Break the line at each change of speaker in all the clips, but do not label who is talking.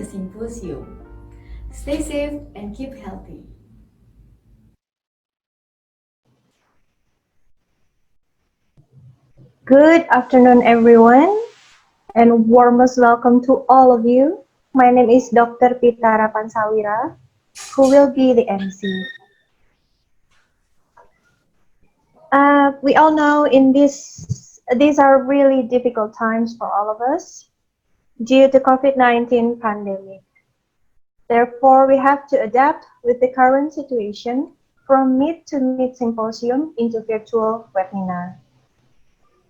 Symposium. Stay safe and keep healthy.
Good afternoon, everyone, and warmest welcome to all of you. My name is Dr. Pitara Pansawira, who will be the MC. We all know these are really difficult times for all of us due to COVID-19 pandemic. Therefore, we have to adapt with the current situation from meet-to-meet symposium into virtual webinar.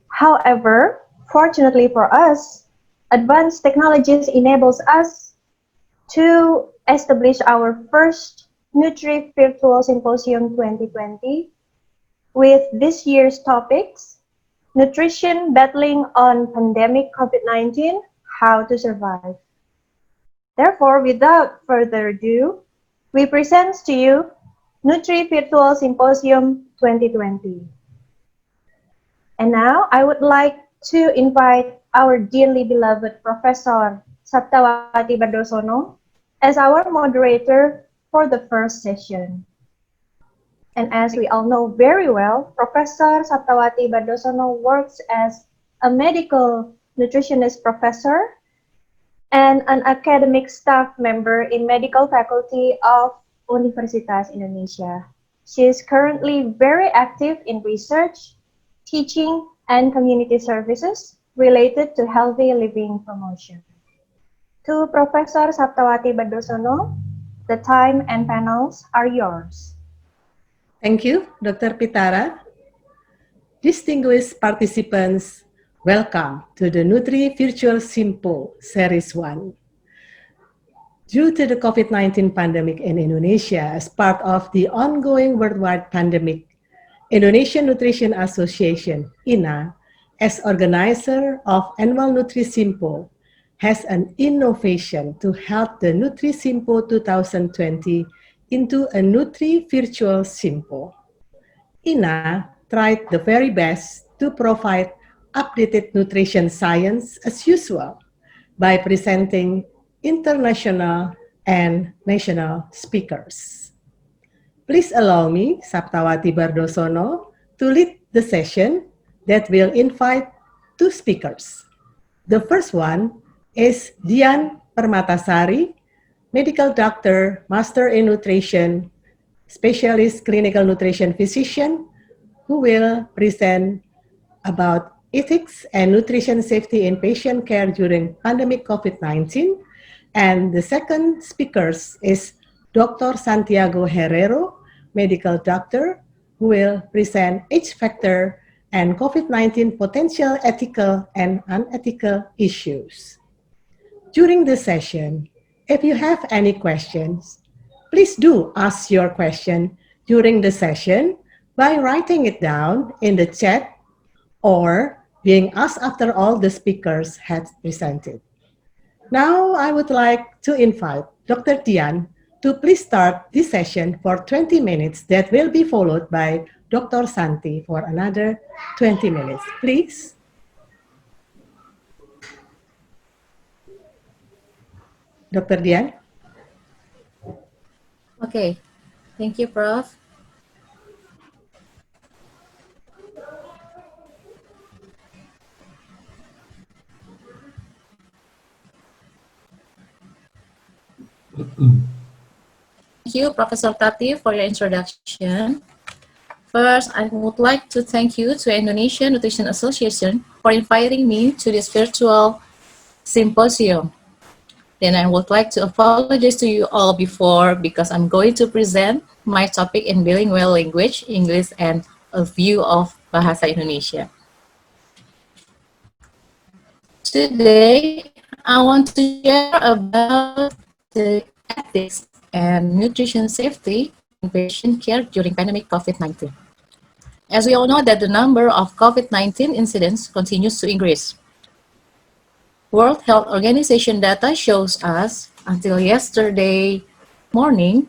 However, fortunately for us, advanced technologies enables us to establish our first Nutri Virtual Symposium 2020 with this year's topics: Nutrition Battling on Pandemic COVID-19, How to Survive. Therefore, without further ado, we present to you Nutri Virtual Symposium 2020. And now I would like to invite our dearly beloved Professor Saptawati Bardosono as our moderator for the first session. And as we all know very well, Professor Saptawati Bardosono works as a medical nutritionist professor and an academic staff member in medical faculty of Universitas Indonesia. She is currently very active in research, teaching, and community services related to healthy living promotion. To Professor Saptawati Bardosono, the time and panels are yours.
Thank you, Dr. Pitara. Distinguished participants, welcome to the Nutri Virtual Simpo Series 1. Due to the COVID-19 pandemic in Indonesia, as part of the ongoing worldwide pandemic, Indonesian Nutrition Association, INA, as organizer of Annual Nutri Simpo, has an innovation to help the Nutri Simpo 2020 into a Nutri Virtual Simpo. INA tried the very best to provide updated nutrition science as usual by presenting international and national speakers. Please allow me, Saptawati Bardosono, to lead the session that will invite two speakers. The first one is Dian Permatasari, medical doctor, master in nutrition, specialist clinical nutrition physician, who will present about ethics and nutrition safety in patient care during pandemic COVID-19. And the second speaker is Dr. Santiago Herrero, medical doctor, who will present H factor and COVID-19 potential ethical and unethical issues. During the session, if you have any questions, please do ask your question during the session by writing it down in the chat or being asked after all the speakers had presented. Now, I would like to invite Dr. Dian to please start this session for 20 minutes that will be followed by Dr. Santi for another 20 minutes. Please. Dr. Dian.
Okay, thank you, Prof. Thank you, Professor Tati, for your introduction. First, I would like to thank you to Indonesian Nutrition Association for inviting me to this virtual symposium. Then I would like to apologize to you all before because I'm going to present my topic in bilingual language, English, and a view of Bahasa Indonesia. Today, I want to share about the ethics and nutrition safety in patient care during pandemic COVID-19. As we all know that the number of COVID-19 incidents continues to increase. World Health Organization data shows us until yesterday morning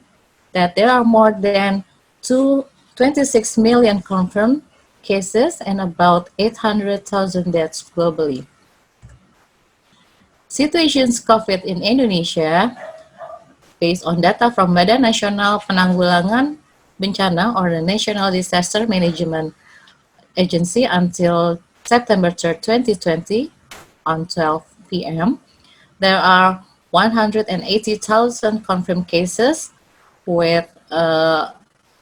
that there are more than 26 million confirmed cases and about 800,000 deaths globally. Situations COVID in Indonesia, based on data from Badan Nasional Penanggulangan Bencana or the National Disaster Management Agency until September 3rd, 2020, on 12 p.m., there are 180,000 confirmed cases with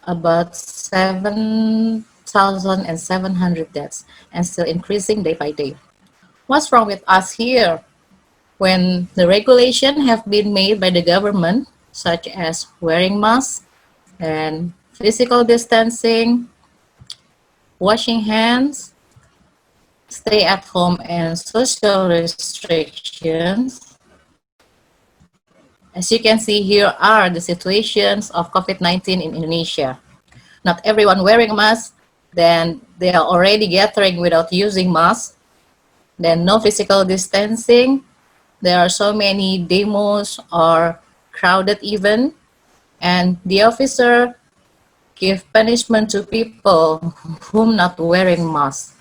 about 7,700 deaths and still increasing day by day. What's wrong with us here? When the regulations have been made by the government, such as wearing masks and physical distancing, washing hands, stay at home, and social restrictions. As you can see, here are the situations of COVID-19 in Indonesia. Not everyone wearing a mask, then they are already gathering without using masks, then no physical distancing. There are so many demos or crowded event, and the officer give punishment to people whom not wearing masks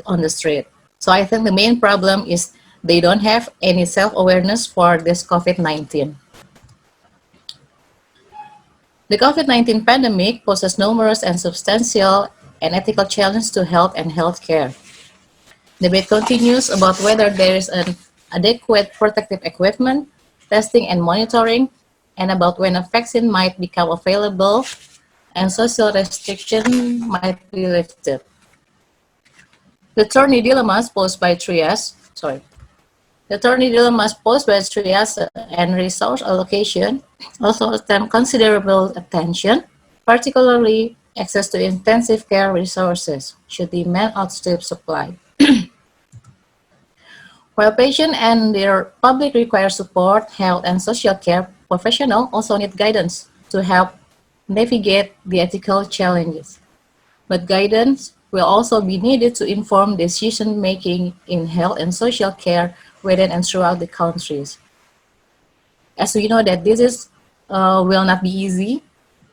on the street. So I think the main problem is they don't have any self-awareness for this COVID-19. The COVID-19 pandemic poses numerous and substantial and ethical challenges to health and healthcare. Debate continues about whether there is an adequate protective equipment, testing and monitoring, and about when a vaccine might become available and social restrictions might be lifted. The thorny dilemmas posed by triage and resource allocation also attempt considerable attention, particularly access to intensive care resources should demand outstrip supply. While patients and their public require support, health and social care professionals also need guidance to help navigate the ethical challenges. But guidance will also be needed to inform decision-making in health and social care within and throughout the countries. As we know that this will not be easy,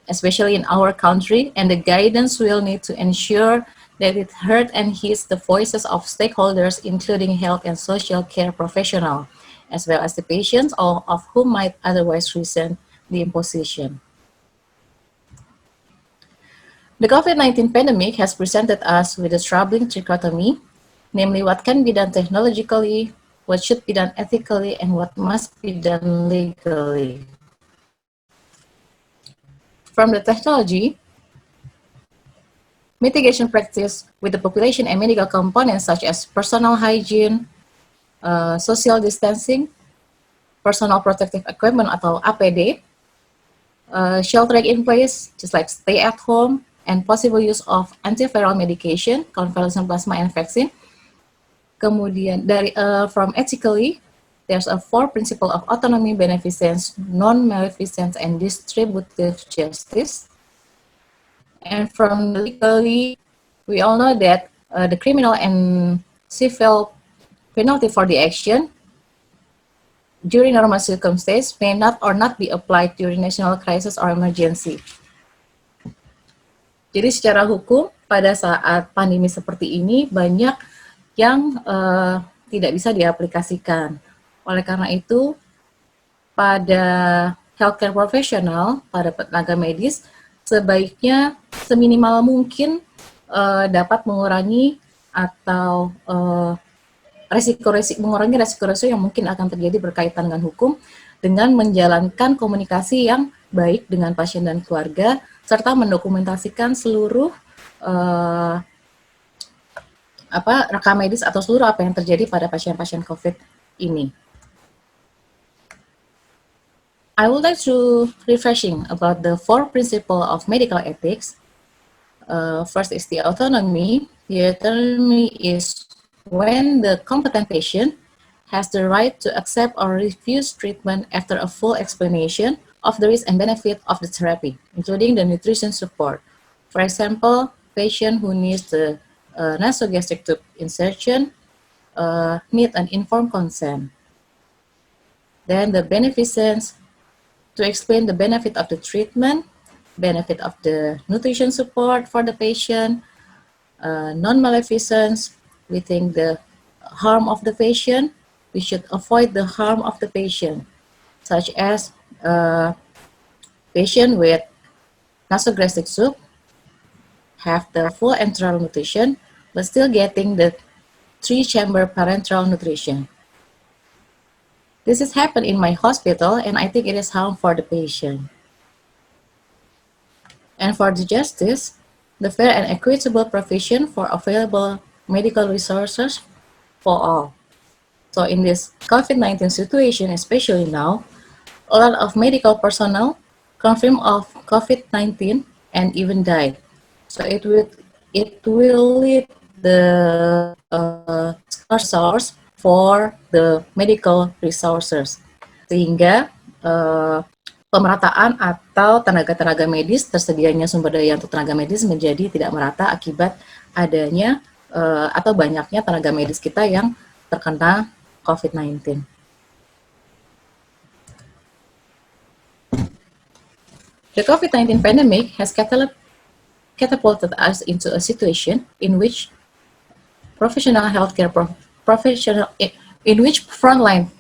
especially in our country, and the guidance will need to ensure that it heard and heeds the voices of stakeholders, including health and social care professionals, as well as the patients, all of whom might otherwise resent the imposition. The COVID-19 pandemic has presented us with a troubling trichotomy, namely what can be done technologically, what should be done ethically, and what must be done legally. From the technology, mitigation practice with the population and medical components such as personal hygiene, social distancing, personal protective equipment atau APD, sheltering in place, just like stay at home, and possible use of antiviral medication, convalescent plasma, and vaccine. Kemudian from ethically, there's a 4 principle of autonomy, beneficence, non-maleficence, and distributive justice. And from legally, we all know that the criminal and civil penalty for the action during normal circumstances may not be applied during national crisis or emergency. Jadi secara hukum pada saat pandemi seperti ini banyak yang tidak bisa diaplikasikan. Oleh karena itu, pada healthcare profesional, pada tenaga medis, sebaiknya seminimal mungkin dapat mengurangi atau mengurangi resiko-resiko yang mungkin akan terjadi berkaitan dengan hukum dengan menjalankan komunikasi yang baik dengan pasien dan keluarga, serta mendokumentasikan seluruh rekam medis atau seluruh apa yang terjadi pada pasien-pasien COVID ini. I would like to refreshing about the 4 principles of medical ethics. First is the autonomy. The autonomy is when the competent patient has the right to accept or refuse treatment after a full explanation of the risk and benefit of the therapy, including the nutrition support. For example, patient who needs the nasogastric tube insertion need an informed consent. Then the beneficence, to explain the benefit of the treatment, benefit of the nutrition support for the patient, non-maleficence, we think the harm of the patient, we should avoid the harm of the patient, such as patient with nasogastric soup have the full enteral nutrition, but still getting the 3-chamber parenteral nutrition. This has happened in my hospital, and I think it is harm for the patient. And for the justice, the fair and equitable provision for available medical resources for all. So in this COVID-19 situation, especially now, a lot of medical personnel confirmed of COVID-19 and even died. So it will lead the scarce source for the medical resources, sehingga pemerataan atau tenaga-tenaga medis, tersedianya sumber daya untuk tenaga medis menjadi tidak merata akibat adanya atau banyaknya tenaga medis kita yang terkena COVID-19. The COVID-19 pandemic has catapulted us into a situation in which frontline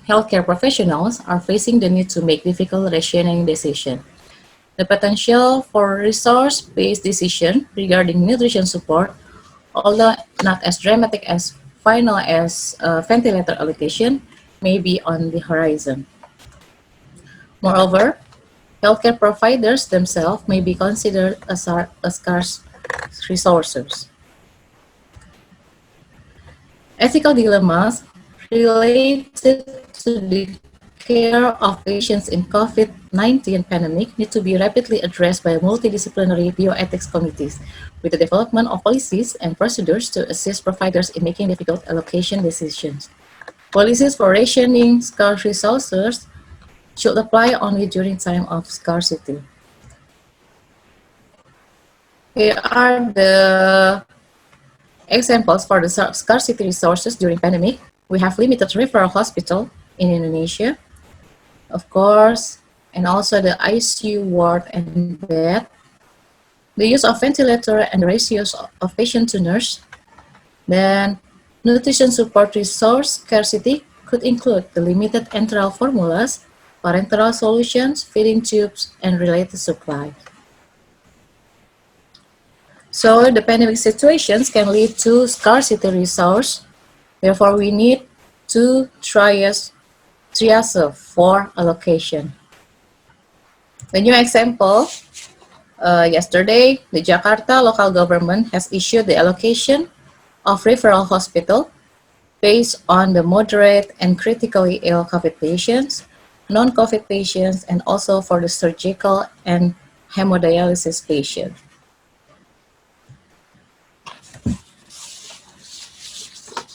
healthcare professionals are facing the need to make difficult rationing decisions. The potential for resource-based decision regarding nutrition support, although not as dramatic as final as ventilator allocation, may be on the horizon. Moreover, healthcare providers themselves may be considered as scarce resources. Ethical dilemmas related to the care of patients in COVID-19 pandemic need to be rapidly addressed by multidisciplinary bioethics committees with the development of policies and procedures to assist providers in making difficult allocation decisions. Policies for rationing scarce resources should apply only during time of scarcity. Here are the examples for the scarcity resources during pandemic. We have limited referral hospital in Indonesia, of course, and also the ICU ward and bed, the use of ventilator and ratios of patient to nurse. Then nutrition support resource scarcity could include the limited enteral formulas, parenteral solutions, feeding tubes, and related supply. So the pandemic situations can lead to scarcity resource. Therefore, we need to triage for allocation. The new example, yesterday, the Jakarta local government has issued the allocation of referral hospital based on the moderate and critically ill COVID patients, non-COVID patients, and also for the surgical and hemodialysis patients.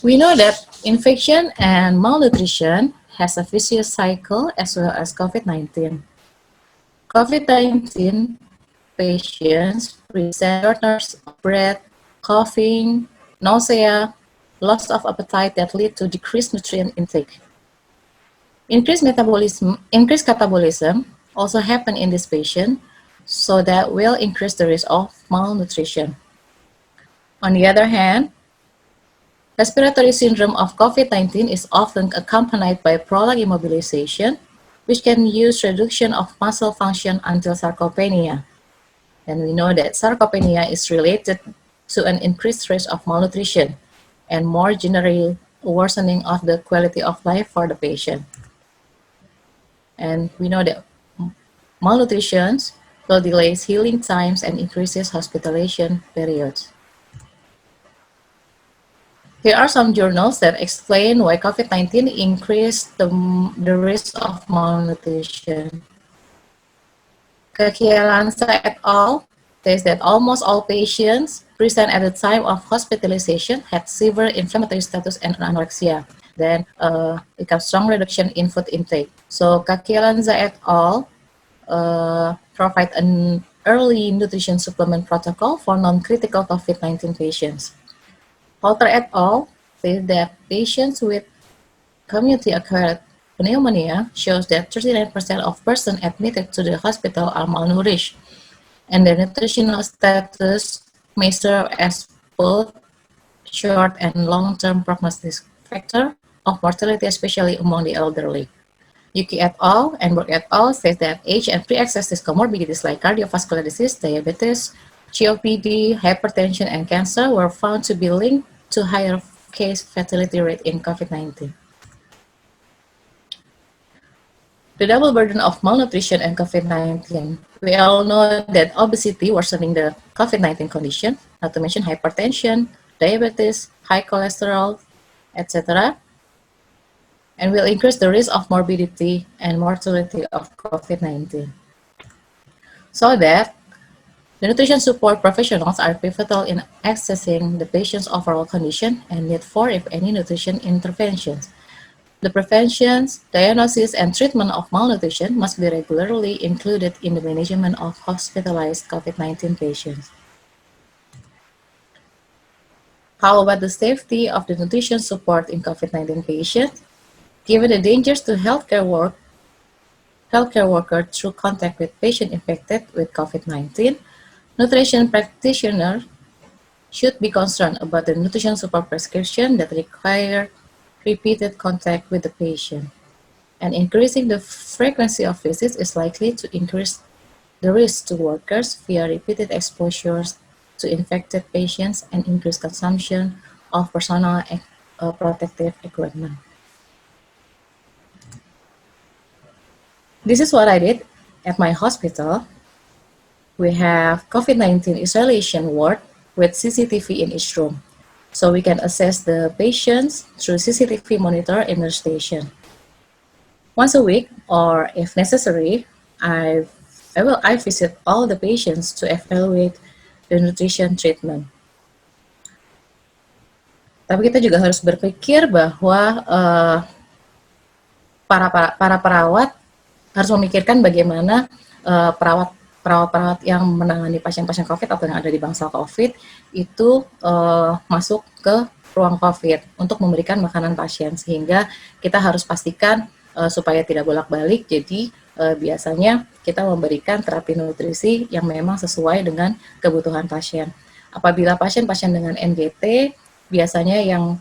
We know that infection and malnutrition has a vicious cycle as well as COVID-19. COVID-19 patients present shortness of breath, coughing, nausea, loss of appetite that lead to decreased nutrient intake. Increased catabolism also happen in this patient, so that will increase the risk of malnutrition. On the other hand, respiratory syndrome of COVID-19 is often accompanied by prolonged immobilization, which can use reduction of muscle function until sarcopenia. And we know that sarcopenia is related to an increased risk of malnutrition and more generally worsening of the quality of life for the patient. And we know that malnutrition will delay healing times and increases hospitalization periods. Here are some journals that explain why COVID-19 increased the risk of malnutrition. Kakialansa et al. Says that almost all patients present at the time of hospitalization had severe inflammatory status and anorexia. Then it has strong reduction in food intake. So Kakialansa et al. Provide an early nutrition supplement protocol for non-critical COVID-19 patients. Halter et al. Says that patients with community-acquired pneumonia shows that 39% of persons admitted to the hospital are malnourished, and their nutritional status may serve as both short and long-term prognostic factor of mortality, especially among the elderly. Yuki et al. And Burke et al. Says that age and pre-existing comorbidities like cardiovascular disease, diabetes, COPD, hypertension, and cancer were found to be linked to higher case fatality rate in COVID-19. The double burden of malnutrition and COVID-19. We all know that obesity worsening the COVID-19 condition, not to mention hypertension, diabetes, high cholesterol, etc., and will increase the risk of morbidity and mortality of COVID-19. So that the nutrition support professionals are pivotal in assessing the patient's overall condition and need for, if any, nutrition interventions. The prevention, diagnosis, and treatment of malnutrition must be regularly included in the management of hospitalized COVID-19 patients. How about the safety of the nutrition support in COVID-19 patients? Given the dangers to healthcare worker through contact with patient infected with COVID-19, nutrition practitioners should be concerned about the nutrition support prescription that require repeated contact with the patient. And increasing the frequency of visits is likely to increase the risk to workers via repeated exposures to infected patients and increased consumption of personal protective equipment. This is what I did at my hospital. We have COVID-19 isolation ward with CCTV in each room. So we can assess the patients through CCTV monitor in the station. Once a week, or if necessary, I visit all the patients to evaluate the nutrition treatment. Tapi kita juga harus berpikir bahwa para perawat harus memikirkan bagaimana perawat-perawat yang menangani pasien-pasien COVID atau yang ada di bangsal COVID itu masuk ke ruang COVID untuk memberikan makanan pasien, sehingga kita harus pastikan supaya tidak bolak-balik. Jadi biasanya kita memberikan terapi nutrisi yang memang sesuai dengan kebutuhan pasien. Apabila pasien-pasien dengan NGT biasanya yang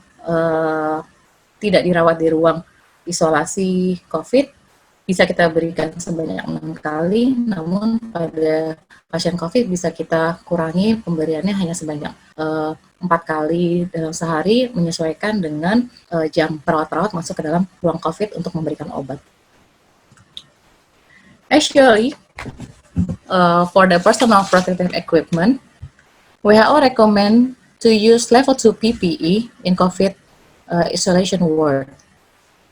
tidak dirawat di ruang isolasi COVID bisa kita berikan sebanyak 6 kali, namun pada pasien COVID bisa kita kurangi pemberiannya hanya sebanyak 4 kali dalam sehari, menyesuaikan dengan jam perawat-perawat masuk ke dalam ruang COVID untuk memberikan obat. Actually, for the personal protective equipment, WHO recommend to use level 2 PPE in COVID isolation ward.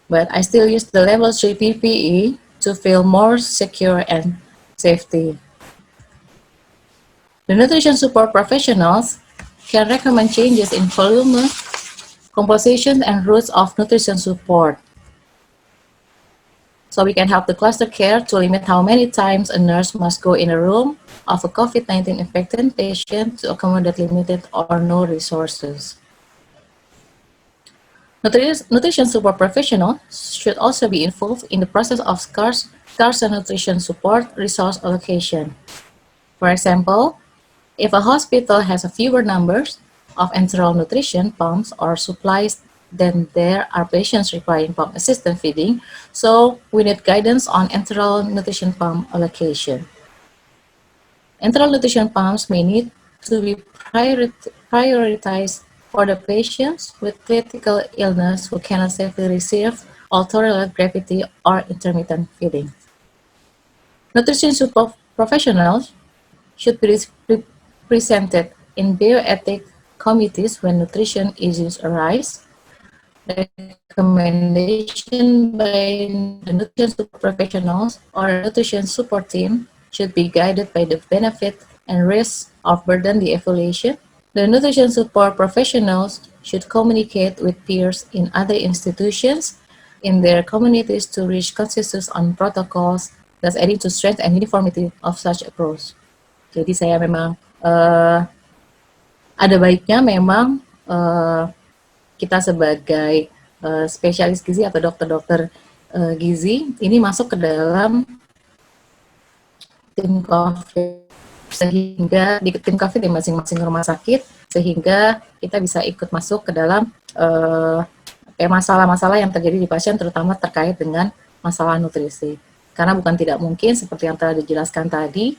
But I still use the level 3 PPE to feel more secure and safety. The nutrition support professionals can recommend changes in volume, composition, and routes of nutrition support. So we can help the cluster care to limit how many times a nurse must go in a room of a COVID-19 infected patient to accommodate limited or no resources. Nutrition support professionals should also be involved in the process of scarce nutrition support resource allocation. For example, if a hospital has a fewer numbers of enteral nutrition pumps or supplies, then there are patients requiring pump assisted feeding, so we need guidance on enteral nutrition pump allocation. Enteral nutrition pumps may need to be prioritized for the patients with critical illness who cannot safely receive ultra-low gravity or intermittent feeding. Nutrition support professionals should be presented in bioethic committees when nutrition issues arise. Recommendation by the nutrition support professionals or nutrition support team should be guided by the benefit and risks of burden the evaluation. The nutrition support professionals should communicate with peers in other institutions in their communities to reach consensus on protocols, thus adding to strength and uniformity of such approach. Jadi saya memang ada baiknya memang kita sebagai spesialis gizi atau dokter-dokter gizi ini masuk ke dalam tim COVID, sehingga di tim COVID di masing-masing rumah sakit, sehingga kita bisa ikut masuk ke dalam kayak masalah-masalah yang terjadi di pasien, terutama terkait dengan masalah nutrisi. Karena bukan tidak mungkin seperti yang telah dijelaskan tadi,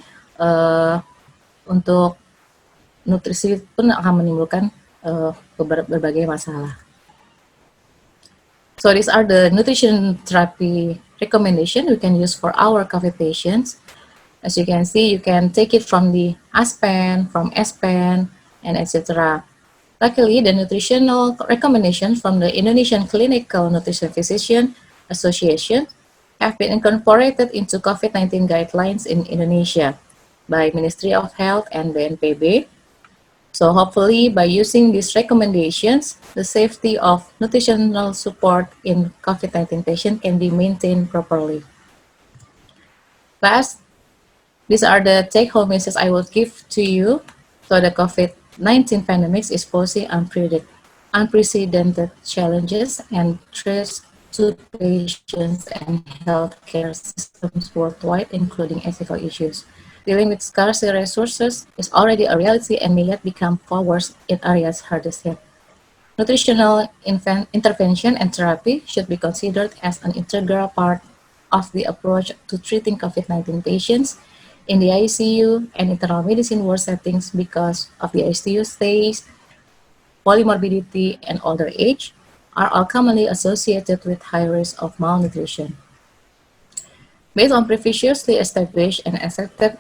untuk nutrisi pun akan menimbulkan berbagai masalah. So these are the nutrition therapy recommendation we can use for our COVID patients. As you can see, you can take it from the ASPEN, from ESPEN, and etc. Luckily, the nutritional recommendations from the Indonesian Clinical Nutrition Physician Association have been incorporated into COVID-19 guidelines in Indonesia by Ministry of Health and BNPB. So hopefully, by using these recommendations, the safety of nutritional support in COVID-19 patients can be maintained properly. Last, these are the take-home messages I will give to you. So the COVID-19 pandemic is posing unprecedented challenges and threats to patients and healthcare systems worldwide, including ethical issues. Dealing with scarce resources is already a reality and may yet become far worse in areas hardest hit. Nutritional intervention and therapy should be considered as an integral part of the approach to treating COVID-19 patients in the ICU and internal medicine ward settings because of the ICU stays, polymorbidity, and older age are all commonly associated with high risk of malnutrition. Based on previously established and accepted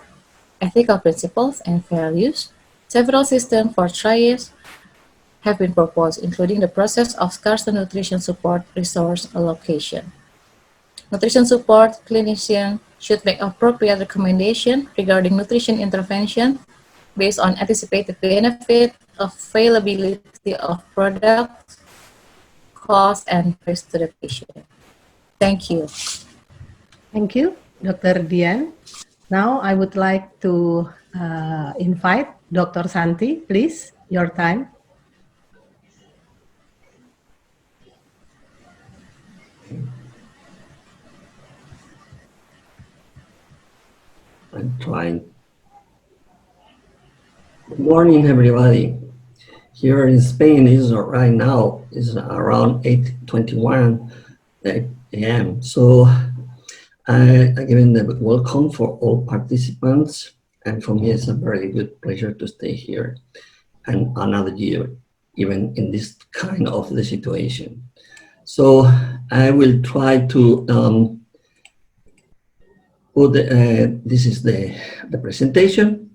ethical principles and values, several systems for triage have been proposed, including the process of scarce nutrition support resource allocation. Nutrition support clinicians should make appropriate recommendations regarding nutrition intervention based on anticipated benefit, availability of products, cost, and risk to the patient. Thank you.
Thank you, Dr. Dian. Now I would like to invite Dr. Santi, please, your time.
I'm trying. Good morning, everybody. Here in Spain is right now is around 8:21 a.m. So I given the welcome for all participants, and for me it's a very good pleasure to stay here and another year, even in this kind of the situation. So I will try to put this is the presentation.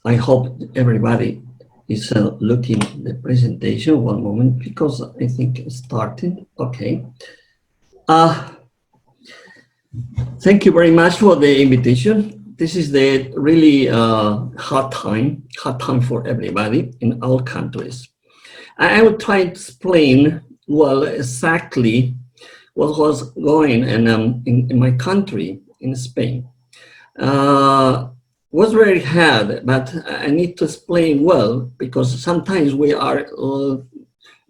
I hope everybody is looking at the presentation. One moment, because I think it's starting. Okay. Thank you very much for the invitation. This is the really hard time for everybody in all countries. I will try to explain well exactly what was going on in my country, in Spain. Was very hard, but I need to explain well, because sometimes we are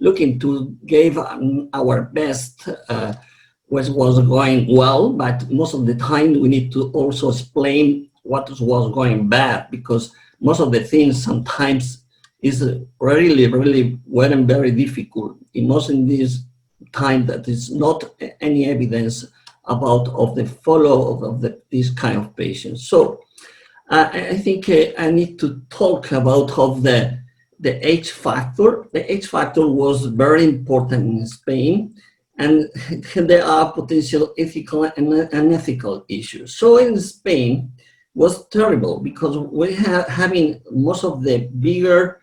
looking to give our best what was going well, but most of the time we need to also explain what was going bad, because most of the things sometimes is really very difficult. In most in this time that is not any evidence about of the follow of this kind of patients. So I think I need to talk about of the age factor. The age factor was very important in Spain, and there are potential ethical and unethical issues. So in Spain was terrible, because we have having most of the bigger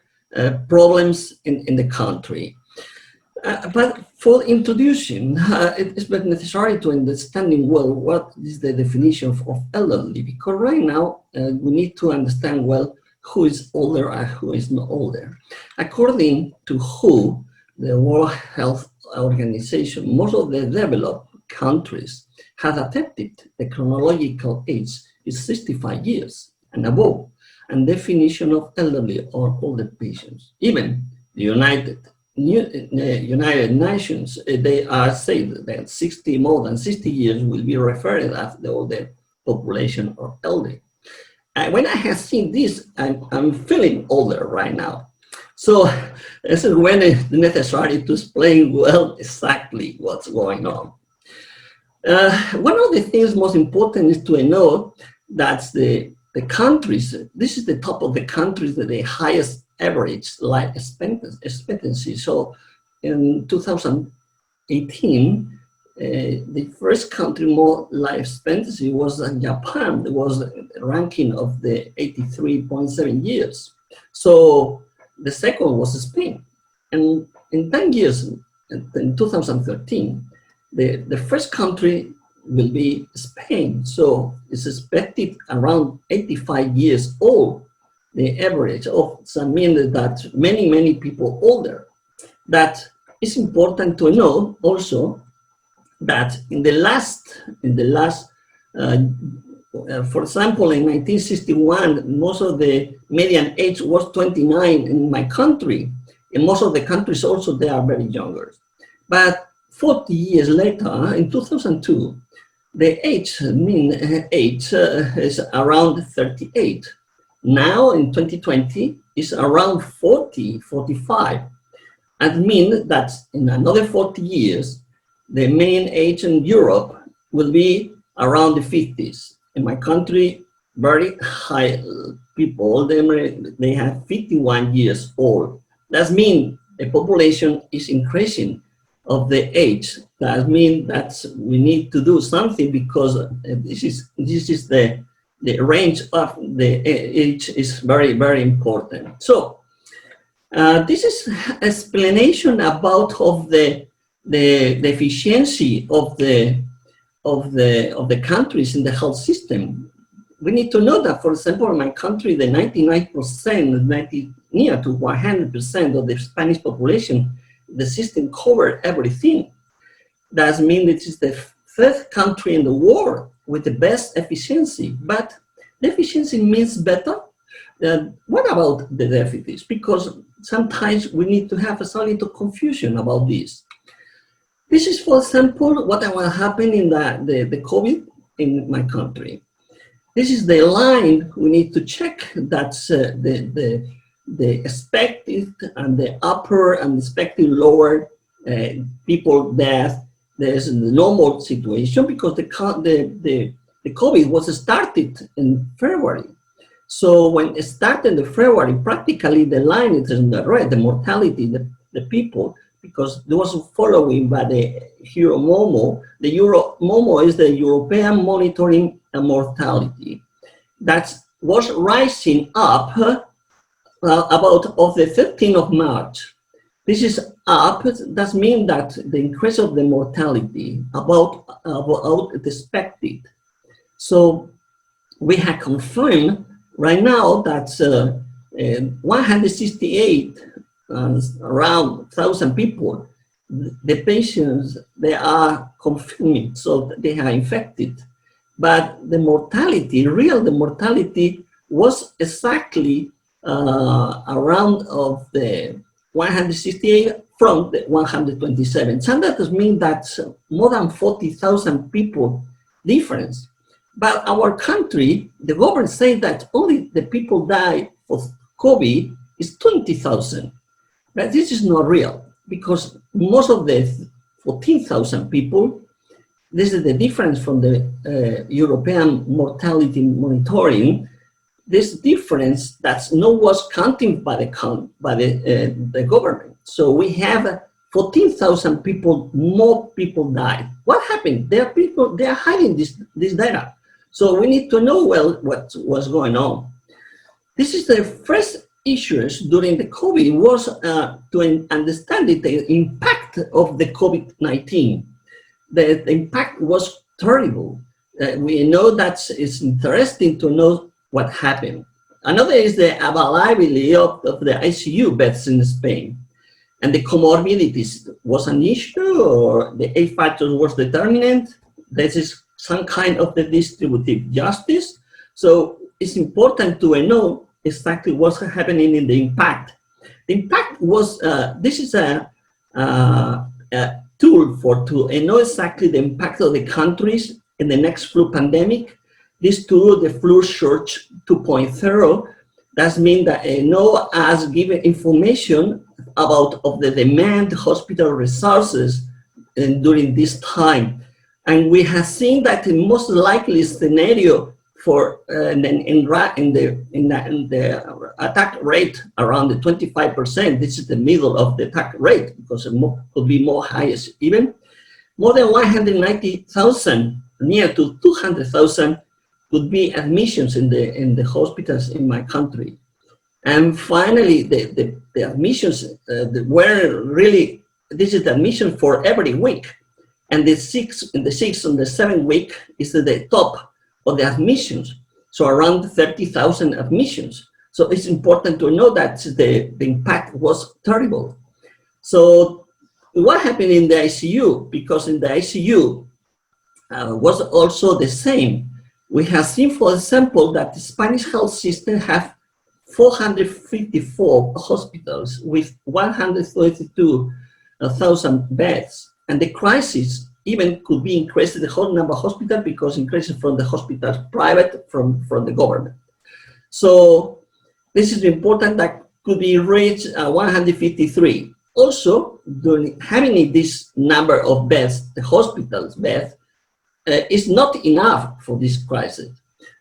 problems in the country. But for introduction, it is necessary to understanding well what is the definition of elderly, because right now we need to understand well who is older and who is not older. According to WHO, the World Health Organization, most of the developed countries have adapted the chronological age is 65 years and above, and definition of elderly or older patients. Even the United Nations, they are saying that more than 60 years will be referred as the older population of elderly. And when I have seen this, I'm feeling older right now. So this is when it's necessary to explain well exactly what's going on. One of the things most important is to know that the countries, this is the top of the countries that the highest average life expectancy. So in 2018, the first country more life expectancy was Japan. There was a ranking of the 83.7 years. So the second was Spain. And in 10 years, in 2013, the first country will be Spain. So it's expected around 85 years old, the average of, so I mean that many people older. That it's important to know also that in the last, for example, in 1961, most of the median age was 29 in my country. In most of the countries also, they are very younger. But 40 years later, in 2002, the mean age is around 38. Now in 2020, it's around 40, 45. And mean that in another 40 years, the mean age in Europe will be around the 50s. In my country, very high people, they have 51 years old. That means the population is increasing of the age. That means that we need to do something because this is the range of the age is very important. So this is explanation about of the efficiency of the countries in the health system. We need to know that, for example, in my country, the 99%, near to 100% of the Spanish population, the system covered everything. That means it is the third country in the world with the best efficiency. But the efficiency means better. What about the deficits? Because sometimes we need to have a little confusion about this. This is, for example, what will happen in the COVID in my country. This is the line we need to check. That's the expected and the upper and expected lower people death. There's the normal situation because the COVID was started in February. So when it started in February, practically the line is in the red, the mortality, the people, because there was following by the EuroMOMO. The EuroMOMO is the European Monitoring and Mortality. That was rising up about of the 13th of March. This is up, that means that the increase of the mortality about expected. So we have confirmed right now that 168 around 1,000 people, the patients, they are confirmed, so they are infected. But the mortality, the mortality was exactly around of the 168 from the 127. So that means that more than 40,000 people difference. But our country, the government says that only the people die for COVID is 20,000. But this is not real because most of the 14,000 people, this is the difference from the European mortality monitoring. This difference that's not was counted by the government. So we have 14,000 people, more people died. What happened? There are people, they are hiding this data. So we need to know well what was going on. This is the first issues during the COVID was to understand the impact of the COVID-19. The impact was terrible. We know that it's interesting to know what happened. Another is the availability of the ICU beds in Spain. And the comorbidities was an issue, or the 8 factors was determinant. This is some kind of the distributive justice. So it's important to know exactly what's happening in the impact. The impact was, this is a tool to know exactly the impact of the countries in the next flu pandemic. This tool, the Flu Search 2.0, That means that know us given information about of the demand hospital resources during this time. And we have seen that the most likely scenario for in the attack rate around the 25%, this is the middle of the attack rate, because it could be more highest even. More than 190,000, near to 200,000 could be admissions in the hospitals in my country. And finally, the admissions were really, this is the admission for every week. And the sixth and the 7th week is the top of the admissions. So around 30,000 admissions. So it's important to know that the impact was terrible. So what happened in the ICU? Because in the ICU was also the same. We have seen, for example, that the Spanish health system have 454 hospitals with 132,000 beds. And the crisis even could be increased the whole number of hospitals, because increasing from the hospitals private from the government. So this is important, that could be reached 153. Also, having this number of beds, the hospitals beds, is not enough for this crisis.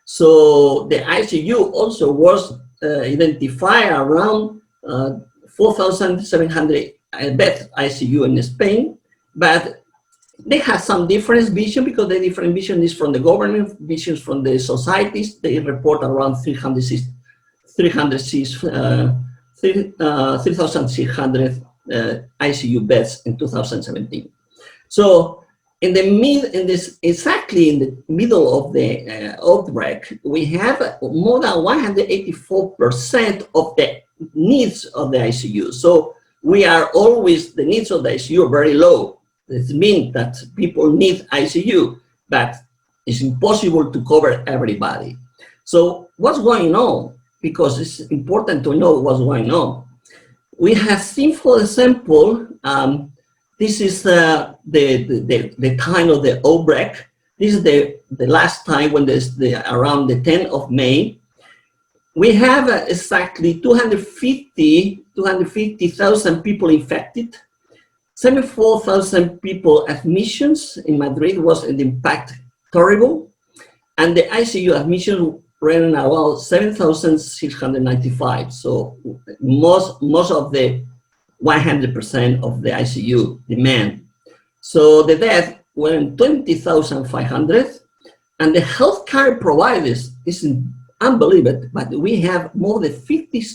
So the ICU also was identified around 4,700 bed ICU in Spain, but they have some different vision, because the different vision is from the government, visions from the societies. They report around 3,600 ICU beds in 2017. So exactly in the middle of the outbreak, we have more than 184% of the needs of the ICU. So we are always, the needs of the ICU are very low. This means that people need ICU, but it's impossible to cover everybody. So what's going on? Because it's important to know what's going on. We have seen, for example, this is the time of the outbreak. This is the last time when there's around the 10th of May. We have exactly 250,000 people infected. 74,000 people admissions in Madrid was an impact terrible. And the ICU admission ran around 7,695. So most of the 100% of the ICU demand. So the death were 20,500, and the healthcare providers is unbelievable, but we have more than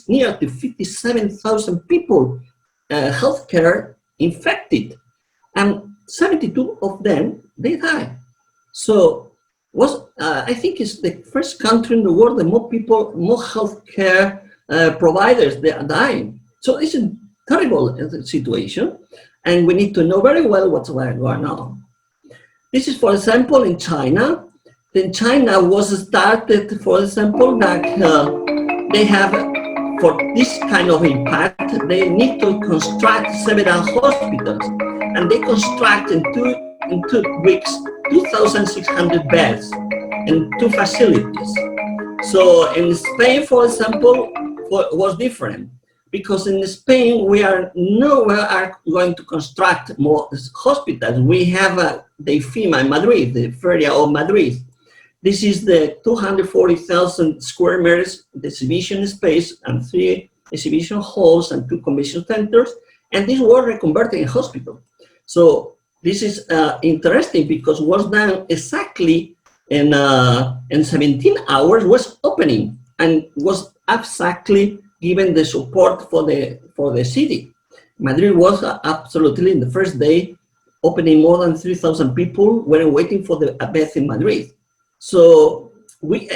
near to 57,000 people healthcare infected, and 72 of them, they die. So I think it's the first country in the world that more people, more healthcare providers, they are dying. So it's a terrible situation, and we need to know very well what's going on. This is, for example, in China. Then China was started, for example, that they have, for this kind of impact, they need to construct several hospitals, and they construct in two weeks 2,600 beds in 2 facilities. So in Spain, for example, was different, because in Spain we are going to construct more hospitals. We have the IFEMA in Madrid, the Feria of Madrid. This is the 240,000 square meters exhibition space, and 3 exhibition halls and 2 convention centers, and these were reconverted in hospital. So this is interesting, because was done exactly in 17 hours was opening, and was exactly given the support for the city. Madrid was absolutely in the first day opening. More than 3,000 people were waiting for the bed in Madrid. So we,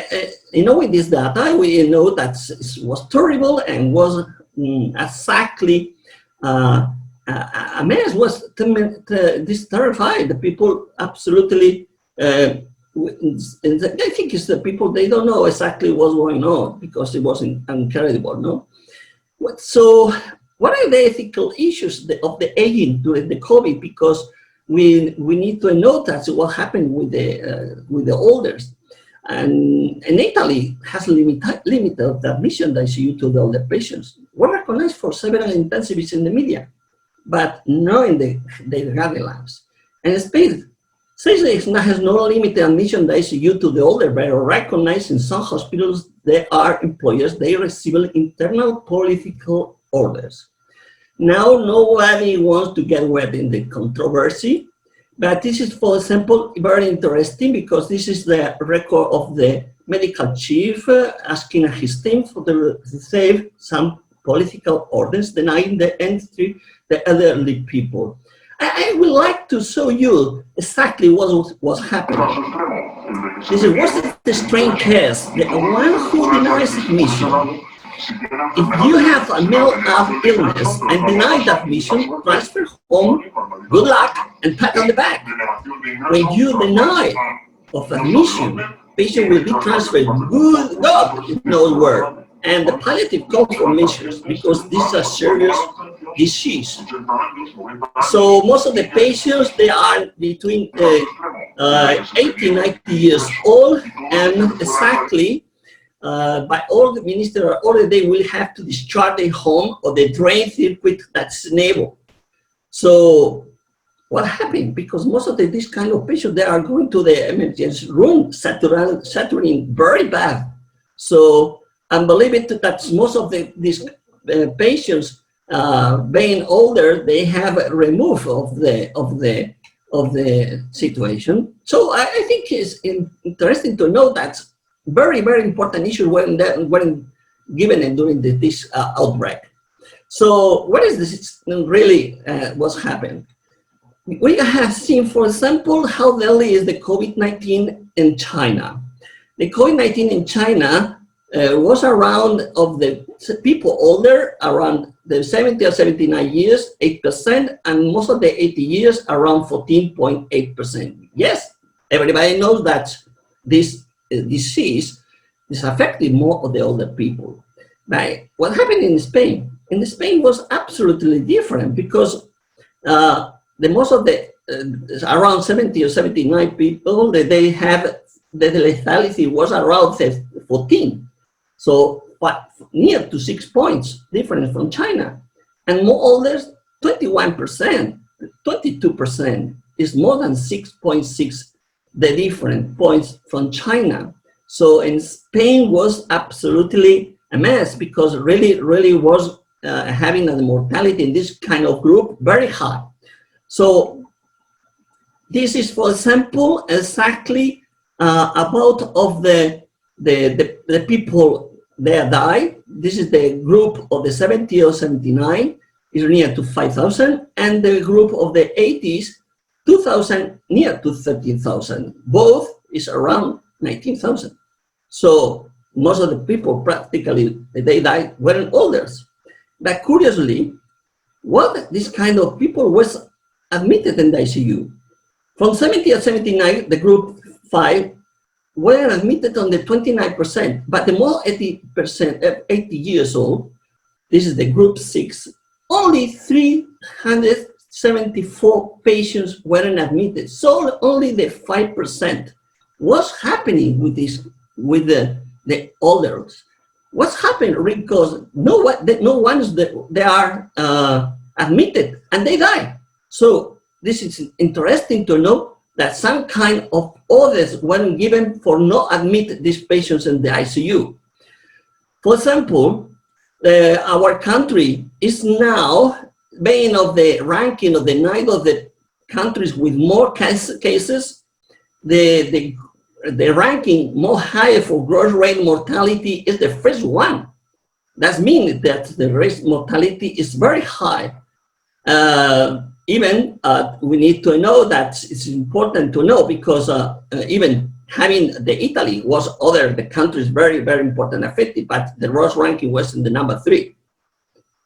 with this data, we know that it was terrible and was exactly a mess. Was this terrified? The people absolutely. I think it's the people, they don't know exactly what's going on, because it was incredible, no? So what are the ethical issues of the aging during the COVID? Because we need to know that what happened with the elders. Italy has limited the admission to ICU to the older patients. Were recognized for several intensivists in the media, but not in the guidelines. And Spain says it has no limited admission to ICU to the older, but recognized in some hospitals they are employers, they receive internal political orders. Now, nobody wants to get wet in the controversy, but this is, for example, very interesting because this is the record of the medical chief asking his team to save some political orders denying the entry the elderly people. I would like to show you exactly what was happening. This was the strange case, the one who denies admission. If you have a mild illness and deny that admission, transfer home, good luck, and pat on the back. When you deny of admission, patient will be transferred, good God knows where, and the palliative comfort measures because this is a serious disease. So most of the patients, they are between 80, 90 years old, and exactly by all the minister order, they will have to discharge their home or the drain circuit that's enabled. So what happened? Because most of this kind of patients, they are going to the emergency room, saturating very bad. So I believe it that most of these patients, being older, they have a remove of the situation. So I think it's interesting to know that very, very important issue when given during this outbreak. So what is this really what's happened? We have seen, for example, how deadly is the COVID-19 in China. The COVID-19 in China was around of the people older, around the 70 or 79 years, 8%, and most of the 80 years, around 14.8%. Yes, everybody knows that this disease is affecting more of the older people. But what happened in Spain? In Spain was absolutely different because the most of the around 70 or 79 people that they have the lethality was around 14. So near to 6 points different from China. And more older, 21%, 22% is more than 6.6 the different points from China. So in Spain was absolutely a mess because really was having a mortality in this kind of group very high. So this is, for example, exactly about of the people that died. This is the group of the 70 or 79 is near to 5,000, and the group of the 80s, 2,000 near to 13,000. Both is around 19,000. So most of the people practically they died weren't older. But curiously, what this kind of people was admitted in the ICU. From 70 or 79, the group 5 were admitted on the 29%, but the more 80%, 80 years old, this is the group 6, only 374 patients weren't admitted. So only the 5%. What's happening with this, with the others? What's happened? Because no one's they are admitted and they die. So this is interesting to know that some kind of orders were given for not admit these patients in the ICU. For example, our country is now being of the ranking of the 9 of the countries with more cases. The ranking more higher for gross rate mortality is the first one. That means that the rate mortality is very high. Even we need to know that it's important to know because even having the Italy was the countries very, very important affected, but the Ross ranking was in the number 3.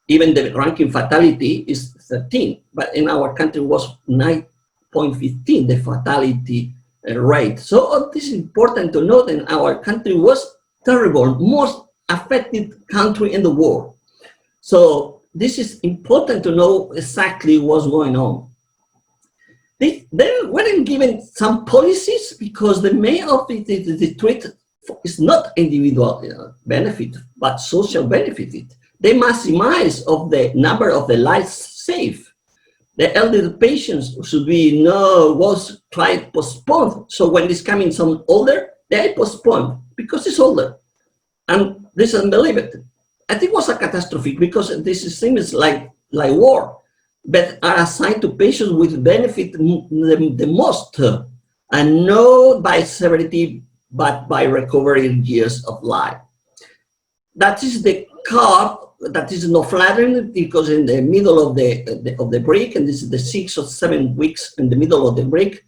Even the ranking fatality is 13, but in our country was 9.15, the fatality rate. So this is important to note, and our country was terrible, most affected country in the world. So this is important to know exactly what's going on. they weren't given some policies because the main of the treat is not individual benefit, but social benefit. They maximize of the number of the lives saved. The elderly patients should be was tried postponed. So when it's coming some older, they postpone because it's older. And this is unbelievable. I think it was a catastrophe because this seems like war, but are assigned to patients with benefit the most, and not by severity, but by recovery years of life. That is the curve that is not flattering because in the middle of the break, and this is the 6 or 7 weeks in the middle of the break,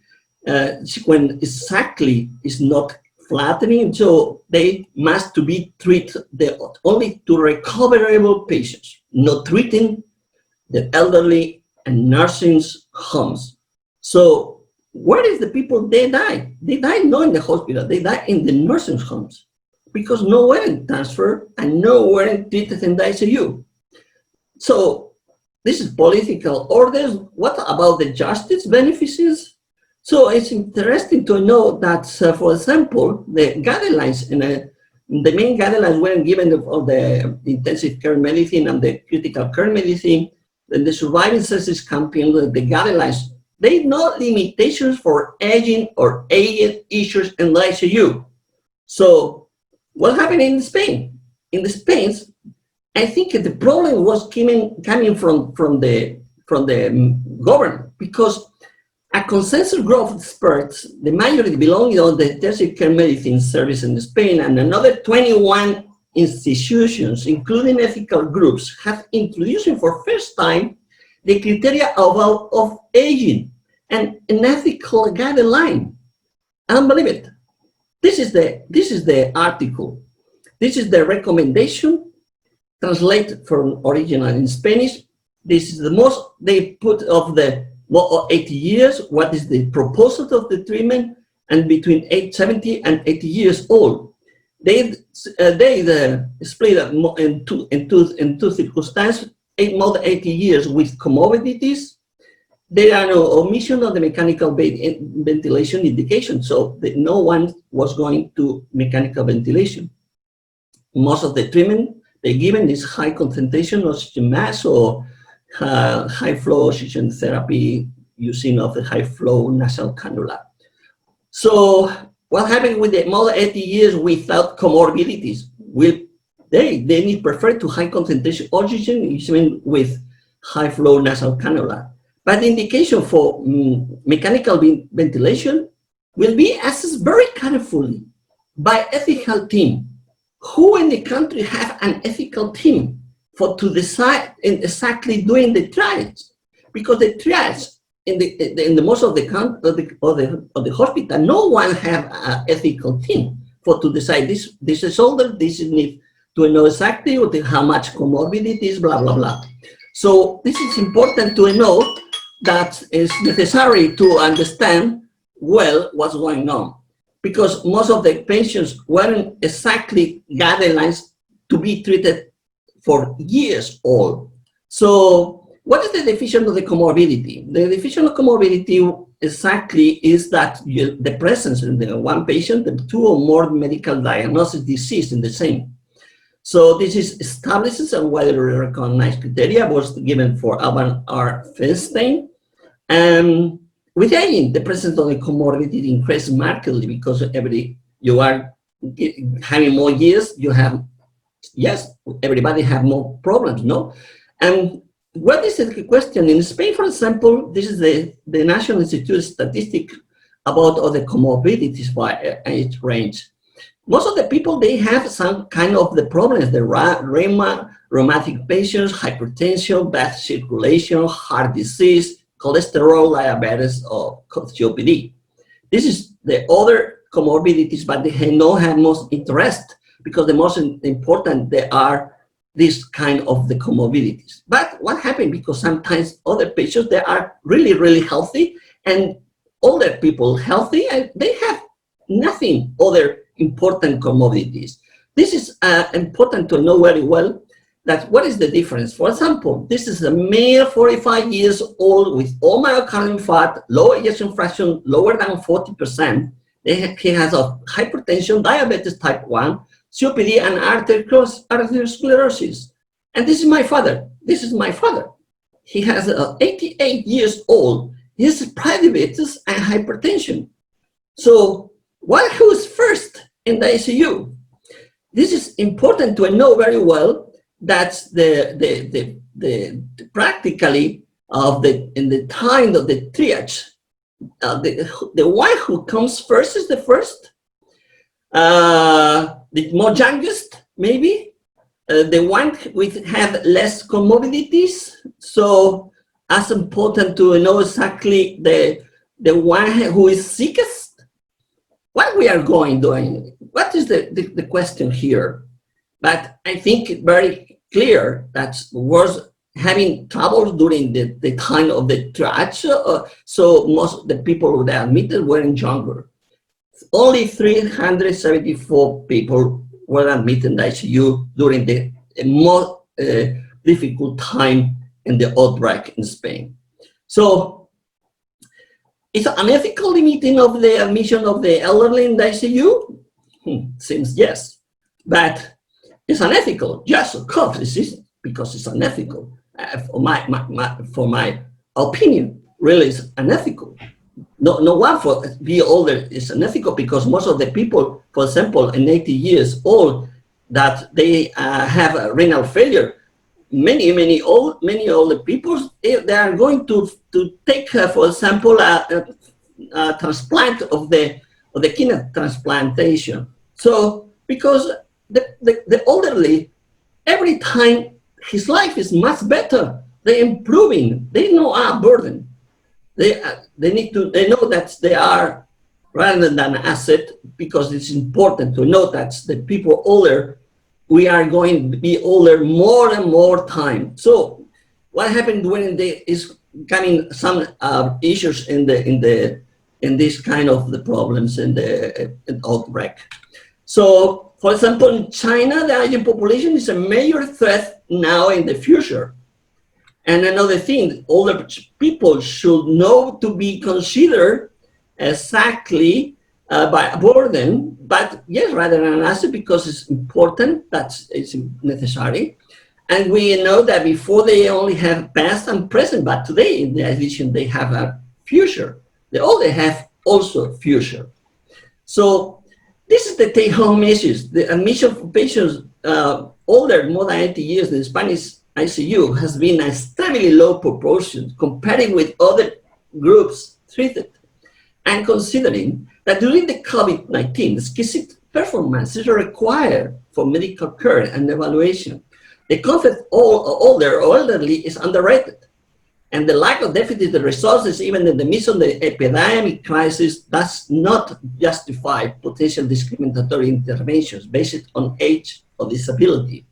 when exactly is not flattening, so they must to be treated only to recoverable patients, not treating the elderly and nursing homes. So where is the people they die? They die not in the hospital, they die in the nursing homes because nowhere in transfer and nowhere in treated in the ICU. So this is political orders. What about the justice beneficiaries? So it's interesting to know that, for example, the guidelines, the main guidelines were given of the intensive care medicine and the critical care medicine, and the surviving services campaign, the guidelines, they no limitations for aging or age issues in the ICU. So what happened in Spain? In the Spain, I think the problem was coming from the government, because a consensus group of experts, the majority belonging to the intensive care medicine service in Spain, and another 21 institutions, including ethical groups, have introduced for first time the criteria of aging and an ethical guideline. Unbelievable. This is the article. This is the recommendation, translated from original in Spanish. This is the most they put of the 80 years, what is the proposal of the treatment, and between 70 and 80 years old. They split in two circumstances, more than 80 years with comorbidities. There are no omission of the mechanical ventilation indication, so no one was going to mechanical ventilation. Most of the treatment they given is high concentration oxygen mask or high flow oxygen therapy using of the high flow nasal cannula. So what happened with the more than 80 years without comorbidities? They need prefer to high concentration oxygen even with high flow nasal cannula. But the indication for mechanical ventilation will be assessed very carefully by ethical team. Who in the country have an ethical team to decide in exactly doing the trials? Because the trials in the most of the hospital, no one have an ethical team to decide this is older, this is need to know exactly how much comorbidities, blah blah blah. So this is important to know that it's necessary to understand well what's going on, because most of the patients weren't exactly guidelines to be treated for years old. So what is the definition of the comorbidity? The definition of comorbidity exactly is that the presence in the one patient, the two or more medical diagnosis disease in the same. So this is establishes and widely recognized criteria was given for Alban R. Feinstein. And with aging, the presence of the comorbidity increases markedly because you are having more years, you have, yes, everybody have more problems, no? And what is the question? In Spain, for example, this is the National Institute of Statistics about all the comorbidities by age range. Most of the people, they have some kind of the problems, the rheumatic patients, hypertension, bad circulation, heart disease, cholesterol, diabetes, or COPD. This is the other comorbidities, but they don't have most interest because the most important, they are this kind of the comorbidities. But what happened? Because sometimes other patients, they are really, really healthy, and older people healthy, and they have nothing other important comorbidities. This is important to know very well that what is the difference? For example, this is a male 45 years old with all myocardial fat, low ejection fraction, lower than 40%. He has a hypertension, diabetes type 1, COPD, and arteriosclerosis. And this is my father. This is my father. He has 88 years old. He has diabetes and hypertension. So who's first in the ICU? This is important to know very well. That's practically in the time of the triage. The one who comes first is the first. The more youngest, maybe. The one with have less comorbidities. So as important to know exactly the one who is sickest. What we are doing? What is the question here? But I think it's very clear that was having trouble during the time of the triage. So most of the people who were admitted were younger. Only 374 people were admitted in the ICU during the more difficult time in the outbreak in Spain. So it's unethical limiting of the admission of the elderly in the ICU? Seems yes, but it's unethical. Yes, of course, it is, because it's unethical. For my opinion, really it's unethical. No one for be older is unethical, because most of the people, for example, in 80 years old, that they have a renal failure. Many older people, they are going to take, for example, a transplant of the kidney transplantation. So because the elderly, every time his life is much better, they're improving. They know our burden. They know that they are rather than an asset, because it's important to know that the people older, we are going to be older more and more time. So what happened when there is coming some issues in this kind of the problems in the outbreak. So for example, in China, the aging population is a major threat now in the future. And another thing, older people should know to be considered exactly by a burden, but yes, rather than an asset, because it's important, it's necessary. And we know that before they only have past and present, but today in the addition they have a future. They have also future. So this is the take-home issues. The admission for patients older, more than 80 years in the Spanish ICU has been a extremely low proportion comparing with other groups treated. And considering that during the COVID-19, specific performance is required for medical care and evaluation, the concept older or elderly is underrated. And the lack of deficit resources, even in the midst of the epidemic crisis, does not justify potential discriminatory interventions based on age or disability.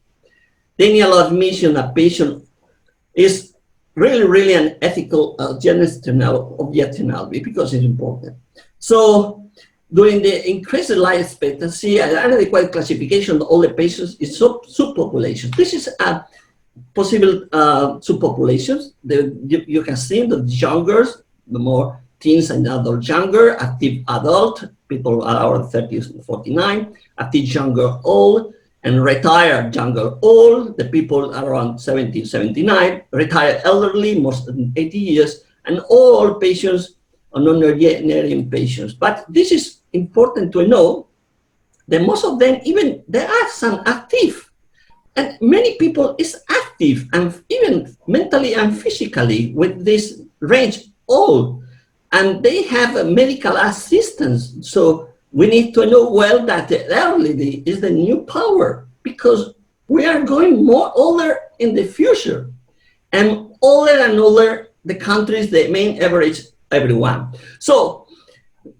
Denial of admission of patient is really an ethical objectionality, because it's important. So during the increased life expectancy, an inadequate classification of all the patients is subpopulation. This is a possible subpopulations. You can see the younger, the more teens and adult younger, active adult, people around 30 to 49, active younger old, and retired younger old, the people around 70 to 79, retired elderly, most than 80 years, and all patients are non-generic patients. But this is important to know that most of them, even there are some active, and many people is active and even mentally and physically with this range old, and they have a medical assistance. So we need to know well that the elderly is the new power, because we are going more older in the future, and older the countries, the main average everyone. So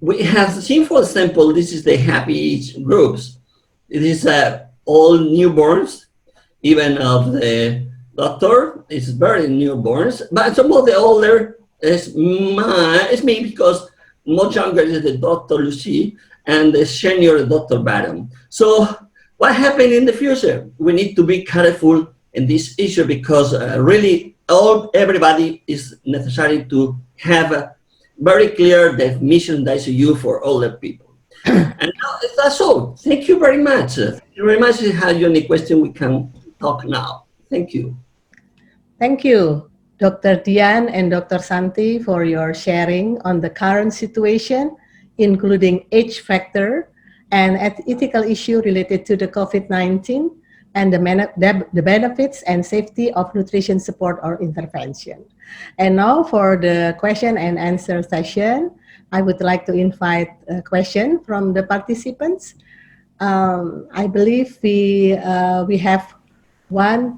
we have seen, for example, this is the happy age groups. It is all newborns, even of the doctor is very newborns, but some of the older is me, because much younger is the Dr. Lucy and the senior Dr. Baron. So what happened in the future? We need to be careful in this issue, because really everybody is necessary to have a very clear definition of ICU for older people. And that's all. Thank you very much. Thank you very much. If you have any question, we can talk now. Thank you.
Thank you, Dr. Dian and Dr. Santi, for your sharing on the current situation, including age factor and ethical issue related to the COVID-19 and the benefits and safety of nutrition support or intervention. And now for the question and answer session, I would like to invite a question from the participants. I believe we have one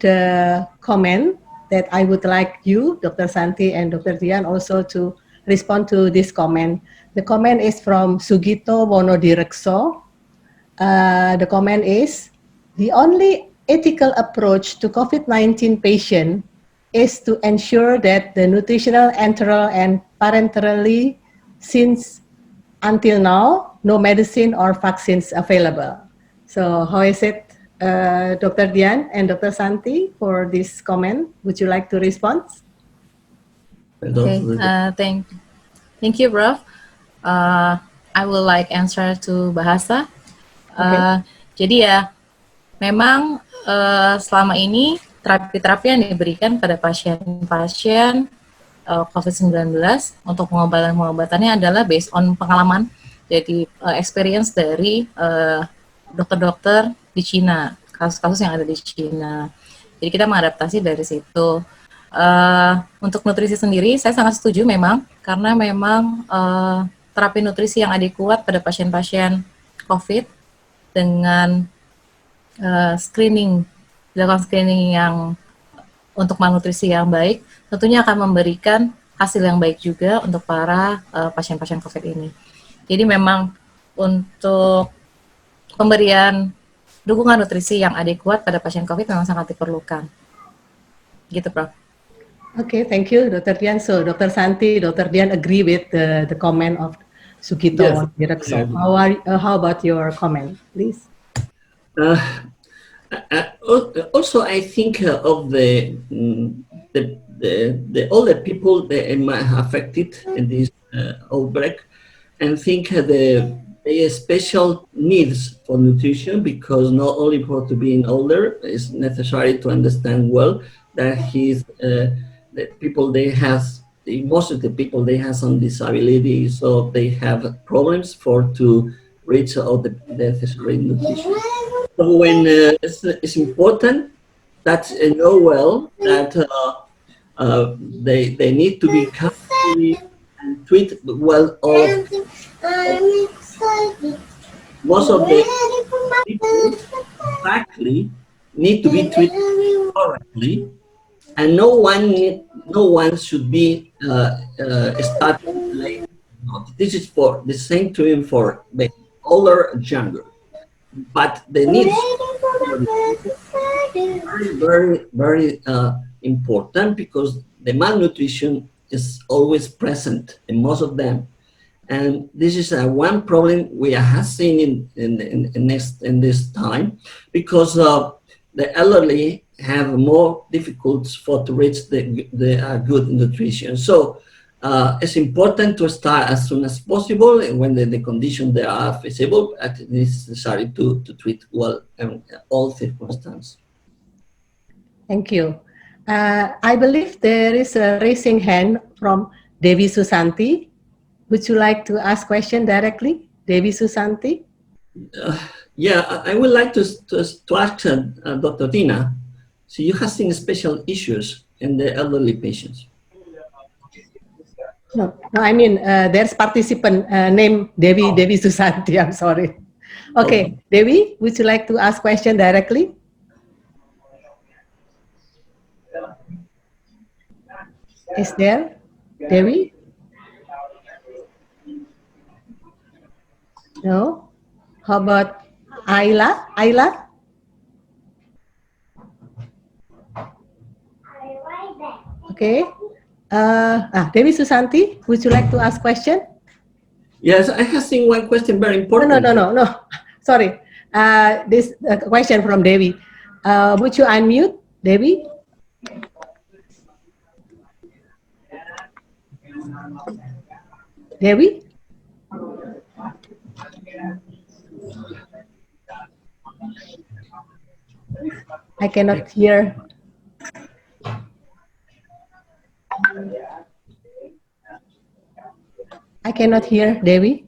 comment that I would like you, Dr. Santi and Dr. Dian, also to respond to this comment. The comment is from Sugito Wonodirekso. The comment is, the only ethical approach to COVID-19 patient is to ensure that the nutritional, enteral, and parenterally, since until now, no medicine or vaccines available. So how is it, Dr. Dian and Dr. Santi, for this comment? Would you like to respond?
Okay, thank you, Prof. I will like answer to bahasa. Jadi ya, memang selama ini terapi-terapi yang diberikan pada pasien-pasien COVID-19 untuk pengobatan-pengobatannya adalah based on pengalaman, jadi experience dari dokter-dokter di Cina, kasus-kasus yang ada di Cina. Jadi kita mengadaptasi dari situ. Untuk nutrisi sendiri, saya sangat setuju memang, karena memang terapi nutrisi yang adekuat pada pasien-pasien COVID dengan dilakukan screening yang untuk malnutrisi yang baik, tentunya akan memberikan hasil yang baik juga untuk para pasien-pasien COVID ini. Jadi memang untuk pemberian dukungan nutrisi yang adekuat pada pasien COVID memang sangat diperlukan. Gitu, Prof.
Okay, thank you, Dr. Dian. So, Dr. Santi, Dr. Dian agree with the comment of Sugito Wonodirekso. How about your comment, please?
Also, I think of the older people that might affected in this outbreak, and think the special needs for nutrition, because not only for to being older, it's necessary to understand well that most of the people they have some disability, so they have problems to reach all the necessary nutrition. So when it's important that know well that they need to be carefully and treat well all. Most of the people exactly need to be treated correctly, and no one should be starting late. This is for the same thing for the older and younger. But the needs are very, very important, because the malnutrition is always present in most of them, and this is one problem we have seen in this time, because the elderly have more difficulties to reach the good nutrition. So it's important to start as soon as possible, and when the conditions they are feasible, it is necessary to treat well in all circumstances.
Thank you. I believe there is a raising hand from Devi Susanti. Would you like to ask question directly, Devi Susanti?
Yeah, I would like to ask Dr. Tina. So you have seen special issues in the elderly patients.
No, I mean, there's participant named Devi Susanti, I'm sorry. Okay, Devi, would you like to ask question directly? Is there, Devi? No? How about Ayla? Ayla? Okay. Devi Susanti, would you like to ask question?
Yes, I have seen one question very important.
No. Sorry. This question from Devi. Would you unmute Dewi? Dewi? I cannot hear. I cannot hear Dewi.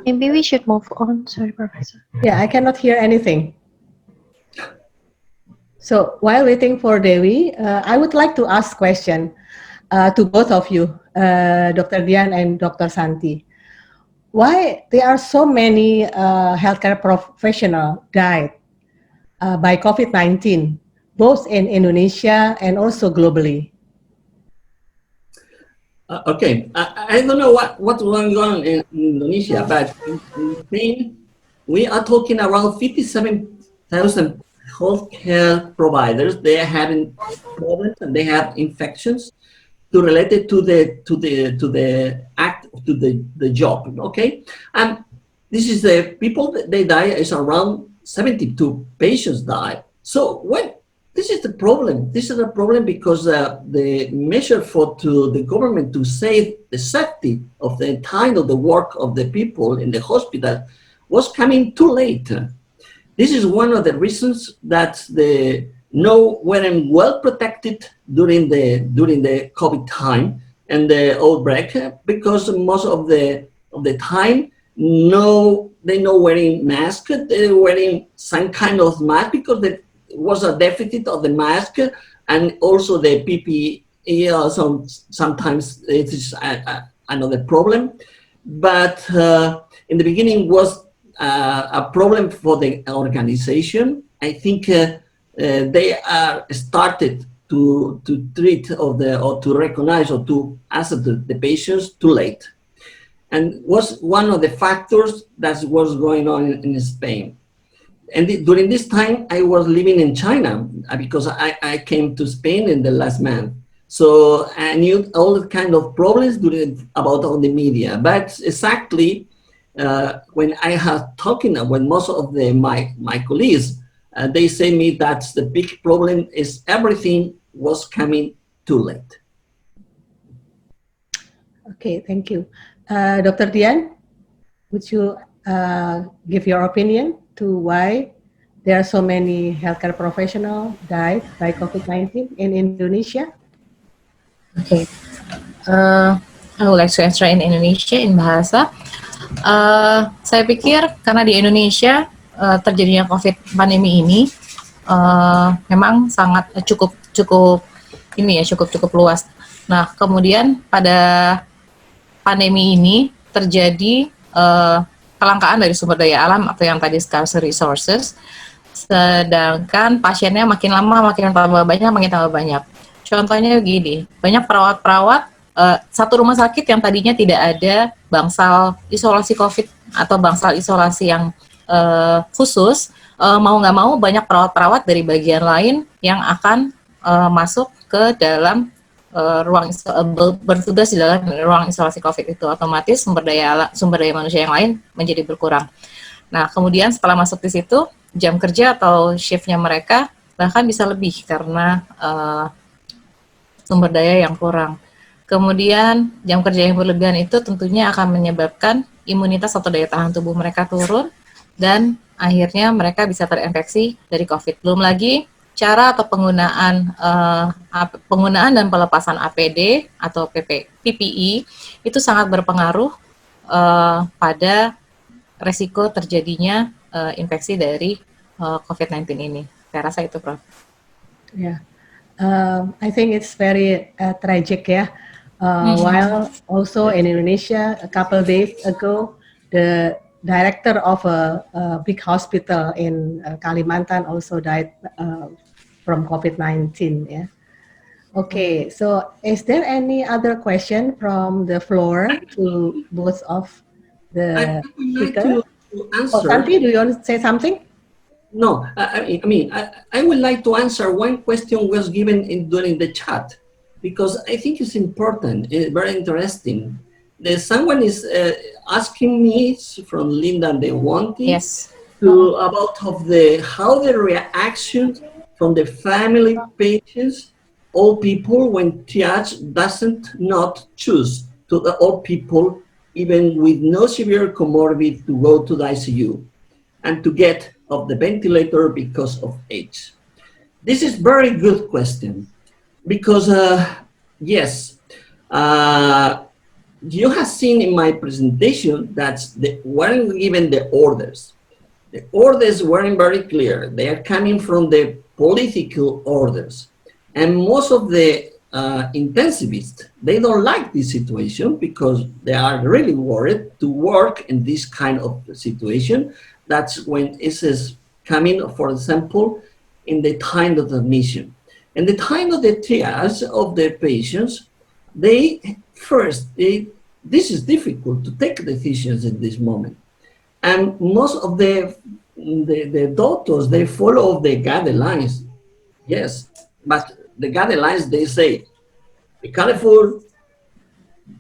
Maybe we should move on. Sorry, Professor.
Yeah, I cannot hear anything. So while waiting for Dewi, I would like to ask question to both of you, Dr. Dian and Dr. Santi. Why there are so many healthcare professionals died by COVID-19, both in Indonesia and also globally?
Okay, I don't know what's going on in Indonesia, but in Spain, we are talking around 57,000 healthcare providers. They are having problems and they have infections related to the job. Okay, and this is the people that they die is around 72 patients die. So when this is the problem. This is a problem because the measure for the government to save the safety of the entire of the work of the people in the hospital was coming too late. This is one of the reasons that the weren't well protected during the COVID time and the outbreak, because most of the time they no wearing mask. They were wearing some kind of mask because there was a deficit of the mask and also the PPE. Also, sometimes it is another problem. But in the beginning was a problem for the organization. I think they are started to treat or to recognize or to assess the patients too late, and was one of the factors that was going on in Spain. And during this time, I was living in China because I came to Spain in the last month. So I knew all the kind of problems about all the media. But exactly when I have talking with most of my colleagues, they say me that the big problem is everything was coming too late.
Okay, thank you. Dr. Dian, would you give your opinion to why there are so many healthcare professionals died by COVID-19 in Indonesia?
Okay, I would like to answer in Indonesia in bahasa. Saya pikir karena di Indonesia terjadinya COVID pandemi ini memang sangat cukup luas. Nah, kemudian pada pandemi ini terjadi kelangkaan dari sumber daya alam atau yang tadi scarce resources, sedangkan pasiennya makin lama makin tambah banyak. Contohnya begini, banyak perawat-perawat satu rumah sakit yang tadinya tidak ada bangsal isolasi COVID atau bangsal isolasi yang khusus, mau nggak mau banyak perawat-perawat dari bagian lain yang akan masuk ke dalam bertugas di dalam ruang isolasi COVID itu, otomatis sumber daya manusia yang lain menjadi berkurang. Nah, kemudian setelah masuk di situ, jam kerja atau shiftnya mereka bahkan bisa lebih karena sumber daya yang kurang. Kemudian jam kerja yang berlebihan itu tentunya akan menyebabkan imunitas atau daya tahan tubuh mereka turun dan akhirnya mereka bisa terinfeksi dari COVID. Belum lagi cara atau penggunaan dan pelepasan APD atau PPE itu sangat berpengaruh pada resiko terjadinya infeksi dari COVID-19 ini. Saya rasa itu, Prof.
Yeah, I think it's very tragic, yeah. While also in Indonesia, a couple days ago, the director of a big hospital in Kalimantan also died from COVID-19. Yeah. Okay. So, is there any other question from the floor to both of the speakers?
To answer.
Santi, do you want to say something?
No, I would like to answer one question was given during the chat, because I think it's important, very interesting. someone is asking me from Linda De Wanti
Yes.
to about of the how the reaction from the family patients, old people when triage doesn't not choose to the old people even with no severe comorbid to go to the ICU and to get off the ventilator because of age. This is very good question because yes, you have seen in my presentation that weren't given the orders. The orders weren't very clear. They are coming from the political orders. And most of the intensivists, they don't like this situation because they are really worried to work in this kind of situation. That's when it is coming, for example, in the time of admission. And the time of the triage of the patients, this is difficult to take decisions in this moment. And most of the doctors, they follow the guidelines. Yes, but the guidelines, they say, be careful,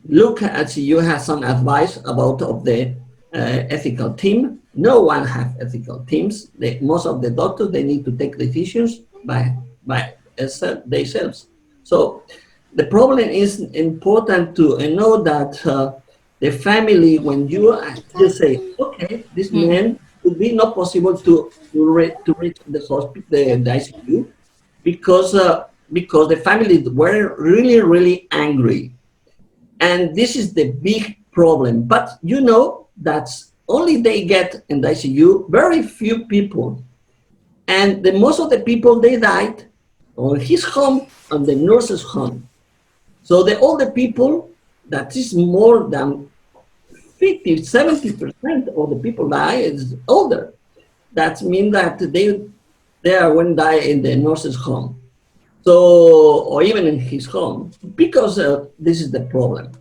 look at, you have some advice about of the ethical team. No one have ethical teams. Most of the doctors, they need to take decisions by themselves. So the problem is important to know that the family, when you say, okay, this man would be not possible to reach the hospital, the ICU, because the family were really angry. And this is the big problem. But you know that only they get in the ICU, very few people. And most of the people, they died on his home, on the nurse's home. So the older people, that is more than 50-70% of the people die is older. That means that they are when die in the nurse's home. So, or even in his home, because this is the problem.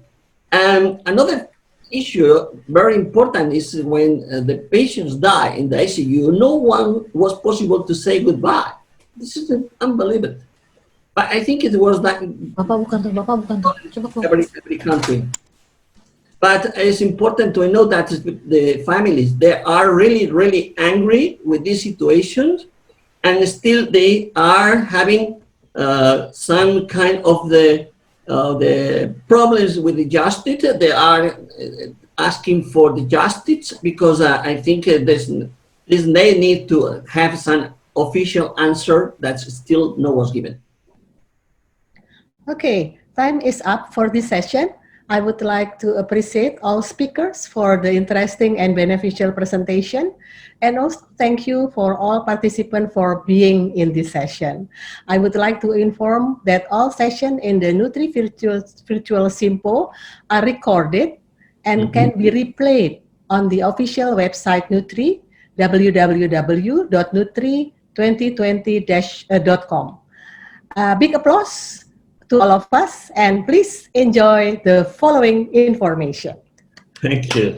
And another issue, very important, is when the patients die in the ICU, no one was possible to say goodbye. This is unbelievable. But I think it was that
Bapak bukan tuh. Coba keluar.
every country. But it's important to know that the families, they are really angry with these situations, and still they are having some kind of the problems with the justice. They are asking for the justice because I think they need to have some official answer that still no was given.
Okay, time is up for this session. I would like to appreciate all speakers for the interesting and beneficial presentation, and also thank you for all participants for being in this session. I would like to inform that all sessions in the Nutri Virtual Simpo are recorded and can be replayed on the official website Nutri, www.nutri2020-.com. Big applause to all of us, and please enjoy the following information.
Thank you.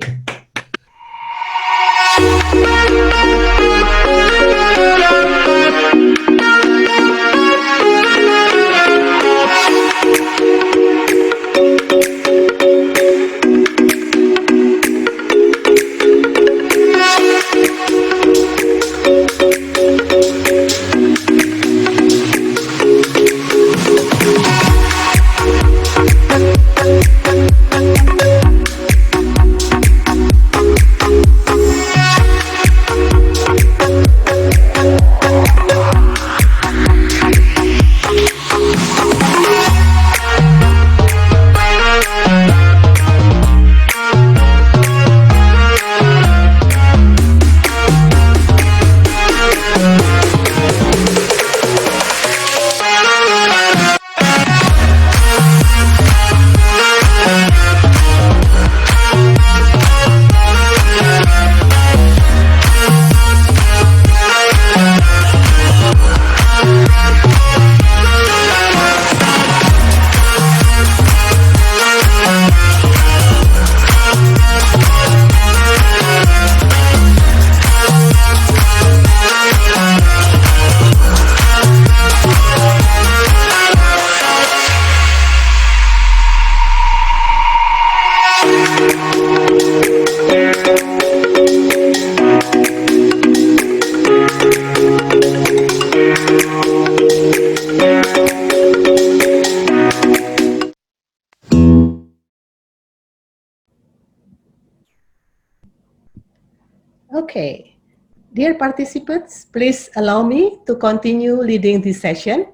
Okay. Dear participants, please allow me to continue leading this session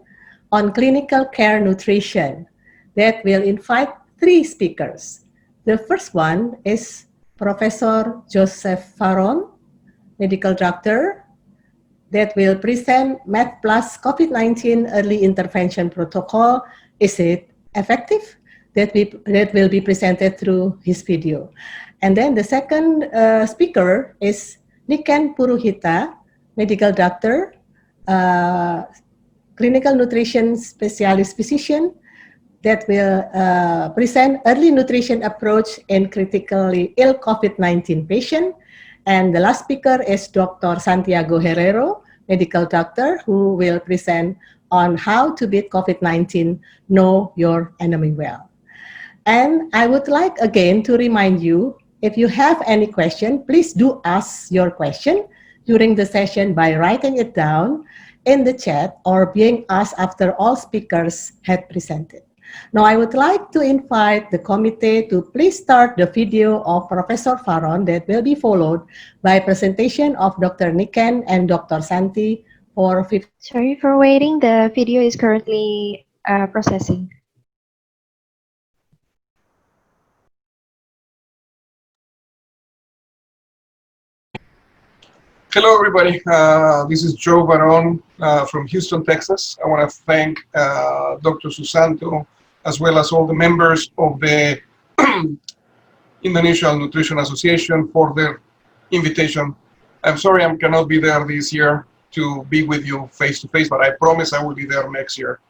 on clinical care nutrition that will invite 3 speakers. The first one is Professor Joseph Faron, medical doctor, that will present Med Plus COVID-19 early intervention protocol. Is it effective? That will be presented through his video. And then the second speaker is Niken Puruhita, medical doctor, clinical nutrition specialist physician, that will present early nutrition approach in critically ill COVID-19 patient. And the last speaker is Dr. Santiago Herrero, medical doctor, who will present on how to beat COVID-19, know your enemy well. And I would like again to remind you, if you have any question, please do ask your question during the session by writing it down in the chat or being asked after all speakers had presented. Now I would like to invite the committee to please start the video of Professor Faron that will be followed by presentation of Dr. Niken and Dr. Santi for 15.
Sorry for waiting. The video is currently processing.
Hello, everybody. This is Joe Baron from Houston, Texas. I want to thank Dr. Susanto, as well as all the members of the Indonesian Nutrition Association for their invitation. I'm sorry I cannot be there this year to be with you face to face, but I promise I will be there next year.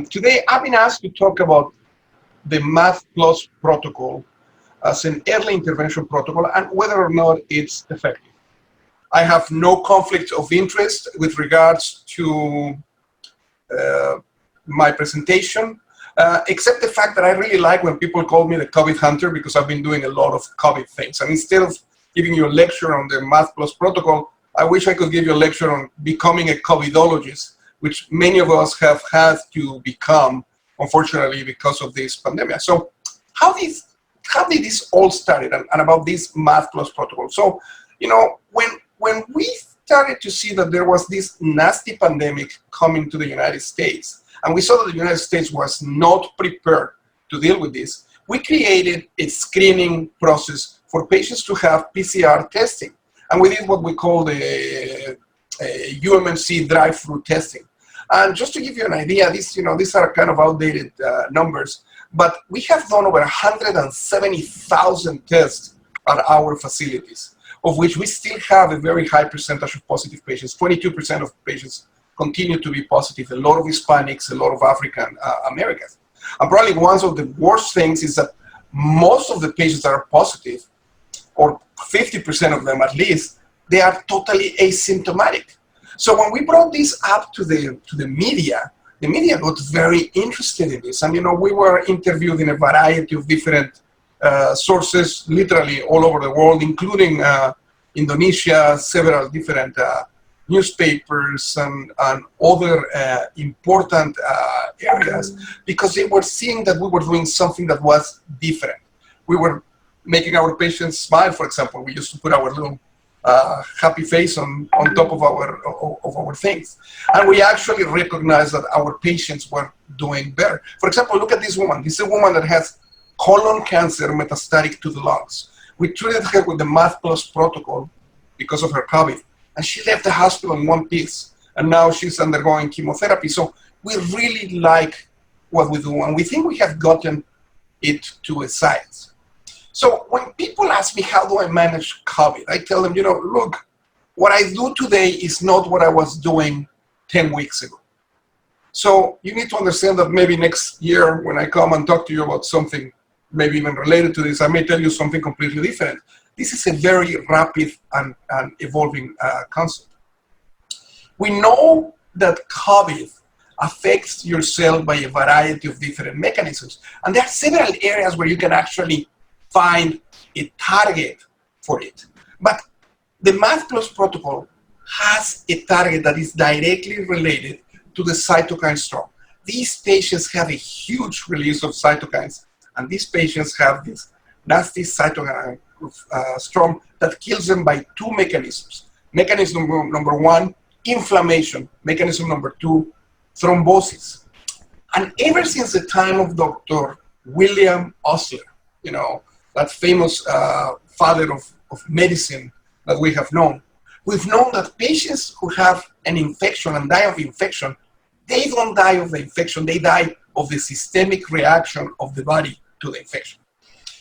Today, I've been asked to talk about the Math Plus protocol as an early intervention protocol and whether or not it's effective. I have no conflict of interest with regards to my presentation, except the fact that I really like when people call me the COVID hunter, because I've been doing a lot of COVID things. And instead of giving you a lecture on the Math Plus protocol, I wish I could give you a lecture on becoming a COVIDologist, which many of us have had to become, unfortunately, because of this pandemic. So how did this all started and about this Math Plus protocol? So, you know, when we started to see that there was this nasty pandemic coming to the United States, and we saw that the United States was not prepared to deal with this, we created a screening process for patients to have PCR testing. And we did what we call the UMMC drive-through testing. And just to give you an idea, these are kind of outdated numbers, but we have done over 170,000 tests at our facilities, of which we still have a very high percentage of positive patients. 22% of patients continue to be positive, a lot of Hispanics, a lot of African Americans. And probably one of the worst things is that most of the patients that are positive, or 50% of them at least, they are totally asymptomatic. So when we brought this up to the media got very interested in this. And, you know, we were interviewed in a variety of different sources, literally all over the world, including Indonesia, several different newspapers and other important areas, because they were seeing that we were doing something that was different. We were making our patients smile, for example. We used to put our little happy face on top of our things. And we actually recognized that our patients were doing better. For example, look at this woman. This is a woman that has colon cancer metastatic to the lungs. We treated her with the Math Plus protocol because of her COVID, and she left the hospital in one piece, and now she's undergoing chemotherapy. So we really like what we do, and we think we have gotten it to a science. So when people ask me, how do I manage COVID? I tell them, you know, look, what I do today is not what I was doing 10 weeks ago. So you need to understand that maybe next year when I come and talk to you about something, maybe even related to this, I may tell you something completely different. This is a very rapid and evolving concept. We know that COVID affects your cell by a variety of different mechanisms. And there are several areas where you can actually find a target for it. But the Math Plus protocol has a target that is directly related to the cytokine storm. These patients have a huge release of cytokines, and these patients have this nasty cytokine storm that kills them by two mechanisms. Mechanism number one, inflammation. Mechanism number two, thrombosis. And ever since the time of Dr. William Osler, you know, that famous father of medicine that we have known, we've known that patients who have an infection and die of infection, they don't die of the infection, they die of the systemic reaction of the body to the infection.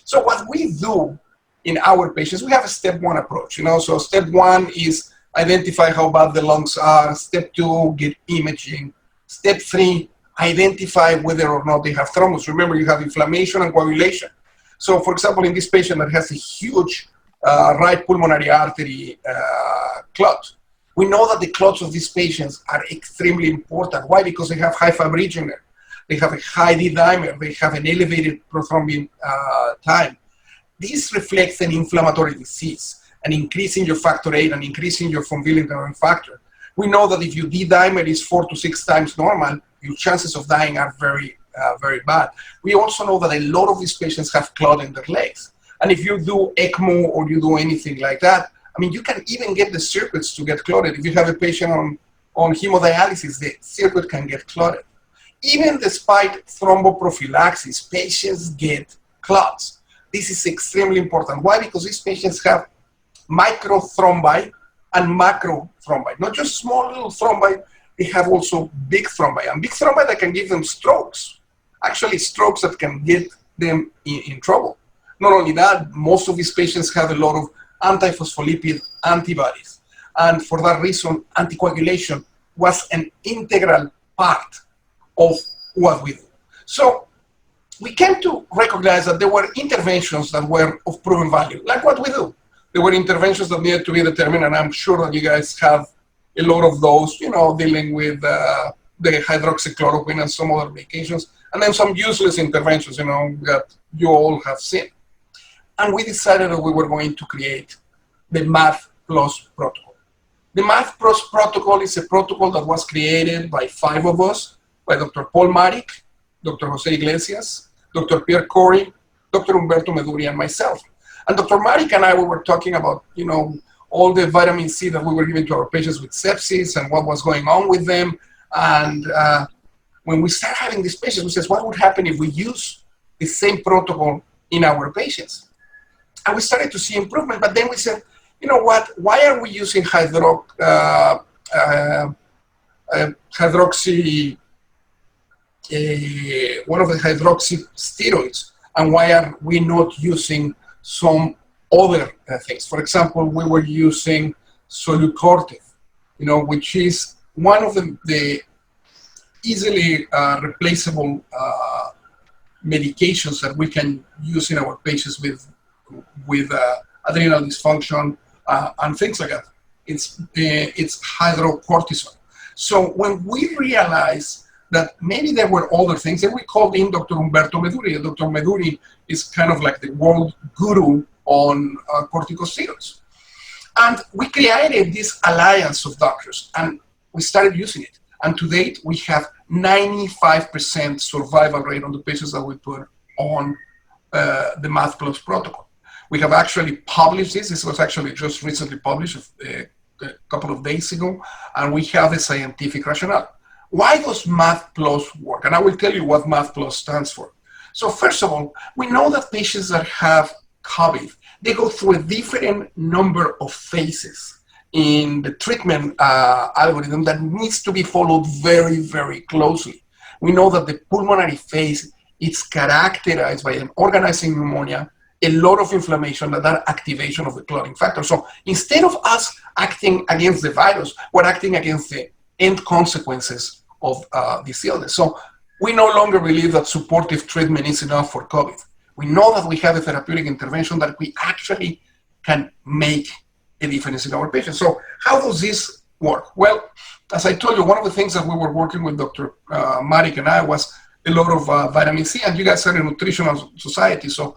So what we do in our patients, we have a step one approach, you know, so step one is identify how bad the lungs are. Step two, get imaging. Step three, identify whether or not they have thrombus. Remember, you have inflammation and coagulation. So for example, in this patient that has a huge right pulmonary artery clot, we know that the clots of these patients are extremely important. Why? Because they have high fibrinogen, they have a high D-dimer, they have an elevated prothrombin time. This reflects an inflammatory disease, an increase in your factor VIII, an increase in your von Willebrand factor. We know that if your D-dimer is 4 to 6 times normal, your chances of dying are very, very bad. We also know that a lot of these patients have clot in their legs. And if you do ECMO or you do anything like that, I mean, you can even get the circuits to get clotted. If you have a patient on hemodialysis, the circuit can get clotted. Even despite thromboprophylaxis, patients get clots. This is extremely important. Why? Because these patients have microthrombi and macrothrombi. Not just small little thrombi, they have also big thrombi. And big thrombi that can give them strokes. Actually, strokes that can get them in trouble. Not only that, most of these patients have a lot of antiphospholipid antibodies. And for that reason, anticoagulation was an integral part of what we do. So we came to recognize that there were interventions that were of proven value, like what we do. There were interventions that needed to be determined, and I'm sure that you guys have a lot of those, you know, dealing with the hydroxychloroquine and some other medications, and then some useless interventions, you know, that you all have seen. And we decided that we were going to create the MATH Plus protocol. The MATH Plus protocol is a protocol that was created by 5 of us, by Dr. Paul Marik, Dr. Jose Iglesias, Dr. Pierre Corey, Dr. Humberto Meduri, and myself. And Dr. Marik and I, we were talking about, you know, all the vitamin C that we were giving to our patients with sepsis and what was going on with them. And when we started having these patients, we said, what would happen if we use the same protocol in our patients? And we started to see improvement, but then we said, you know what, why are we using one of the hydroxy steroids, and why are we not using some other things? For example, we were using Solucortev, you know, which is one of the easily replaceable medications that we can use in our patients with adrenal dysfunction and things like that. It's hydrocortisone. So when we realized that maybe there were other things, then we called in Dr. Humberto Meduri. Dr. Meduri is kind of like the world guru on corticosteroids. And we created this alliance of doctors, and we started using it. And to date, we have 95% survival rate on the patients that we put on the MATH Plus protocol. We have actually published this. This was actually just recently published a couple of days ago, and we have the scientific rationale. Why does MATH Plus work? And I will tell you what MATH Plus stands for. So first of all, we know that patients that have COVID, they go through a different number of phases in the treatment algorithm that needs to be followed very, very closely. We know that the pulmonary phase is characterized by an organizing pneumonia, a lot of inflammation, and that activation of the clotting factor. So instead of us acting against the virus, we're acting against the end consequences of this illness. So we no longer believe that supportive treatment is enough for COVID. We know that we have a therapeutic intervention that we actually can make a difference in our patients. So how does this work? Well, as I told you, one of the things that we were working with Dr. Marik and I was a lot of vitamin C, and you guys are a nutritional society, so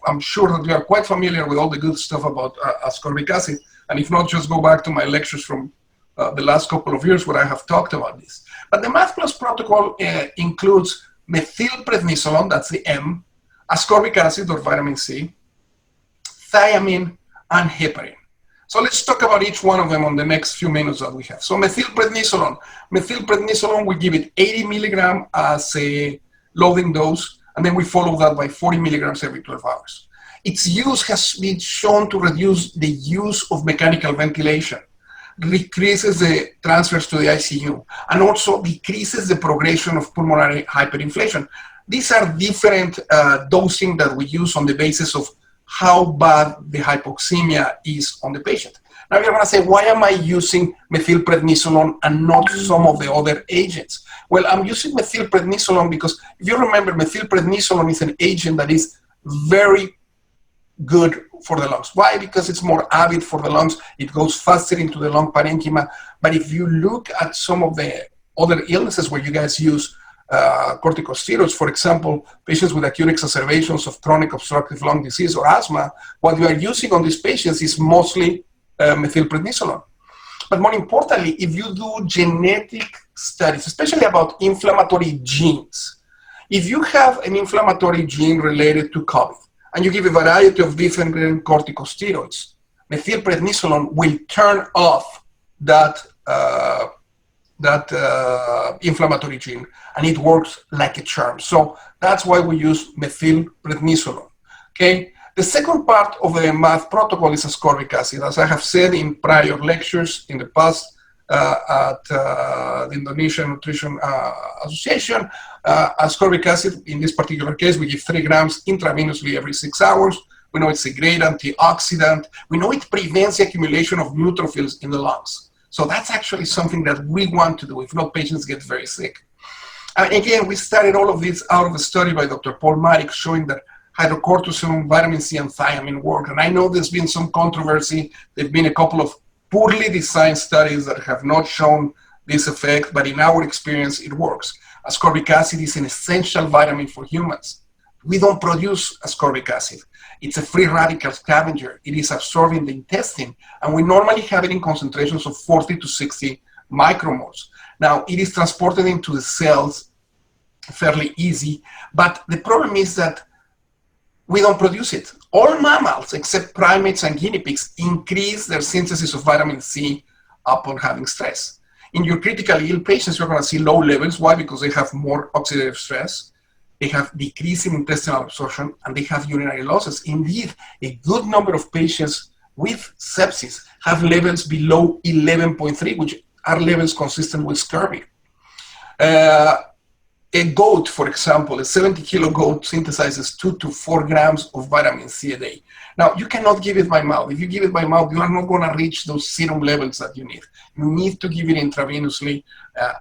I'm sure that you are quite familiar with all the good stuff about ascorbic acid. And if not, just go back to my lectures from the last couple of years where I have talked about this. But the MATH Plus protocol includes methylprednisolone, that's the M, ascorbic acid or vitamin C, thiamine, and heparin. So let's talk about each one of them on the next few minutes that we have. So methylprednisolone. Methylprednisolone, we give it 80 milligram as a loading dose, and then we follow that by 40 milligrams every 12 hours. Its use has been shown to reduce the use of mechanical ventilation, decreases the transfers to the ICU, and also decreases the progression of pulmonary hyperinflation. These are different dosing that we use on the basis of how bad the hypoxemia is on the patient. Now you're going to say, why am I using methylprednisolone and not some of the other agents? Well, I'm using methylprednisolone because if you remember, methylprednisolone is an agent that is very good for the lungs. Why? Because it's more avid for the lungs. It goes faster into the lung parenchyma. But if you look at some of the other illnesses where you guys use corticosteroids, for example, patients with acute exacerbations of chronic obstructive lung disease or asthma, what you are using on these patients is mostly methylprednisolone. But more importantly, if you do genetic studies, especially about inflammatory genes, if you have an inflammatory gene related to COVID, and you give a variety of different corticosteroids, methylprednisolone will turn off that inflammatory gene, and it works like a charm. So that's why we use methylprednisolone. Okay. The second part of the MAD protocol is ascorbic acid. As I have said in prior lectures in the past at the Indonesian Nutrition Association, ascorbic acid, in this particular case, we give 3 grams intravenously every 6 hours. We know it's a great antioxidant. We know it prevents the accumulation of neutrophils in the lungs. So that's actually something that we want to do. If not, patients get very sick. And again, we started all of this out of a study by Dr. Paul Marik showing that hydrocortisone, vitamin C, and thiamine work. And I know there's been some controversy. There have been a couple of poorly designed studies that have not shown this effect, but in our experience, it works. Ascorbic acid is an essential vitamin for humans. We don't produce ascorbic acid. It's a free radical scavenger. It is absorbed in the intestine, and we normally have it in concentrations of 40 to 60 micromoles. Now, it is transported into the cells fairly easy, but the problem is that we don't produce it. All mammals, except primates and guinea pigs, increase their synthesis of vitamin C upon having stress. In your critically ill patients, you're going to see low levels. Why? Because they have more oxidative stress, they have decreasing intestinal absorption, and they have urinary losses. Indeed, a good number of patients with sepsis have levels below 11.3, which are levels consistent with scurvy. A goat, for example, a 70-kilo goat synthesizes 2 to 4 grams of vitamin C a day. Now, you cannot give it by mouth. If you give it by mouth, you are not going to reach those serum levels that you need. You need to give it intravenously,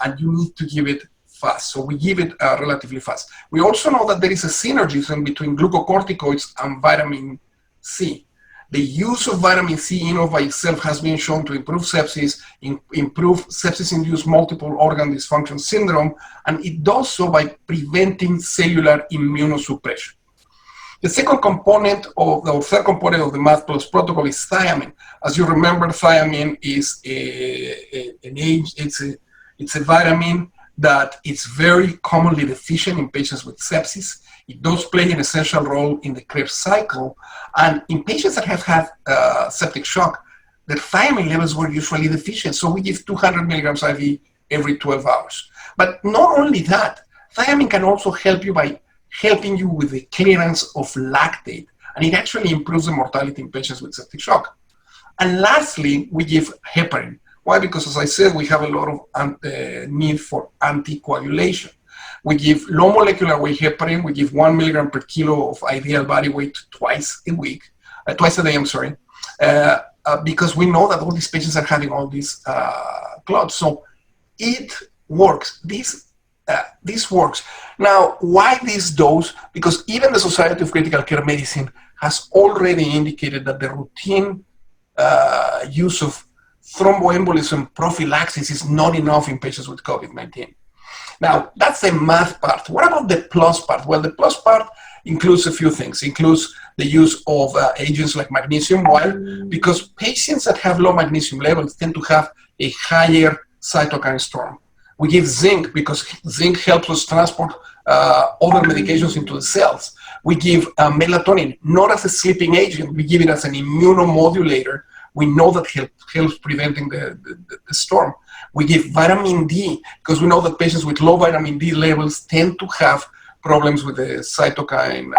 and you need to give it fast. So we give it relatively fast. We also know that there is a synergism between glucocorticoids and vitamin C. The use of vitamin C in and by itself has been shown to improve sepsis, improve sepsis-induced multiple organ dysfunction syndrome, and it does so by preventing cellular immunosuppression. The second component of the third component of the MAD Plus protocol is thiamine. As you remember, thiamine is it's a vitamin that is very commonly deficient in patients with sepsis. It does play an essential role in the Krebs cycle. And in patients that have had septic shock, their thiamine levels were usually deficient. So we give 200 milligrams IV every 12 hours. But not only that, thiamine can also help you by helping you with the clearance of lactate. And it actually improves the mortality in patients with septic shock. And lastly, we give heparin. Why? Because as I said, we have a lot of need for anticoagulation. We give low molecular weight heparin. We give 1 milligram per kilo of ideal body weight twice a day, I'm sorry, because we know that all these patients are having all these clots. So it works. This works. Now, why this dose? Because even the Society of Critical Care Medicine has already indicated that the routine use of thromboembolism prophylaxis is not enough in patients with COVID-19. Now, that's the MAD part. What about the plus part? Well, the plus part includes a few things. It includes the use of agents like magnesium. Why? Because patients that have low magnesium levels tend to have a higher cytokine storm. We give zinc because zinc helps us transport other medications into the cells. We give melatonin, not as a sleeping agent. We give it as an immunomodulator. We know that helps preventing the storm. We give vitamin D because we know that patients with low vitamin D levels tend to have problems with the cytokine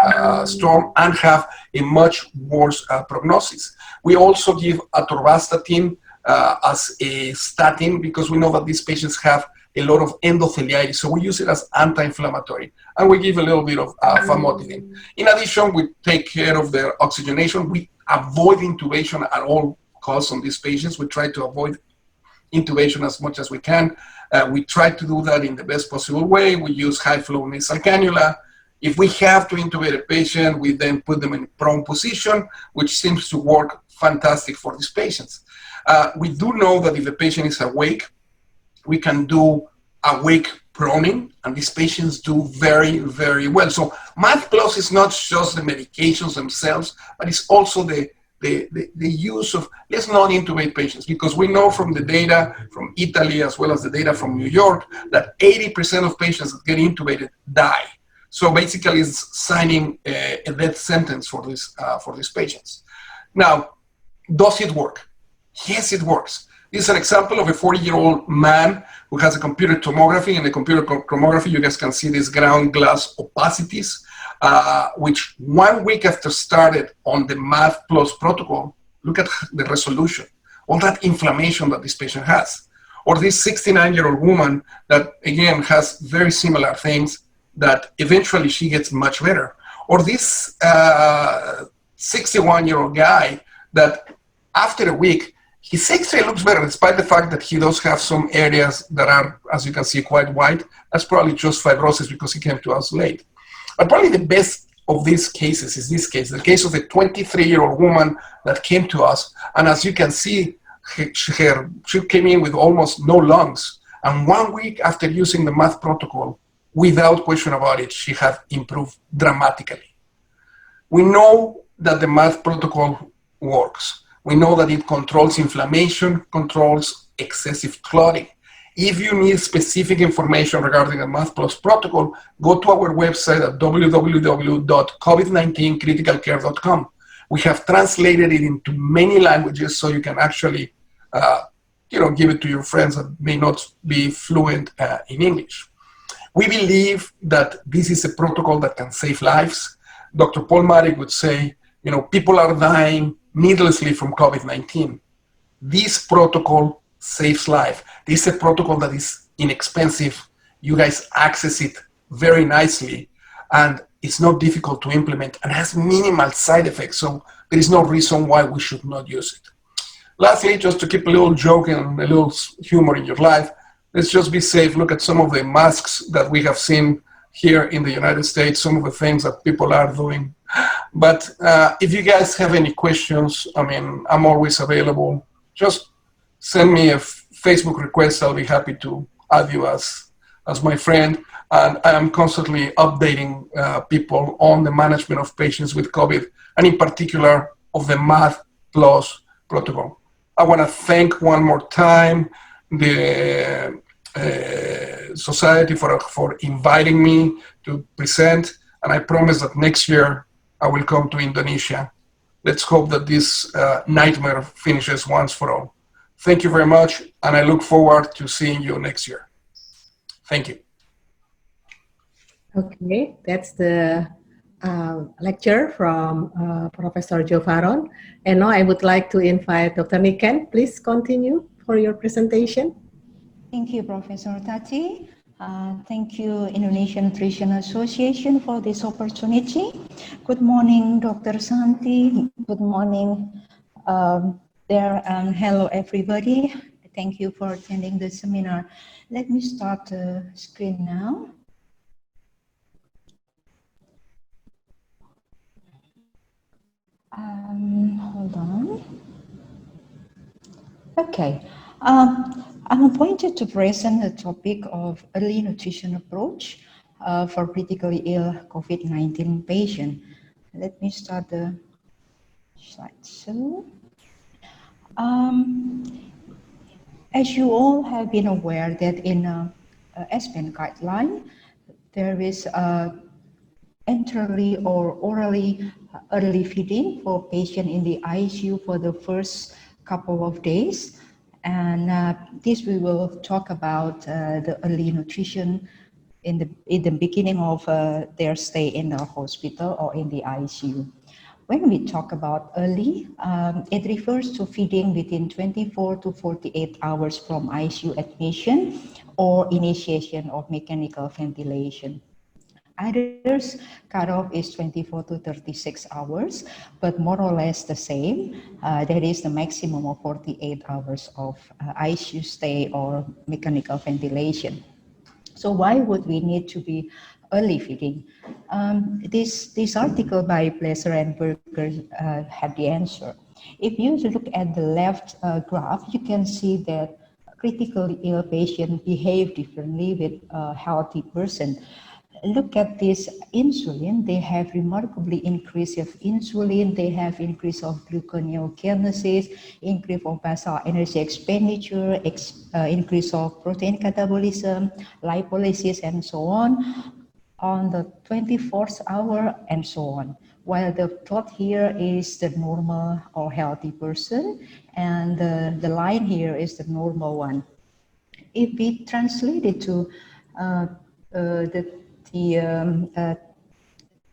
storm and have a much worse prognosis. We also give atorvastatin as a statin because we know that these patients have a lot of endotheliitis, so we use it as anti-inflammatory, and we give a little bit of famotidine. In addition, we take care of their oxygenation. We avoid intubation at all costs on these patients. We try to avoid intubation as much as we can. We try to do that in the best possible way. We use high-flow nasal cannula. If we have to intubate a patient, we then put them in prone position, which seems to work fantastic for these patients. We do know that if the patient is awake, we can do awake proning, and these patients do very, very well. So MAD Plus is not just the medications themselves, but it's also the use of, let's not intubate patients, because we know from the data from Italy as well as the data from New York that 80% of patients that get intubated die. So basically it's signing a death sentence for these patients. Now, does it work? Yes, it works. This is an example of a 40-year-old man who has a computer tomography. In the computer tomography, you guys can see these ground glass opacities, which 1 week after started on the MAD Plus protocol, look at the resolution, all that inflammation that this patient has. Or this 69-year-old woman that, again, has very similar things that eventually she gets much better. Or this 61-year-old guy that after a week, his X-ray looks better, despite the fact that he does have some areas that are, as you can see, quite white. That's probably just fibrosis because he came to us late. But probably the best of these cases is this case, the case of the 23-year-old woman that came to us. And as you can see, she came in with almost no lungs. And 1 week after using the MAD protocol, without question about it, she had improved dramatically. We know that the MAD protocol works. We know that it controls inflammation, controls excessive clotting. If you need specific information regarding the MAD Plus protocol, go to our website at www.covid19criticalcare.com. We have translated it into many languages so you can actually give it to your friends that may not be fluent in English. We believe that this is a protocol that can save lives. Dr. Paul Marik would say, people are dying needlessly from COVID-19. This protocol saves life. This is a protocol that is inexpensive. You guys access it very nicely, and it's not difficult to implement and has minimal side effects. So there is no reason why we should not use it. Lastly, just to keep a little joke and a little humor in your life, let's just be safe. Look at some of the masks that we have seen here in the United States, some of the things that people are doing. But if you guys have any questions, I'm always available. Just send me a Facebook request. I'll be happy to add you as my friend. And I am constantly updating people on the management of patients with COVID, and in particular of the MAD Plus protocol. I want to thank one more time the Society for inviting me to present, and I promise that next year I will come to Indonesia. Let's hope that this nightmare finishes once for all. Thank you very much, and I look forward to seeing you next year. Thank you.
Okay, that's the lecture from Professor Joe Varon. And now I would like to invite Dr. Niken. Please continue for your presentation.
Thank you, Professor Tati. Thank you, Indonesian Nutrition Association, for this opportunity. Good morning, Dr. Santi. Good morning there, and hello, everybody. Thank you for attending the seminar. Let me start the screen now. Hold on. Okay. I'm appointed to present the topic of early nutrition approach for critically ill COVID-19 patient. Let me start the slide. So, as you all have been aware that in ASPEN guideline, there is enterally or orally early feeding for patient in the ICU for the first couple of days. And this we will talk about the early nutrition in the beginning of their stay in the hospital or in the ICU. When we talk about early, it refers to feeding within 24 to 48 hours from ICU admission or initiation of mechanical ventilation. Others cutoff is 24 to 36 hours, but more or less the same. That is the maximum of 48 hours of ICU stay or mechanical ventilation. So why would we need to be early feeding? This article by Placer and Berger had the answer. If you look at the left graph, you can see that critically ill patients behave differently with a healthy person. Look at this insulin, they have remarkably increase of insulin, they have increase of gluconeogenesis, increase of basal energy expenditure, increase of protein catabolism, lipolysis, and so on the 24th hour, and so on. While the plot here is the normal or healthy person, and the line here is the normal one. If we translate it to the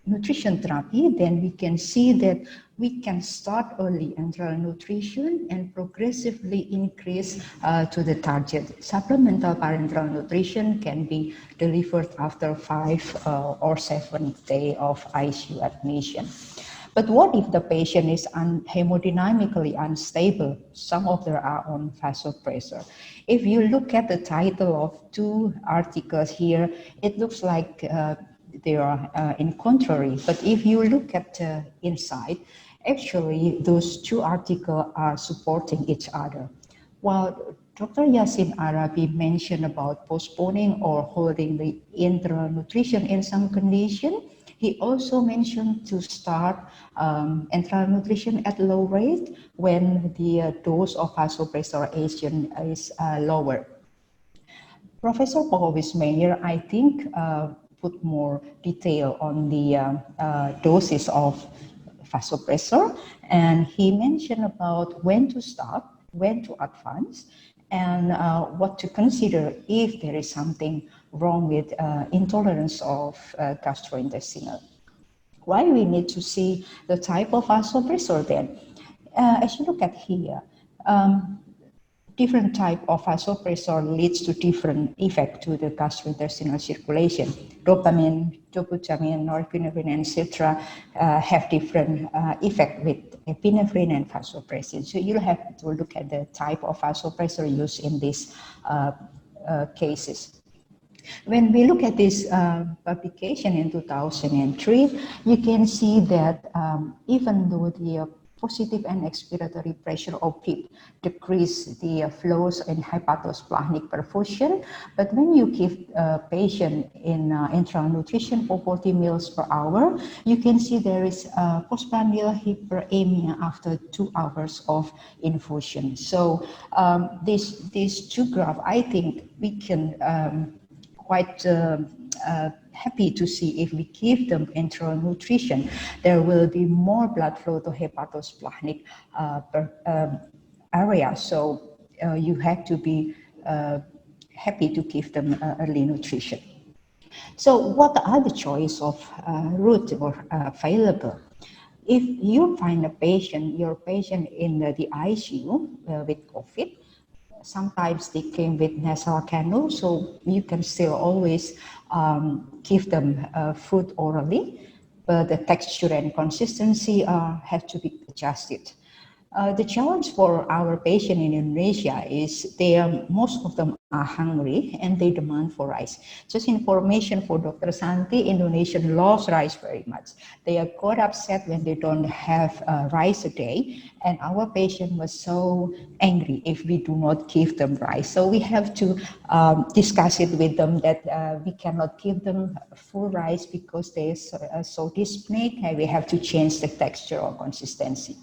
nutrition therapy, then we can see that we can start early enteral nutrition and progressively increase to the target. Supplemental parenteral nutrition can be delivered after 5 or 7 days of ICU admission. But what if the patient is hemodynamically unstable? Some of them are on vasopressor. If you look at the title of 2 articles here, it looks like they are in contrary. But if you look at inside, actually those 2 articles are supporting each other. While Dr. Yassin Arabi mentioned about postponing or holding the enteral nutrition in some condition, he also mentioned to start enteral nutrition at low rate when the dose of vasopressor agent is lower. Professor Paul Wismeyer, I think, put more detail on the doses of vasopressor, and he mentioned about when to start, when to advance, and what to consider if there is something wrong with intolerance of gastrointestinal. Why we need to see the type of vasopressor then? As you look at here, different type of vasopressor leads to different effect to the gastrointestinal circulation. Dopamine, dopamine, norepinephrine, etc. Have different effect with epinephrine and vasopressin. So you'll have to look at the type of vasopressor used in these cases. When we look at this publication in 2003, you can see that even though the positive and expiratory pressure of PEEP decrease the flows in hepatosplanchnic perfusion, but when you give a patient in enteral nutrition for 40 mL per hour, you can see there is postprandial hyperemia after 2 hours of infusion. So these 2 graphs, I think we can quite happy to see if we give them enteral nutrition, there will be more blood flow to hepatosplanchnic area. So you have to be happy to give them early nutrition. So what are the choice of route or available? If you find a patient, your patient in the ICU with COVID, sometimes they came with nasal cannula, so you can still always give them food orally, but the texture and consistency have to be adjusted. The challenge for our patient in Indonesia is most of them are hungry and they demand for rice. Just information for Dr. Santi, Indonesian loves rice very much. They are quite upset when they don't have rice a day, and our patient was so angry if we do not give them rice. So we have to discuss it with them that we cannot give them full rice because they are so dyspneic, and we have to change the texture or consistency.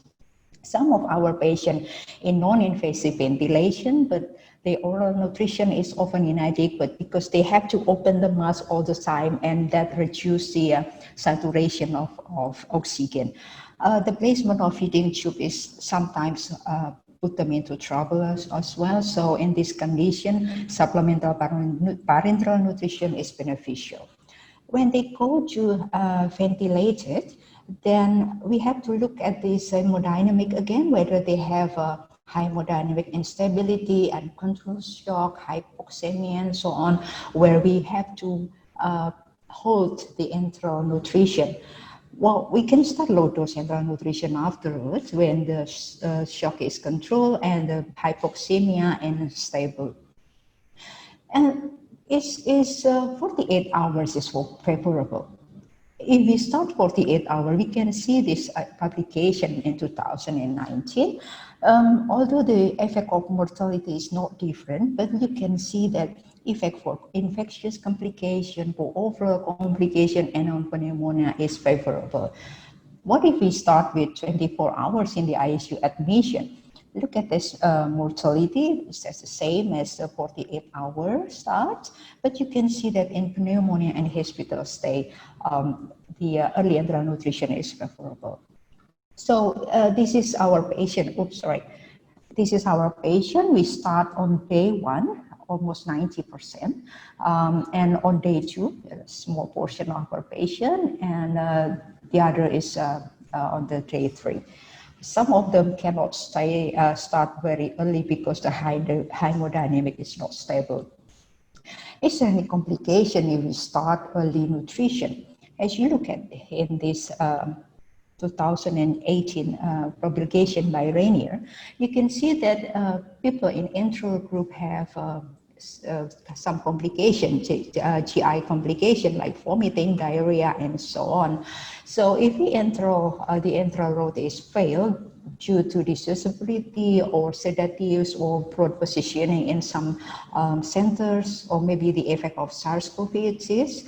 Some of our patients in non-invasive ventilation, but the oral nutrition is often inadequate because they have to open the mouth all the time, and that reduces the saturation of oxygen. The placement of feeding tube is sometimes put them into trouble as well. So in this condition, supplemental parenteral nutrition is beneficial. When they go to ventilated, then we have to look at this hemodynamic again, whether they have hemodynamic instability, uncontrolled shock, hypoxemia, and so on, where we have to hold the enteral nutrition. Well, we can start low-dose enteral nutrition afterwards when the shock is controlled and the hypoxemia and stable. And is 48 hours is favorable. If we start 48 hours, we can see this publication in 2019. Although the effect of mortality is not different, but you can see that effect for infectious complication, for overall complication, and on pneumonia is favorable. What if we start with 24 hours in the ICU admission? Look at this mortality, it's the same as the 48-hour start, but you can see that in pneumonia and hospital stay, the early enteral nutrition is preferable. So this is our patient, This is our patient. We start on day 1, almost 90%, and on day 2, a small portion of our patient, and the other is on the day 3. Some of them cannot start very early because the hemodynamic is not stable. Is there any complication if we start early nutrition? As you look at in this 2018 publication by Rainier, you can see that people in enteral group have some complication, GI complication like vomiting, diarrhea, and so on. So if the enteral route is failed due to dissociability or sedatives or broad positioning in some centers, or maybe the effect of SARS-CoV-2,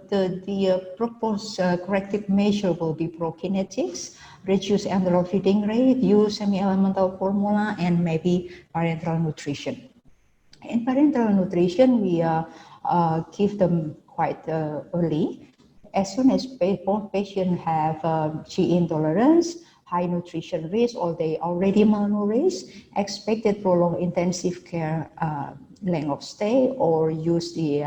the proposed corrective measure will be prokinetics, reduce enteral feeding rate, use semi-elemental formula, and maybe parenteral nutrition. In parenteral nutrition, we give them quite early. As soon as both patients have GI intolerance, high nutrition risk, or they already malnourished, expected prolonged intensive care length of stay, or use the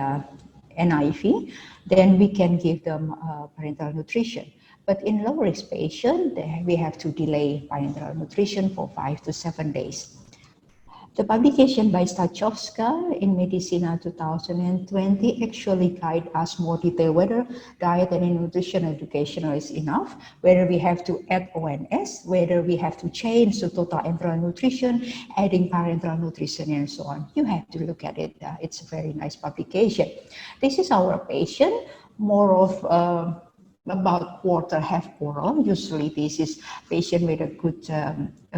NIV, then we can give them parenteral nutrition. But in low-risk patients, we have to delay parenteral nutrition for 5 to 7 days. The publication by Stachowska in Medicina 2020 actually guide us more detail whether diet and nutrition education is enough, whether we have to add ONS, whether we have to change the total enteral nutrition, adding parenteral nutrition, and so on. You have to look at it. It's a very nice publication. This is our patient, more of about quarter half oral. Usually this is patient with a good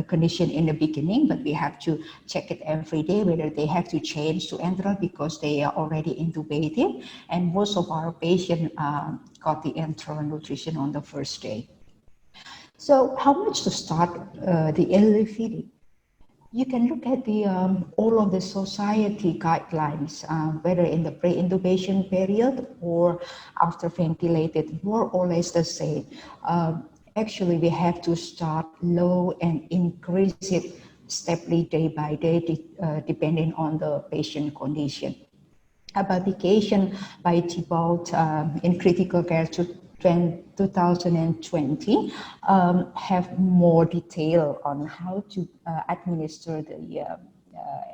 condition in the beginning, but we have to check it every day whether they have to change to enteral because they are already intubated, and most of our patients got the enteral nutrition on the first day. So how much to start the early feeding? You can look at the all of the society guidelines, whether in the pre-intubation period or after ventilated, more or less the same. Actually, we have to start low and increase it steadily day by day, depending on the patient condition. A publication by Thibault in Critical Care 2020 have more detail on how to administer the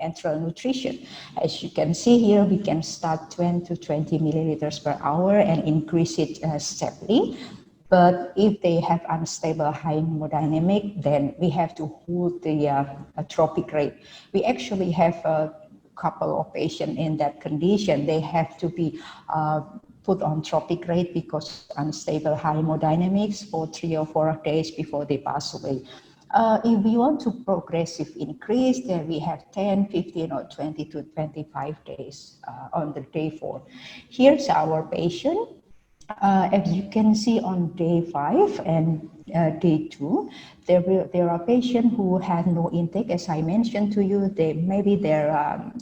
enteral nutrition. As you can see here, we can start 10 to 20 milliliters per hour and increase it steadily. But if they have unstable hemodynamic, then we have to hold the tropic rate. We actually have a couple of patients in that condition. They have to be put on tropic rate because unstable hemodynamics for 3 or 4 days before they pass away. If we want to progressive increase, then we have 10, 15, or 20 to 25 days on the day 4. Here's our patient. As you can see on day 5 and day 2, there are patients who have no intake. As I mentioned to you, maybe their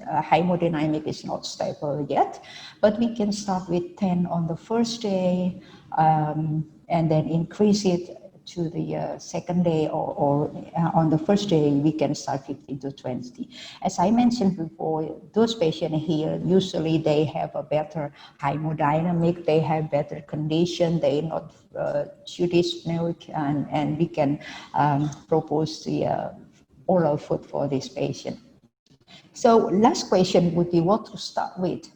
hemodynamic is not stable yet, but we can start with 10 on the first day and then increase it to the second day, or on the first day we can start 15 to 20. As I mentioned before, those patients here usually they have a better hemodynamic, they have better condition, they not too dyspneic, and we can propose the oral food for this patient. So last question would be what to start with.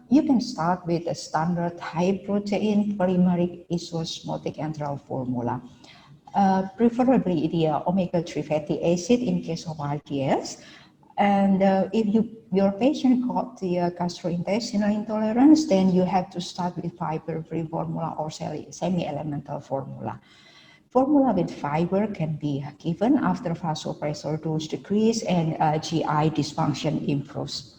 You can start with a standard high protein polymeric isosmotic enteral formula, preferably the omega-3 fatty acid in case of RTS. And if your patient got the gastrointestinal intolerance, then you have to start with fiber-free formula or semi-elemental formula. Formula with fiber can be given after vasopressor dose decrease and GI dysfunction improves.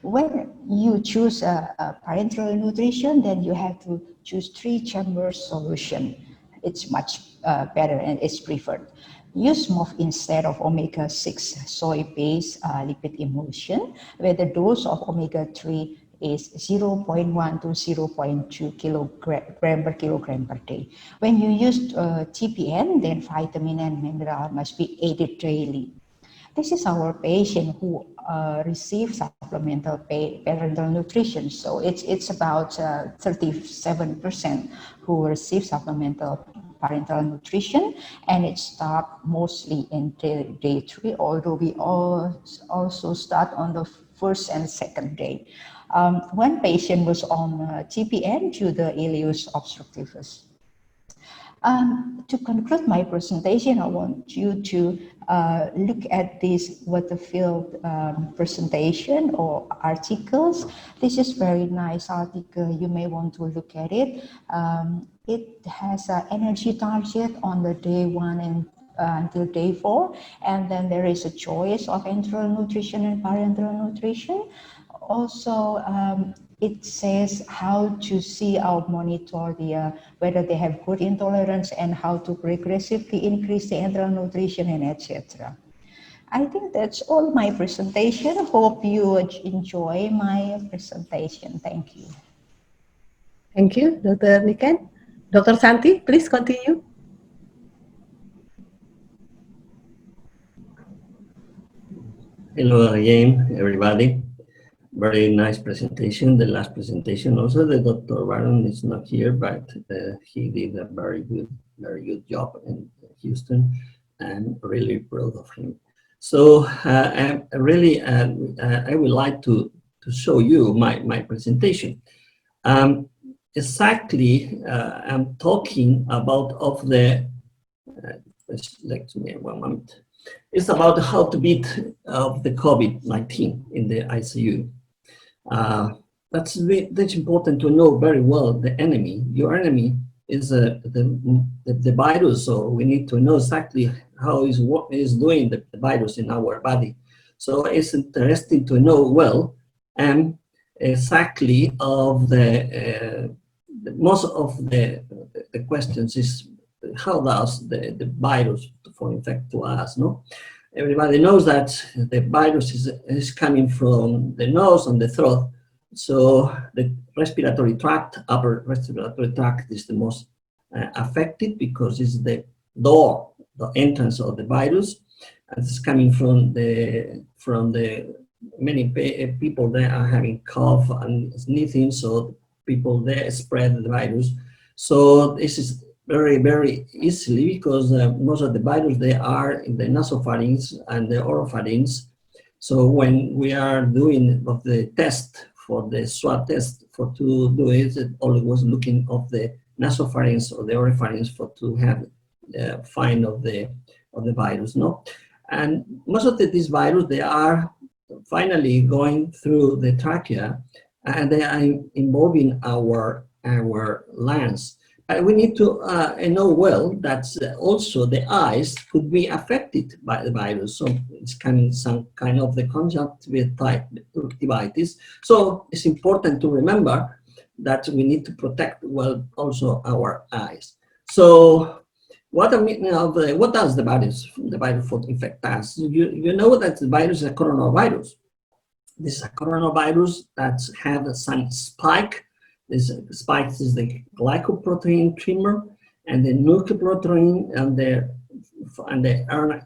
When you choose a parenteral nutrition, then you have to choose 3-chamber solution. It's much better and it's preferred. Use MOF instead of omega-6 soy-based lipid emulsion, where the dose of omega-3 is 0.1 to 0.2 kilogram per kilogram per day. When you use TPN, then vitamin and mineral must be added daily. This is our patient who receive supplemental parenteral nutrition. So it's about 37% who receive supplemental parenteral nutrition, and it starts mostly in day 3, although we also start on the first and second day. One patient was on TPN due to the ileus obstructivus. To conclude my presentation, I want you to look at this Waterfield presentation or articles. This is very nice article. You may want to look at it. It has an energy target on the day 1 and until day 4, and then there is a choice of enteral nutrition and parenteral nutrition. Also, it says how to see or monitor whether they have good intolerance and how to progressively increase the enteral nutrition and etc. I think that's all my presentation. Hope you enjoy my presentation. Thank you.
Thank you, Dr. Niken. Dr. Santi, please continue.
Hello again, everybody. Very nice presentation. The last presentation also, the Dr. Baron is not here, but he did a very good job in Houston. I'm really proud of him. So I would like to show you my presentation. Exactly, I'm talking about let me 1 moment. It's about how to beat the COVID-19 in the ICU. That's important to know very well the enemy. Your enemy is the virus, so we need to know exactly what is doing the virus in our body. So it's interesting to know well and exactly of most of the questions is how does the virus infect to us, no? Everybody knows that the virus is coming from the nose and the throat. So the respiratory tract, upper respiratory tract is the most affected because it's the door, the entrance of the virus. And it's coming from the many people that are having cough and sneezing, so people there spread the virus. So this is very easily because most of the virus they are in the nasopharynx and the oropharynx. So when we are doing of the test for the swab test to do it, always looking of the nasopharynx or the oropharynx to have find of the virus, no? And most of these virus they are finally going through the trachea and they are involving our lungs. We need to know well that also the eyes could be affected by the virus. So it's coming some kind of the conjunctivitis. So it's important to remember that we need to protect well also our eyes. So what I mean of what does the virus infect us? You know that the virus is a coronavirus. This is a coronavirus that has some spike. This spike is the glycoprotein trimer and the nucleoprotein and the RNA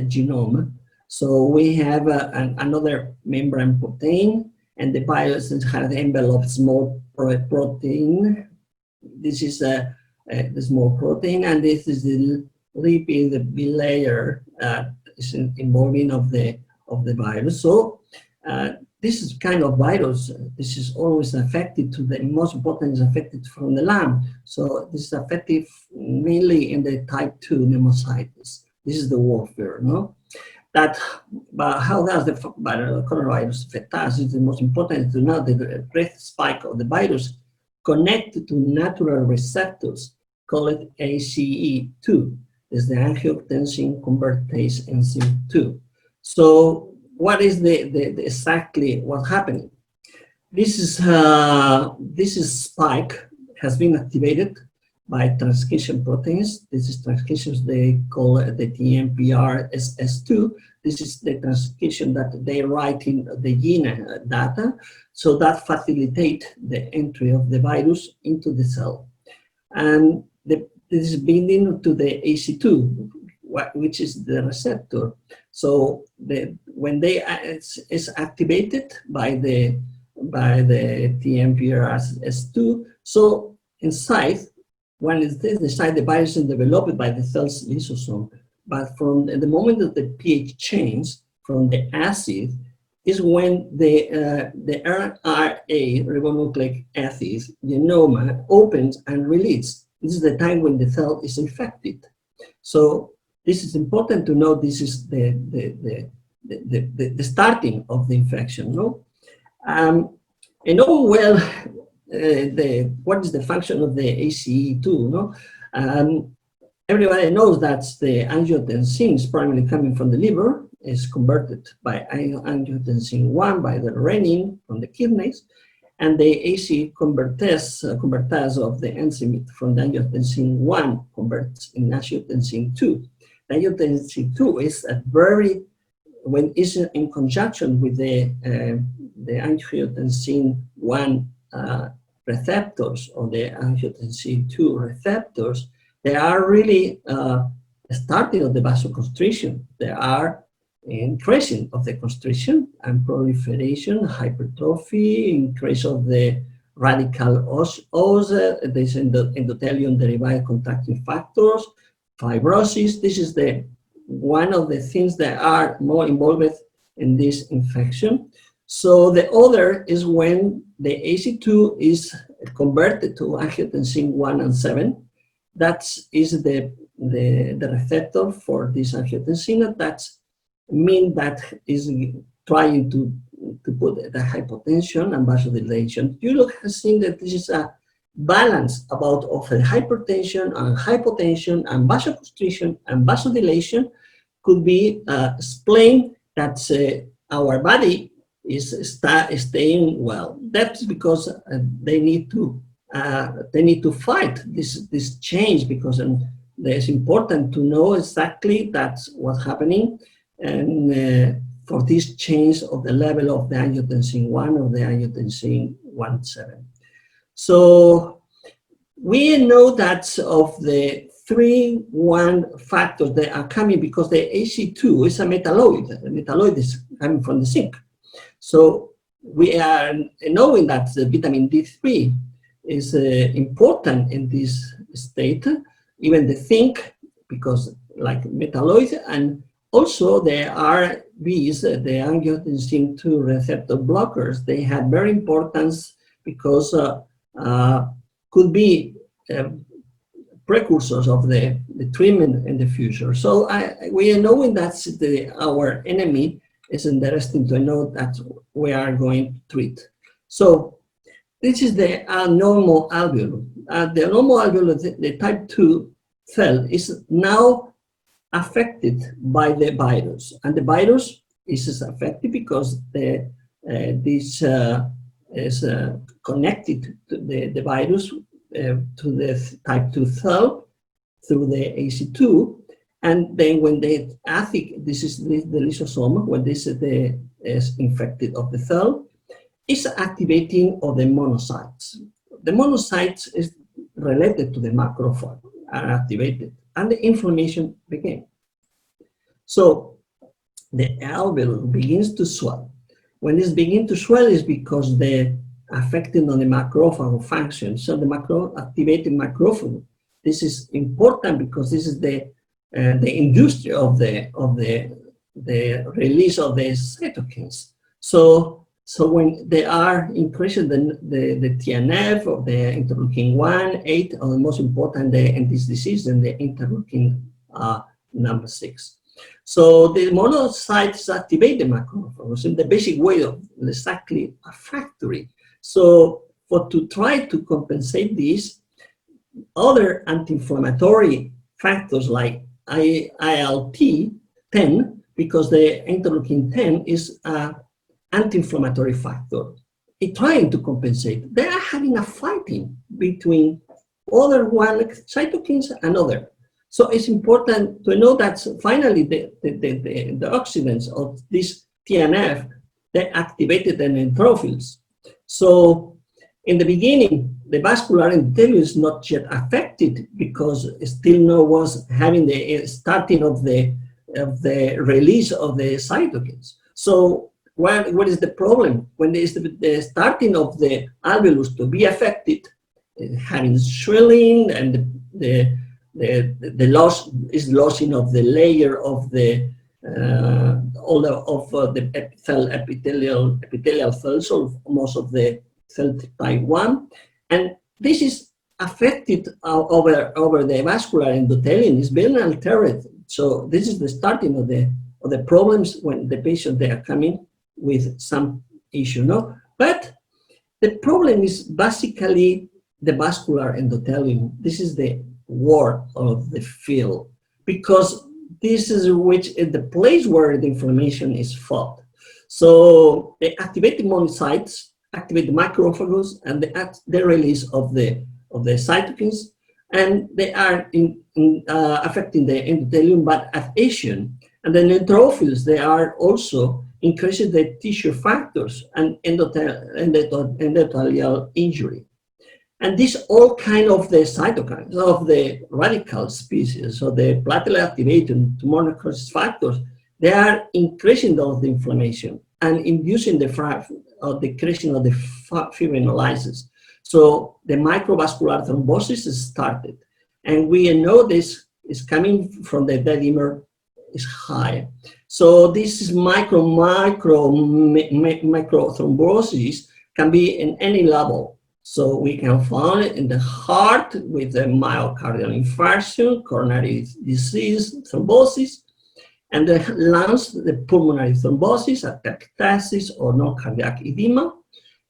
genome. So we have another membrane protein, and the virus has enveloped small protein. This is the small protein, and this is the lipid bilayer is involving of the virus. So this is kind of virus. This is always affected to the most important is affected from the lamb. So this is effective mainly in the type 2 pneumocystis. This is the warfare, no? But how does the coronavirus affect us? It's the most important to know that the breath spike of the virus connected to natural receptors called ACE2. Is the angiotensin convertase enzyme 2. So what is exactly what's happening? This is spike has been activated by transcription proteins. This is transcriptions they call the TMPRSS2. This is the transcription that they write in the gene data, so that facilitate the entry of the virus into the cell. And this is binding to the AC2, which is the receptor. So when it's activated by the TMPRSS2, so inside, when it's inside, the virus is developed by the cell's lysosome. But from the moment that the pH change from the acid is when the RNA, ribonucleic acid genome, opens and releases. This is the time when the cell is infected. So this is important to know. This is the starting of the infection, no? And know well what is the function of the ACE2, no? Everybody knows that the angiotensin is primarily coming from the liver, is converted by angiotensin 1 by the renin from the kidneys, and the AC convertase of the enzyme from the angiotensin 1 converts in angiotensin 2. The angiotensin 2 is a very, when it's in conjunction with the angiotensin 1 receptors or the angiotensin 2 receptors, they are really starting of the vasoconstriction. They are increasing of the constriction and proliferation, hypertrophy, increase of the radical os, this endothelium-derived contracting factors, fibrosis. This is one of the things that are more involved in this infection. So the other is when the AC2 is converted to angiotensin 1 and 7. That is the receptor for this angiotensin. That means that is trying to put the hypotension and vasodilation. You have seen that this is a balance about of the hypertension and hypotension and vasoconstriction and vasodilation could be explained that our body is staying well. That's because they need to fight this change, because it's important to know exactly that's what's happening, and for this change of the level of the angiotensin 1 or the angiotensin 1-7. So we know that of the 3-1 factors that are coming because the AC2 is a metalloid. The metalloid is coming from the zinc. So we are knowing that the vitamin D3 is important in this state, even the zinc, because like metalloid, and also there are these, the angiotensin 2 receptor blockers. They have very importance because could be precursors of the treatment in the future. So we are knowing that our enemy is interesting to know that we are going to treat. So this is the normal alveolus. The normal alveolus, the type 2 cell, is now affected by the virus. And the virus is affected because this connected to the virus to the type 2 cell through the AC2. And then when the ATHIC, this is the lysosome, when this is infected of the cell, is activating of the monocytes. The monocytes is related to the macrophage, are activated, and the inflammation begins. So the alveolus begins to swell. When this begins to swell is because the affecting on the macrophage function. So the activated macrophage. This is important because this is the industry of the release of the cytokines. So when they are increasing the TNF of the interleukin 1, 8, or the most important in this disease, and the interleukin number 6. So the monocytes activate the macrophages in the basic way of exactly a factory. So to try to compensate this, other anti-inflammatory factors like IL-10, because the interleukin 10 is an anti-inflammatory factor, it's trying to compensate. They are having a fighting between other one cytokines and other. So it's important to know that finally the oxidants of this TNF, they activated the neutrophils. So in the beginning, the vascular endothelium is not yet affected because still no was having the starting of the release of the cytokines. So what is the problem? When there is the starting of the alveolus to be affected, having swelling and the loss is losing of the layer of the epithelial cells, or most of the cell type 1, and this is affected over the vascular endothelium. Is being altered. So this is the starting of the problems when the patient they are coming with some issue, no? But the problem is basically the vascular endothelium. This is the war of the field, because this is which is the place where the inflammation is fought. So they activate the monocytes, activate the macrophages, and the release of the cytokines, and they are affecting the endothelium by adhesion. And the neutrophils, they are also increasing the tissue factors and endothelial injury. And this all kind of the cytokines of the radical species, so the platelet activating tumor necrosis factors, they are increasing the inflammation and inducing the creation of the fibrinolysis. So the microvascular thrombosis is started. And we know this is coming from the D-dimer is high. So this is micro thrombosis can be in any level. So we can find it in the heart with the myocardial infarction, coronary disease, thrombosis, and the lungs, the pulmonary thrombosis, atelectasis, or non-cardiac edema,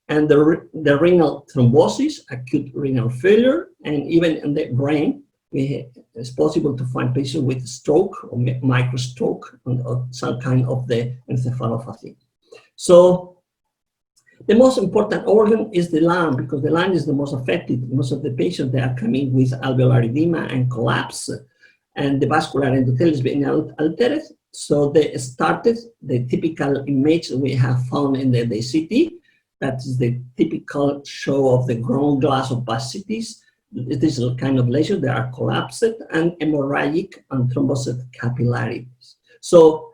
and the renal thrombosis, acute renal failure, and even in the brain, it's possible to find patients with stroke or microstroke or some kind of the encephalopathy. So the most important organ is the lung, because the lung is the most affected. Most of the patients, they are coming with alveolar edema and collapse, and the vascular endothelium is being altered. So they started the typical image we have found in the CT. That is the typical show of the ground glass opacities. This is a kind of lesion that are collapsed and hemorrhagic and thrombosed capillarities. So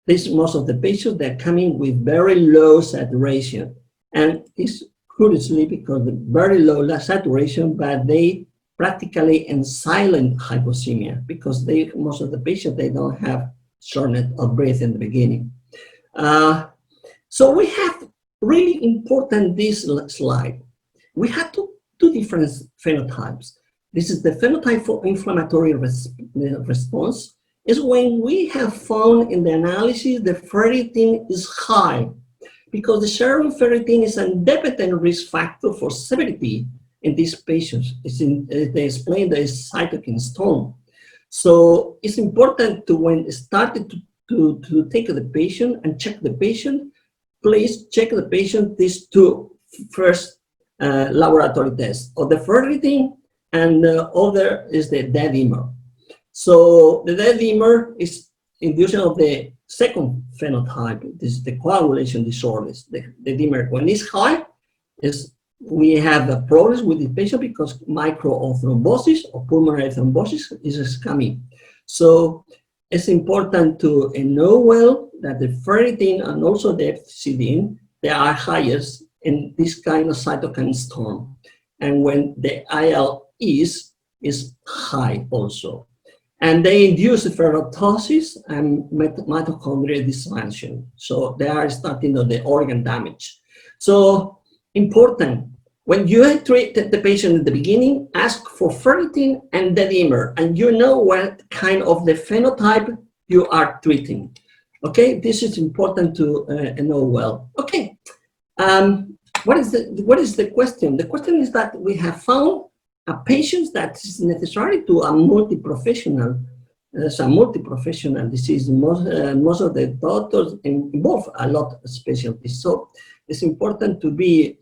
this most of the patients, they're coming with very low saturation. And it's curiously because the very low saturation, but they practically in silent hypoxemia, because most of the patients, they don't have shortness of breath in the beginning. So we have really important this slide. We have two different phenotypes. This is the phenotype for inflammatory response, is when we have found in the analysis the ferritin is high, because the serum ferritin is an independent risk factor for severity in these patients. They explain the cytokine storm. So it's important to, when started to take the patient and check the patient, please check the patient these two first laboratory test of the ferritin, and the other is the D-dimer. So the D-dimer is induction of the second phenotype. This is the coagulation disorders. The dimer, when it's high, we have problems with the patient because microthrombosis or pulmonary thrombosis is coming. So it's important to know well that the ferritin and also the hepcidin, they are highest in this kind of cytokine storm. And when the IL is high also. And they induce ferroptosis and mitochondrial dysfunction. So they are starting on the organ damage. So important, when you treat the patient at the beginning, ask for ferritin and D-dimer, and you know what kind of the phenotype you are treating. Okay, this is important to know well. Okay, what is the question? The question is that we have found a patient that is necessary to a multi-professional. It's a multi-professional disease. Most of the doctors involve a lot of specialties. So it's important to be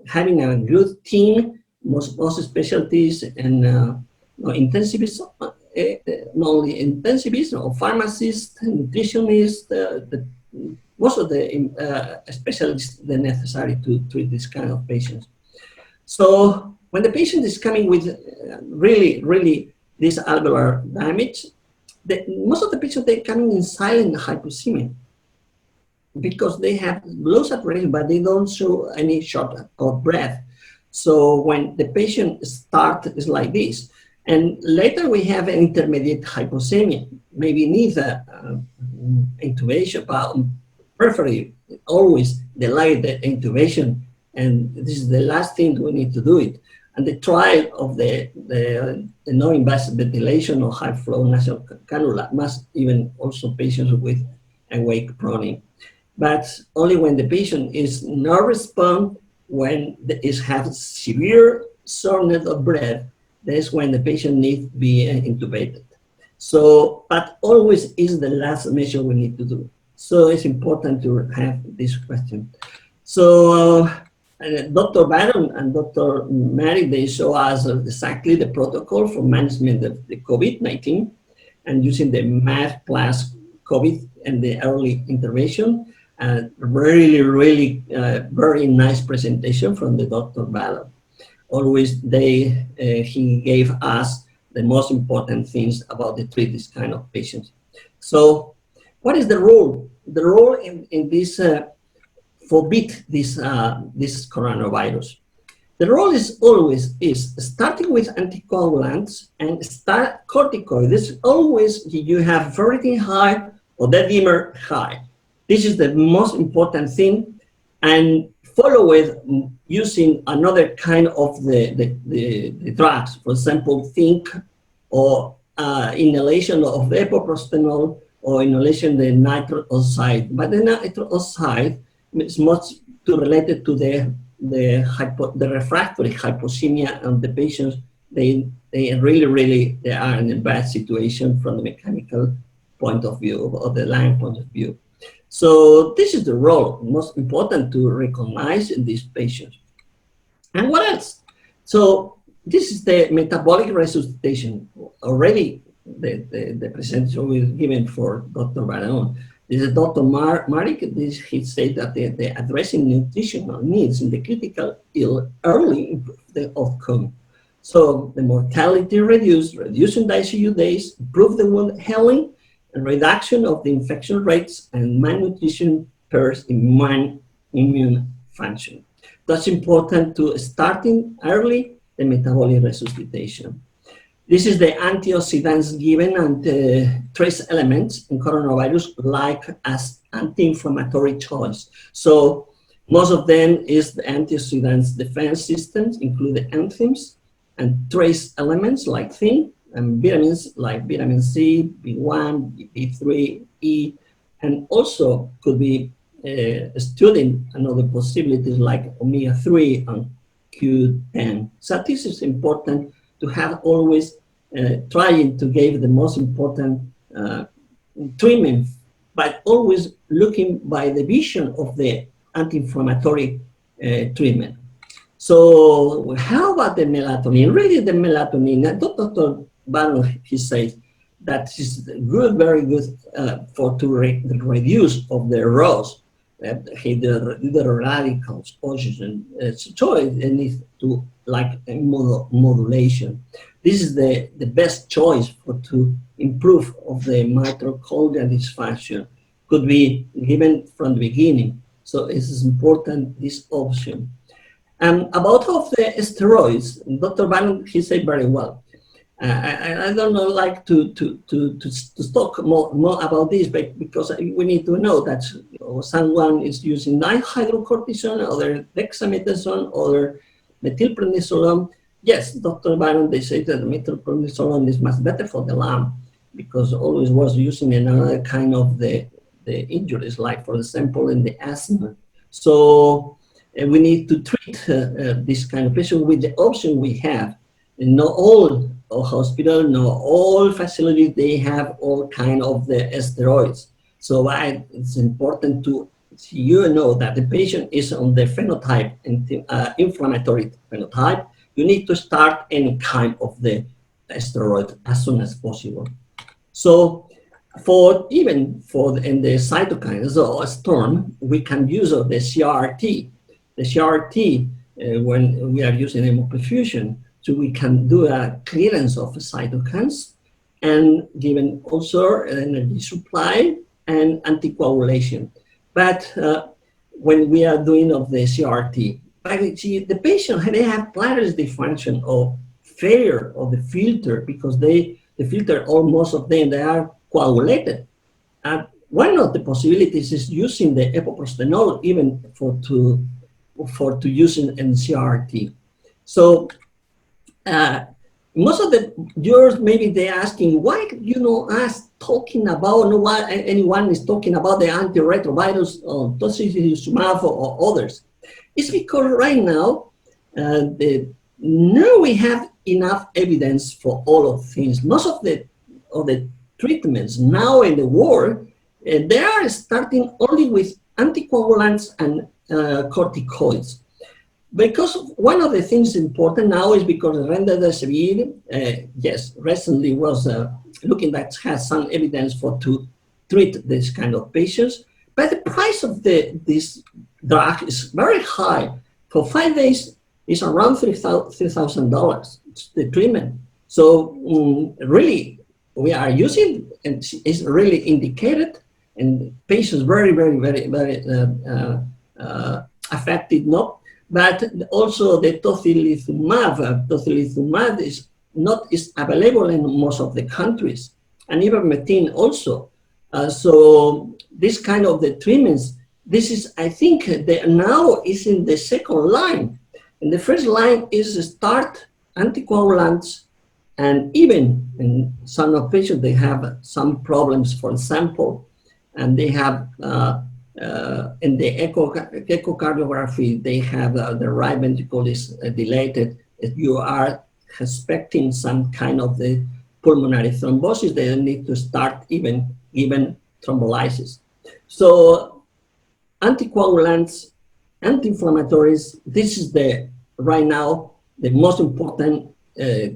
having a good team, most specialties and intensivists, not only intensivists or pharmacists, nutritionists, most of the specialists that are necessary to treat this kind of patients. So when the patient is coming with really this alveolar damage, most of the patients, they're coming in silent hypoxemia because they have low saturation, but they don't show any shortness of breath. So when the patient starts, it's like this. And later we have an intermediate hypoxemia, maybe needs intubation, but preferably always delay the intubation. And this is the last thing we need to do it. And the trial of the non-invasive ventilation or high flow nasal cannula must even also patients with awake proning. But only when the patient is not respond, when it has severe shortness of breath, that's when the patient needs to be intubated. So, but always is the last measure we need to do. So it's important to have this question. So Dr. Byron and Dr. Mary, they show us exactly the protocol for management of the COVID-19 and using the MAD plus COVID and the early intervention. Really, very nice presentation from the Dr. Byron. Always he gave us the most important things about the treat this kind of patients. So what is the role? The role in this forbid this coronavirus. The role is always starting with anticoagulants and start corticoid. This is always you have ferritin high or D-dimer high. This is the most important thing, and follow with using another kind of the drugs, for example, zinc or inhalation of epoprostenol or inhalation of the nitric oxide. But the nitric oxide is much too related to the refractory hypoxemia, and the patients they really they are in a bad situation from the mechanical point of view or the lung point of view. So this is the role, most important to recognize in these patients. And what else? So this is the metabolic resuscitation. Already the presentation was given for Dr. Baron. This is Dr. Marik. He said that the addressing nutritional needs in the critical ill early improve the outcome. So the mortality reduced, reducing the ICU days, improve the wound healing, and reduction of the infection rates and malnutrition pairs in immune function. That's important to starting early the metabolic resuscitation. This is the antioxidants given and trace elements in coronavirus like as anti-inflammatory choice. So most of them is the antioxidants defense systems, include the enzymes and trace elements like zinc, and vitamins like vitamin C, B1, B3, E, and also could be studying another possibilities like omega-3 and Q10. So this is important to have always trying to give the most important treatment, but always looking by the vision of the anti-inflammatory treatment. So how about the melatonin? Really, the melatonin, Dr. Bannon, he says that is good, very good to reduce of the ROS, the radicals, oxygen. So it needs to like modulation. This is the best choice to improve of the mitochondrial dysfunction. Could be given from the beginning. So it is important, this option. About of the steroids, Dr. Bannon, he said very well. I don't know, like to talk more about this, but because we need to know that someone is using 9-hydrocortisone, other dexamethasone, other methylprednisolone. Yes, Dr. Bannon, they say that methylprednisolone is much better for the lung because always was using another kind of the injuries, like for example in the asthma. So we need to treat this kind of patient with the option we have. And not all hospital, not all facilities, they have all kind of the steroids. So it's important to know that the patient is on the phenotype, inflammatory phenotype. You need to start any kind of the steroid as soon as possible. So in the cytokines or storm, we can use the CRT. The CRT, when we are using hemoperfusion, so we can do a clearance of cytokines and given also energy supply and anticoagulation. But when we are doing of the CRT, the patient, they have bladder dysfunction or failure of the filter because the filter, or most of them, they are coagulated. And one of the possibilities is using the epoprostenol even for to use in CRT. So most of the viewers, maybe they're asking, why us talking about, why anyone is talking about the antiretrovirus or tocilizumab or others? It's because right now, now we have enough evidence for all of things. Most of the treatments now in the world, they are starting only with anticoagulants and corticoids. Because one of the things important now is because remdesivir, yes, recently was looking that has some evidence to treat this kind of patients, but the price of this drug is very high. For 5 days, it's around $3,000, the treatment. So really, we are using, and it's really indicated, and patients very affected, no? But also the tocilizumab is available in most of the countries, and ivermectin also. So this kind of the treatments, this is, I think, now is in the second line. And the first line is start anticoagulants, and even in some of patients, they have some problems, for example, and they have in the echocardiography, they have the right ventricle is dilated. If you are suspecting some kind of the pulmonary thrombosis, they need to start even thrombolysis. So anticoagulants, anti-inflammatories, this is right now the most important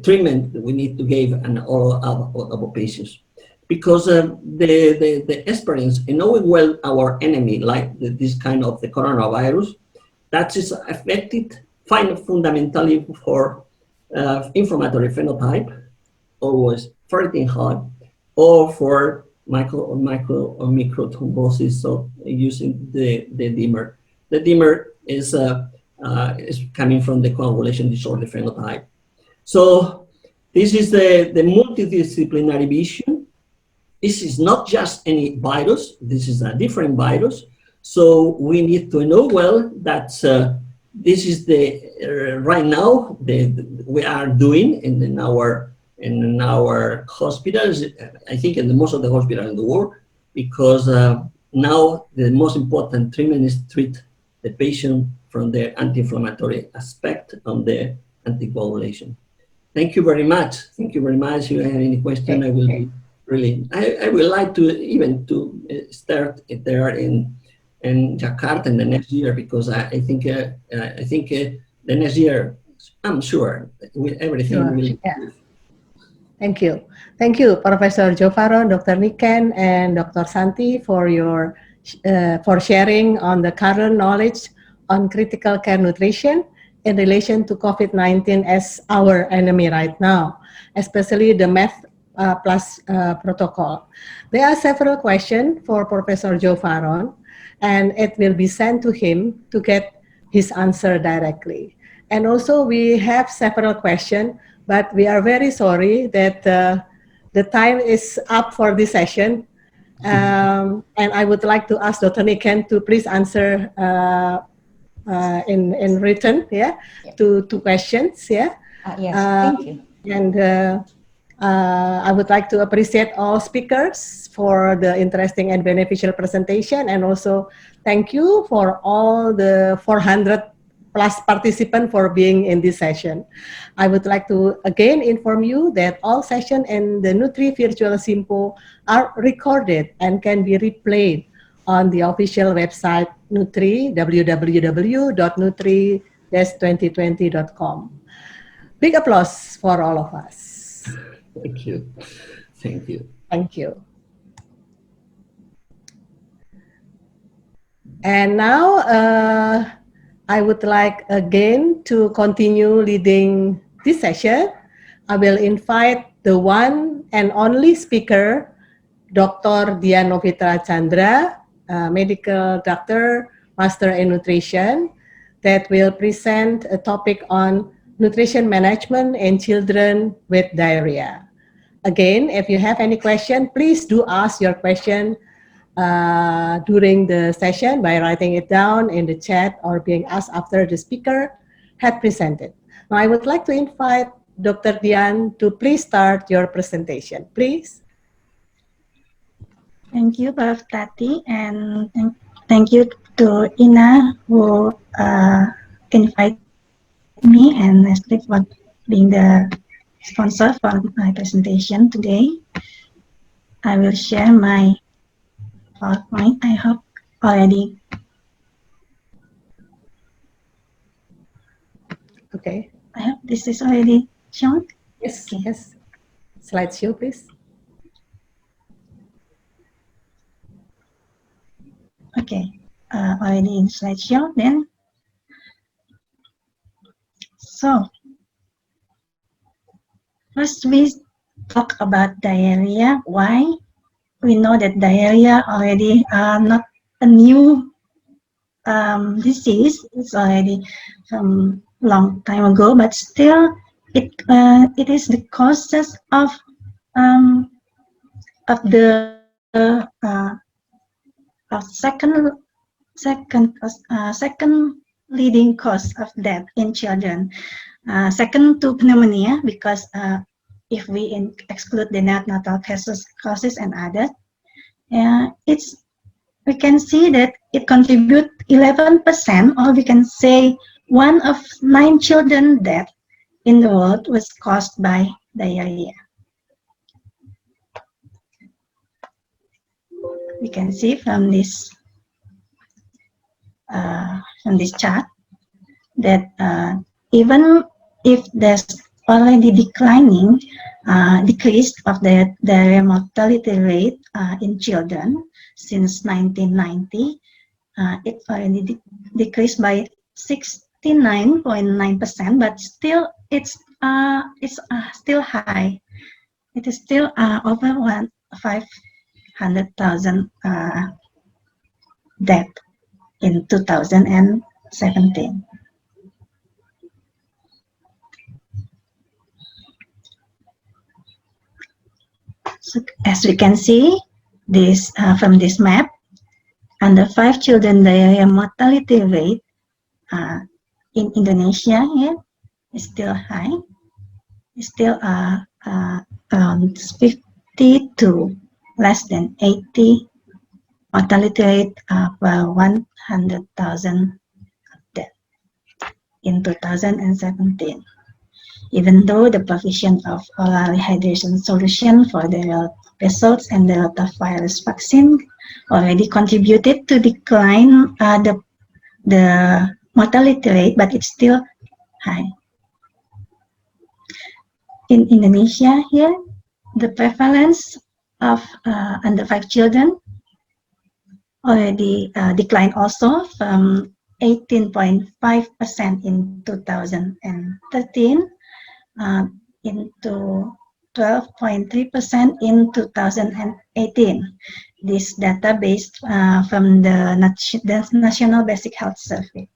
treatment that we need to give in all of our patients. Because the experience in knowing well our enemy, like this kind of the coronavirus, that is affected fundamentally for inflammatory phenotype, always ferritin high, or for micro or microthrombosis, so using the dimer. The dimer is coming from the coagulation disorder phenotype. So this is the multidisciplinary vision. This is not just any virus, this is a different virus. So we need to know well that this is right now we are doing in our hospitals, I think in most of the hospitals in the world, because now the most important treatment is treat the patient from the anti-inflammatory aspect on the anticoagulation. Thank you very much. Thank you very much. If you have any question, I will be really, I would like to even to start there in and Jakarta in the next year, because I think the next year, I'm sure everything
Sure.
will.
Yeah. Thank you. Thank you, Professor Joe Farron, Dr. Niken, and Dr. Santi for for sharing on the current knowledge on critical care nutrition in relation to COVID-19 as our enemy right now, especially the METH plus protocol. There are several questions for Professor Joe Farron, and it will be sent to him to get his answer directly. And also we have several questions, but we are very sorry that the time is up for this session. And I would like to ask Dr. Niken to please answer in written, to questions,
Yes, thank you.
And I would like to appreciate all speakers for the interesting and beneficial presentation, and also thank you for all the 400 plus participants for being in this session. I would like to again inform you that all sessions in the Nutri Virtual Simpo are recorded and can be replayed on the official website Nutri, www.nutri-2020.com. Big applause for all of us.
Thank you. Thank you.
Thank you. And now I would like again to continue leading this session. I will invite the one and only speaker, Dr. Dian Novitra Chandra, medical doctor, master in nutrition, that will present a topic on nutrition management in children with diarrhea. Again, if you have any question, please do ask your question during the session by writing it down in the chat or being asked after the speaker had presented. Now, I would like to invite Dr. Dian to please start your presentation, please.
Thank you, Prof. Tati, and thank you to Ina who invited me and Nestle for being the sponsor for my presentation today. I will share my PowerPoint. I hope already.
Okay.
I hope this is already shown.
Yes.
Okay.
Yes. Slideshow, please.
Okay. Already in slideshow then. So first we talk about diarrhea. Why? We know that diarrhea already not a new disease. It's already from long time ago, but still it is the causes of the second leading cause of death in children. Second to pneumonia, because if we exclude the neonatal causes and others, we can see that it contributes 11%, or we can say 1 of 9 children death in the world was caused by diarrhea. We can see from this chart that even if there's already decreased of the diarrhea mortality rate in children since 1990, it already decreased by 69.9%, but still it's still high. It is still over 500,000 death in 2017. So as we can see this from this map, under 5 children diarrhea mortality rate in Indonesia here is still high. It's still around 50 to less than 80 mortality rate per 100,000 death in 2017. Even though the provision of oral rehydration solution for the results and the rotavirus vaccine already contributed to decline the mortality rate, but it's still high. In Indonesia here, the prevalence of under 5 children already declined also from 18.5% in 2013 into 12.3% in 2018. This data based from the National Basic Health Survey.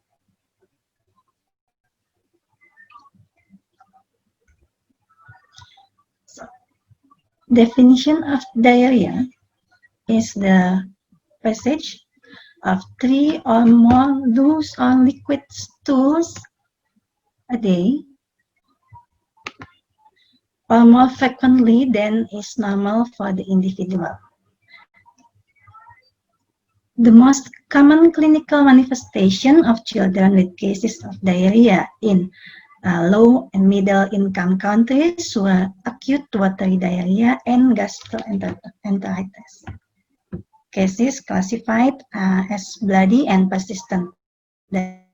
So, definition of diarrhea is the passage of 3 or more loose or liquid stools a day, or more frequently than is normal for the individual. The most common clinical manifestation of children with cases of diarrhea in low and middle income countries were acute watery diarrhea and gastroenteritis. Cases classified as bloody and persistent rare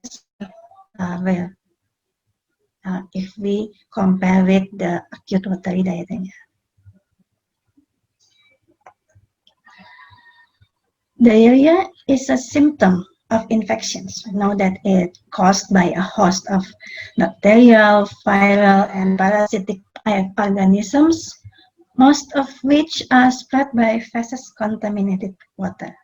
if we compare with the acute watery diarrhea. Diarrhea is a symptom of infections. We know that it's caused by a host of bacterial, viral, and parasitic organisms, most of which are spread by feces-contaminated water.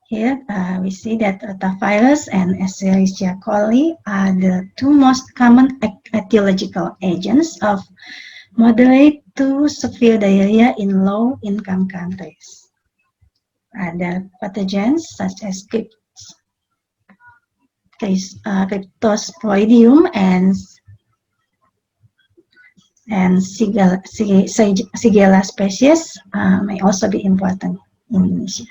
Here we see that rotavirus and Escherichia coli are the 2 most common etiological agents of moderate to severe diarrhea in low-income countries. Other pathogens such as Cryptosporidium and Shigella species may also be important in Indonesia.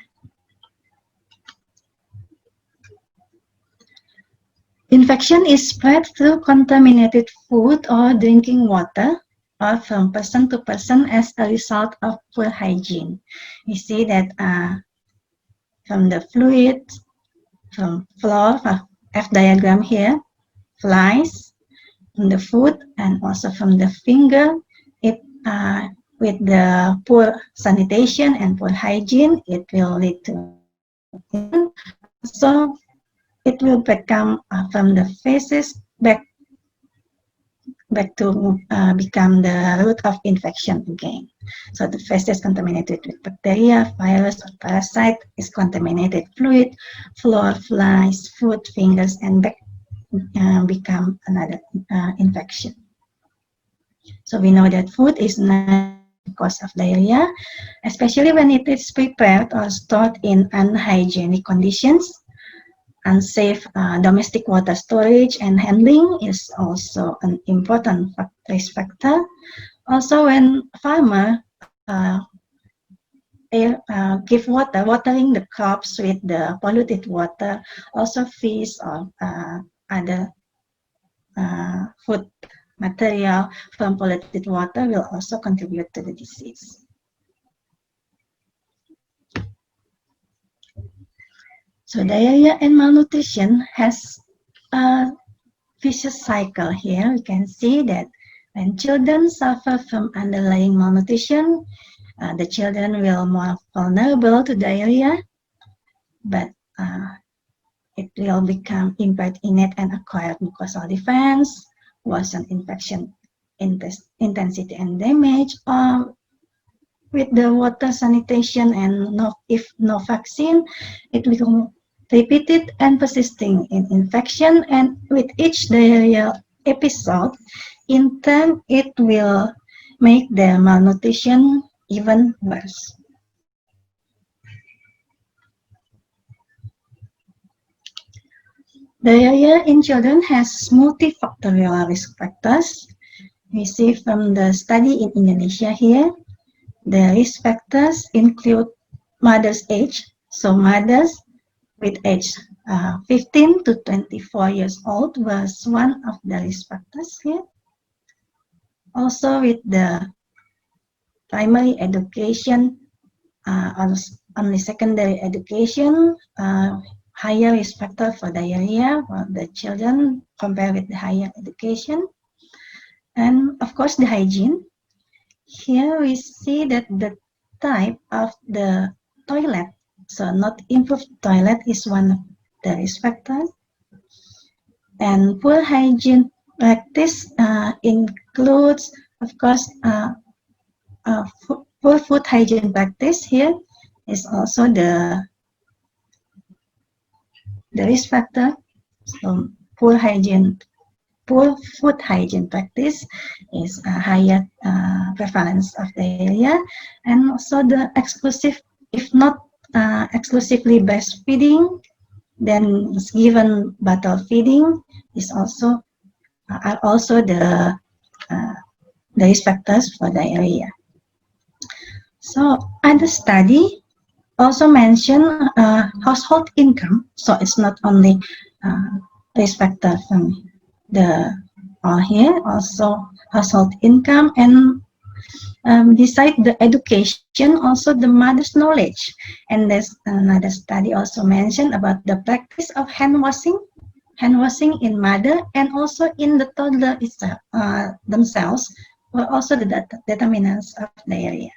Infection is spread through contaminated food or drinking water, or from person to person as a result of poor hygiene. We see that from the fluid, from floor, F diagram here, flies, from the food, and also from the finger. With the poor sanitation and poor hygiene, it will lead to so it will become from the feces back to become the root of infection again. So the feces contaminated with bacteria, virus, or parasite is contaminated fluid, floor, flies, food, fingers, and back become another infection. So we know that food is not the cause of diarrhea, especially when it is prepared or stored in unhygienic conditions. Unsafe domestic water storage and handling is also an important risk factor. Also, when farmers give watering the crops with the polluted water, also fish or other food material from polluted water will also contribute to the disease. So diarrhea and malnutrition has a vicious cycle here. We can see that when children suffer from underlying malnutrition, the children will be more vulnerable to diarrhea, but it will become impaired innate and acquired mucosal defense, worsen infection intensity and damage, or with the water sanitation and if no vaccine, it will repeated and persisting in infection, and with each diarrheal episode, in turn, it will make the malnutrition even worse. Diarrhea in children has multifactorial risk factors. We see from the study in Indonesia here, the risk factors include mother's age, so mothers with age 15 to 24 years old was one of the risk factors here. Also with the primary education only secondary education, higher risk factor for diarrhea for the children compared with the higher education. And of course, the hygiene. Here we see that the type of the toilet, so not improved toilet, is one of the risk factors. And poor hygiene practice includes, of course, poor food hygiene practice. Here is also the risk factor. So poor food hygiene practice is a higher prevalence of diarrhea, and also the exclusive, if not exclusively breastfeeding, then is given bottle feeding is also are also the risk factors for diarrhea. So other study also mention household income. So it's not only risk factor from the here, also household income, and beside the education, also the mother's knowledge. And there's another study also mentioned about the practice of hand washing in mother and also in the toddler itself, themselves, were also the determinants of diarrhea.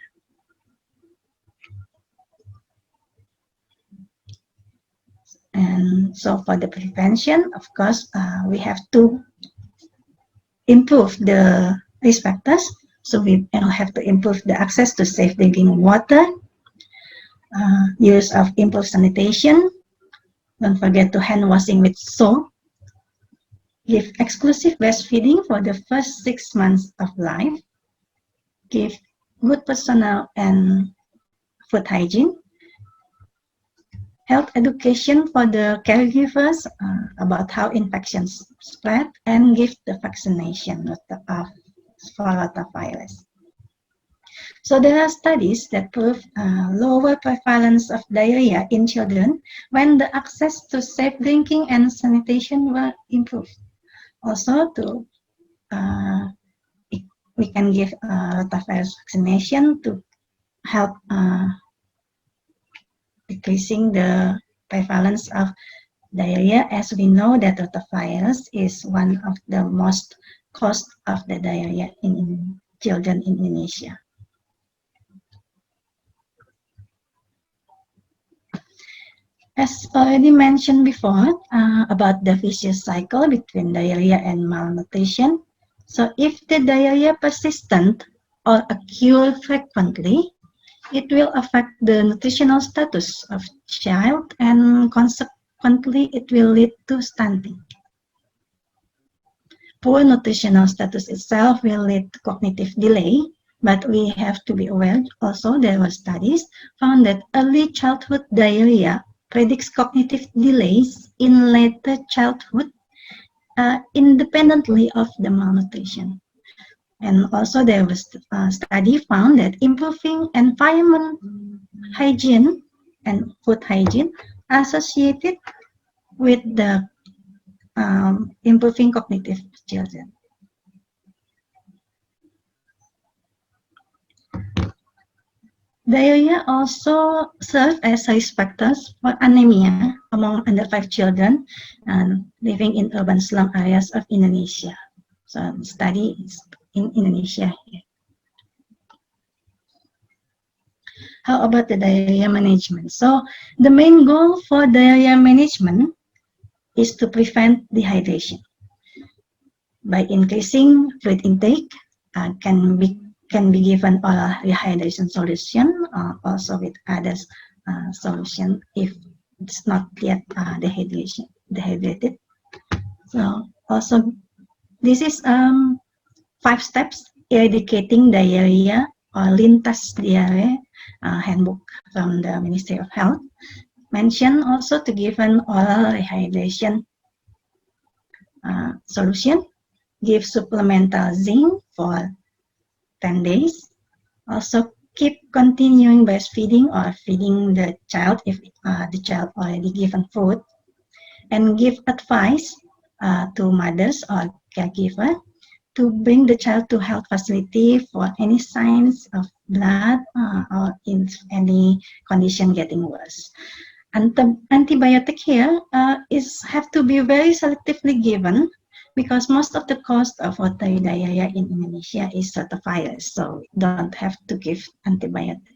And so for the prevention, of course, we have to improve the risk factors. So we have to improve the access to safe drinking water, use of improved sanitation. Don't forget to hand washing with soap. Give exclusive breastfeeding for the first 6 months of life. Give good personal and food hygiene. Health education for the caregivers about how infections spread, and give the vaccination for rotavirus. So there are studies that prove lower prevalence of diarrhea in children when the access to safe drinking and sanitation were improved. Also, we can give rotavirus vaccination to help decreasing the prevalence of diarrhea, as we know that rotavirus is one of the most cause of the diarrhea in children in Indonesia. As already mentioned before about the vicious cycle between diarrhea and malnutrition. So if the diarrhea persistent or occur frequently, it will affect the nutritional status of child, and consequently it will lead to stunting. Poor nutritional status itself will lead to cognitive delay, but we have to be aware also there were studies found that early childhood diarrhea predicts cognitive delays in later childhood independently of the malnutrition. And also there was a study found that improving environment hygiene and food hygiene associated with the improving cognitive children. Diarrhea also serves as risk factors for anemia among under 5 children living in urban slum areas of Indonesia. So the study is in Indonesia here. How about the diarrhea management? So the main goal for diarrhea management is to prevent dehydration. By increasing fluid intake, can be given oral rehydration solution, also with other solution if it's not yet dehydrated. So also this is 5 steps eradicating diarrhea or Lintas Diarrhea handbook from the Ministry of Health. Mention also to give an oral rehydration solution, give supplemental zinc for 10 days. Also keep continuing breastfeeding or feeding the child if the child already given food, and give advice to mothers or caregiver to bring the child to health facility for any signs of blood or in any condition getting worse. Antibiotic here have to be very selectively given because most of the cause of watery diarrhea in Indonesia is rotavirus, so don't have to give antibiotics.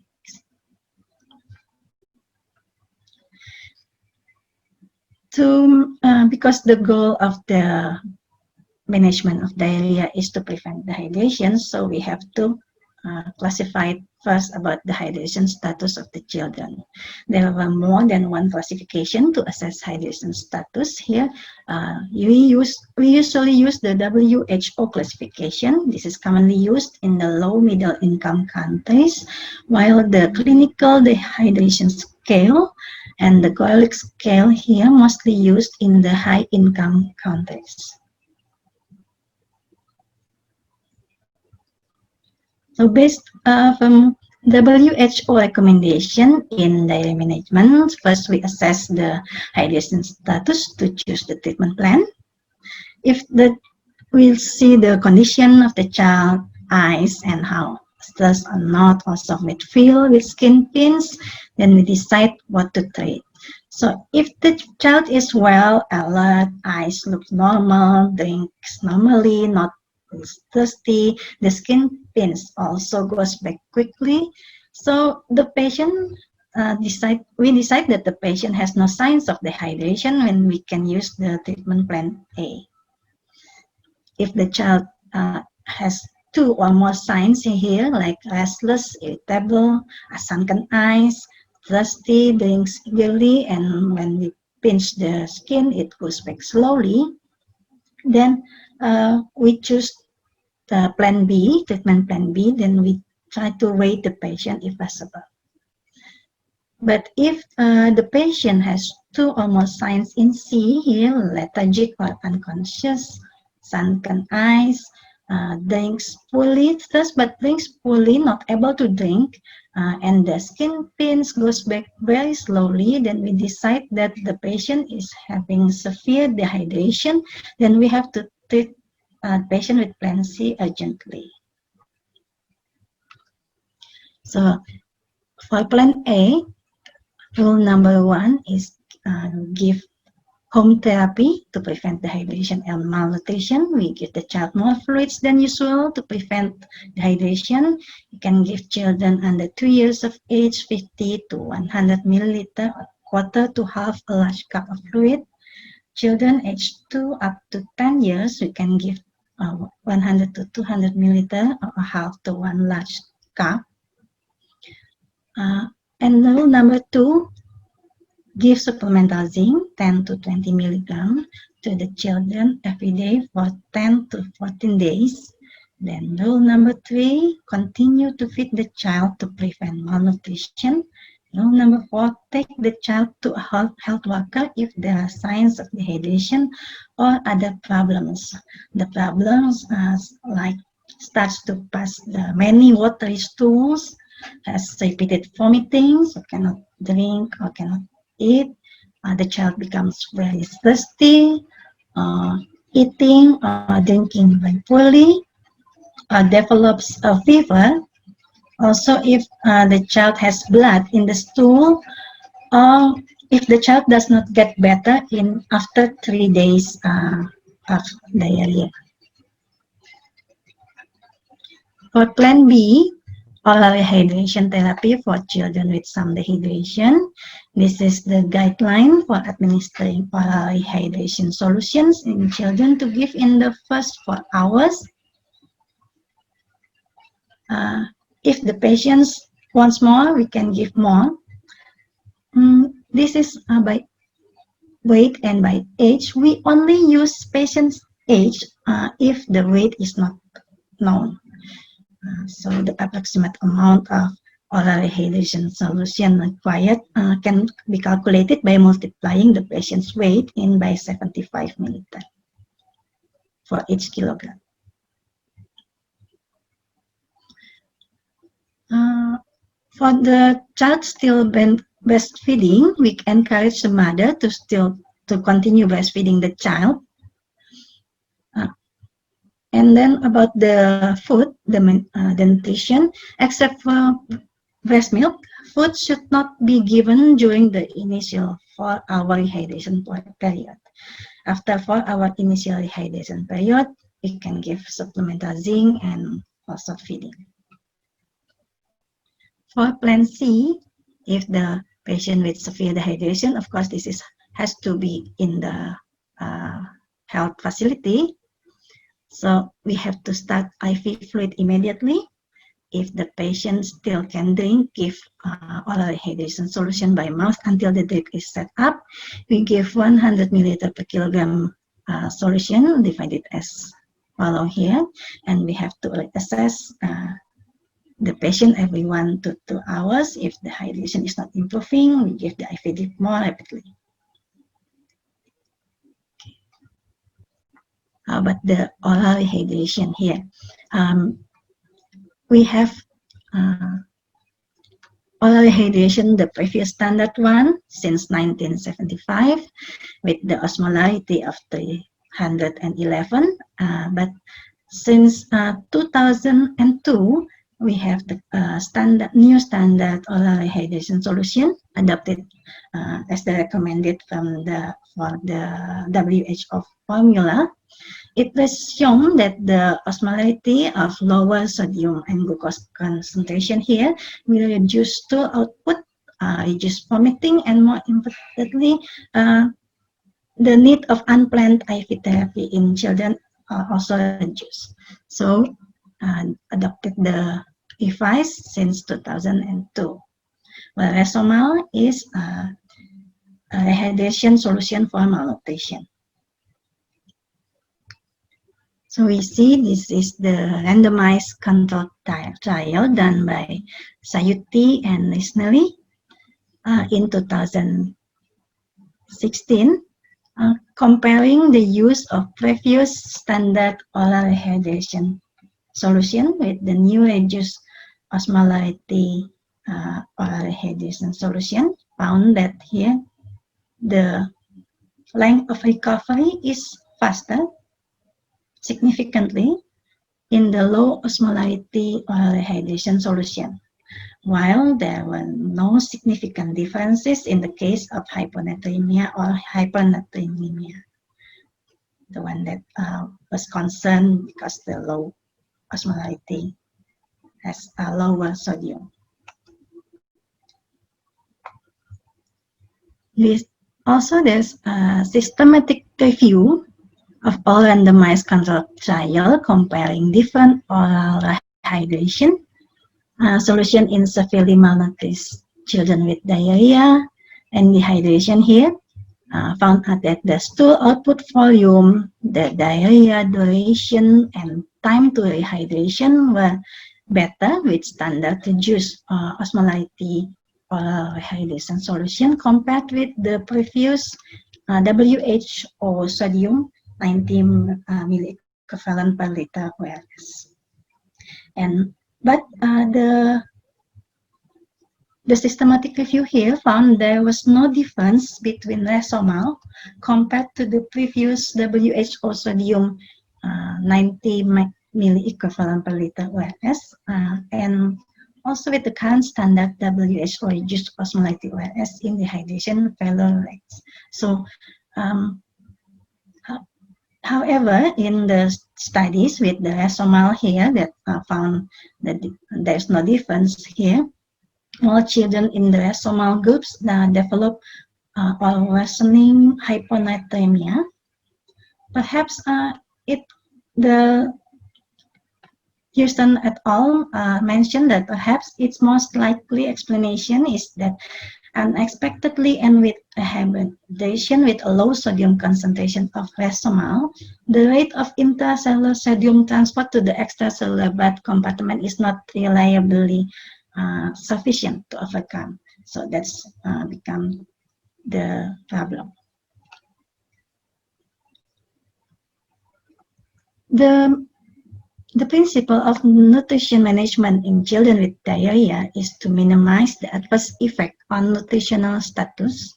Because the goal of the management of diarrhea is to prevent dehydration, so we have to classify first about the hydration status of the children. There are more than one classification to assess hydration status. Here, we usually use the WHO classification. This is commonly used in the low-middle income countries, while the clinical dehydration scale and the Golic scale here mostly used in the high-income countries. So based from WHO recommendation in diarrhea management, first we assess the hydration status to choose the treatment plan. If we'll see the condition of the child, eyes, and how stressed or not, also may feel with skin pins, then we decide what to treat. So if the child is well, alert, eyes look normal, drinks normally, not thirsty, the skin pins also goes back quickly. So the patient we decide that the patient has no signs of dehydration when we can use the treatment plan A. If the child has 2 or more signs here, like restless, irritable, sunken eyes, thirsty, drinks eagerly, and when we pinch the skin, it goes back slowly, then we choose the plan B, treatment plan B, then we try to wait the patient if possible. But if the patient has 2 or more signs in C here, lethargic or unconscious, sunken eyes, drinks poorly, but drinks poorly, not able to drink, and the skin pins goes back very slowly, then we decide that the patient is having severe dehydration, then we have to treat patient with plan C urgently. So for plan A, rule number 1 is give home therapy to prevent dehydration and malnutrition. We give the child more fluids than usual to prevent dehydration. You can give children under 2 years of age 50 to 100 milliliter, a quarter to half a large cup of fluid. Children aged 2 up to 10 years, we can give 100 to 200 milliliter, or a half to 1 large cup. And rule number 2, give supplemental zinc 10 to 20 milligram to the children every day for 10 to 14 days. Then rule number 3, continue to feed the child to prevent malnutrition. Rule number 4, take the child to a health worker if there are signs of dehydration or other problems. The problems like starts to pass the many watery stools, has repeated vomiting, so cannot drink or cannot eat. The child becomes very thirsty, eating or drinking very poorly, develops a fever. Also, if the child has blood in the stool, or if the child does not get better after 3 days of diarrhea. For plan B, oral rehydration therapy for children with some dehydration. This is the guideline for administering oral rehydration solutions in children to give in the first 4 hours. If the patients wants more, we can give more. This is by weight and by age. We only use patient's age if the weight is not known. So the approximate amount of oral rehydration solution required can be calculated by multiplying the patient's weight by 75 milliliter for each kilogram. For the child still breastfeeding, we encourage the mother to continue breastfeeding the child. And And then about the food, the nutrition, except for breast milk, food should not be given during the initial 4-hour rehydration period. After 4-hour initial rehydration period, we can give supplemental zinc and also feeding. For plan C, if the patient with severe dehydration, of course, this has to be in the health facility. So we have to start IV fluid immediately. If the patient still can drink, give oral rehydration solution by mouth until the drip is set up. We give 100 milliliter per kilogram solution divided as follow here, and we have to assess the patient every 1 to 2 hours. If the hydration is not improving, we give the IV drip more rapidly. How about the oral rehydration here? We have oral rehydration, the previous standard one, since 1975, with the osmolarity of 311. But since 2002, we have the new standard oral rehydration solution adopted as the recommended for the WHO formula. It was shown that the osmolarity of lower sodium and glucose concentration here will reduce stool output, reduce vomiting, and more importantly, the need of unplanned IV therapy in children also reduced. So, adopted the device since 2002. Well, Resomal is a rehydration solution for malnutrition. So we see this is the randomized controlled trial done by Sayuti and Risnelli in 2016, comparing the use of previous standard oral rehydration solution with the new reduced osmolarity oral rehydration solution. Found that here the length of recovery is faster significantly in the low osmolarity oral rehydration solution, while there were no significant differences in the case of hyponatremia or hypernatremia, the one that was concerned because the low osmolarity has a lower sodium. There's a systematic review of all randomized controlled trial comparing different oral rehydration solution in severely malnourished children with diarrhea and dehydration here. Found out that the stool output volume, the diarrhea duration, and time to rehydration were better with standard reduced osmolarity oral rehydration solution compared with the previous WHO sodium 90 milliequivalent per liter ORS. But the systematic review here found there was no difference between Resomal compared to the previous WHO sodium 90 milliequivalent per liter ORS, and also with the current standard WHO reduced osmolarity ORS in dehydration failure rates. So, however, in the studies with the Resomal here that found that there's no difference here, all children in the Resomal groups develop or worsening hyponatremia. Perhaps the Houston et al. Mentioned that perhaps its most likely explanation is that unexpectedly and with rehydration with a low sodium concentration of Resomal, the rate of intracellular sodium transport to the extracellular blood compartment is not reliably sufficient to overcome. So that's become the problem. The principle of nutrition management in children with diarrhea is to minimize the adverse effect on nutritional status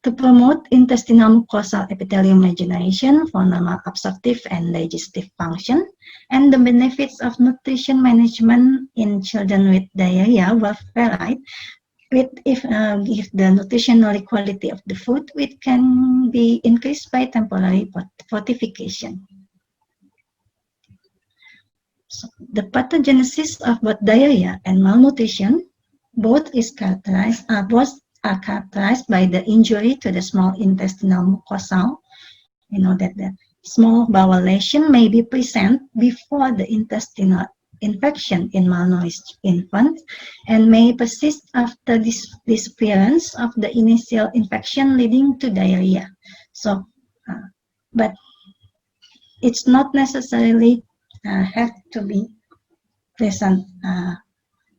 to promote intestinal mucosal epithelium regeneration for normal absorptive and digestive function, and the benefits of nutrition management in children with diarrhea were varied. If the nutritional quality of the food, it can be increased by temporary fortification. So the pathogenesis of both diarrhea and malnutrition both are characterized by the injury to the small intestinal mucosal. You know that the small bowel lesion may be present before the intestinal infection in malnourished infants and may persist after this disappearance of the initial infection leading to diarrhea. So, but it's not necessarily have to be present,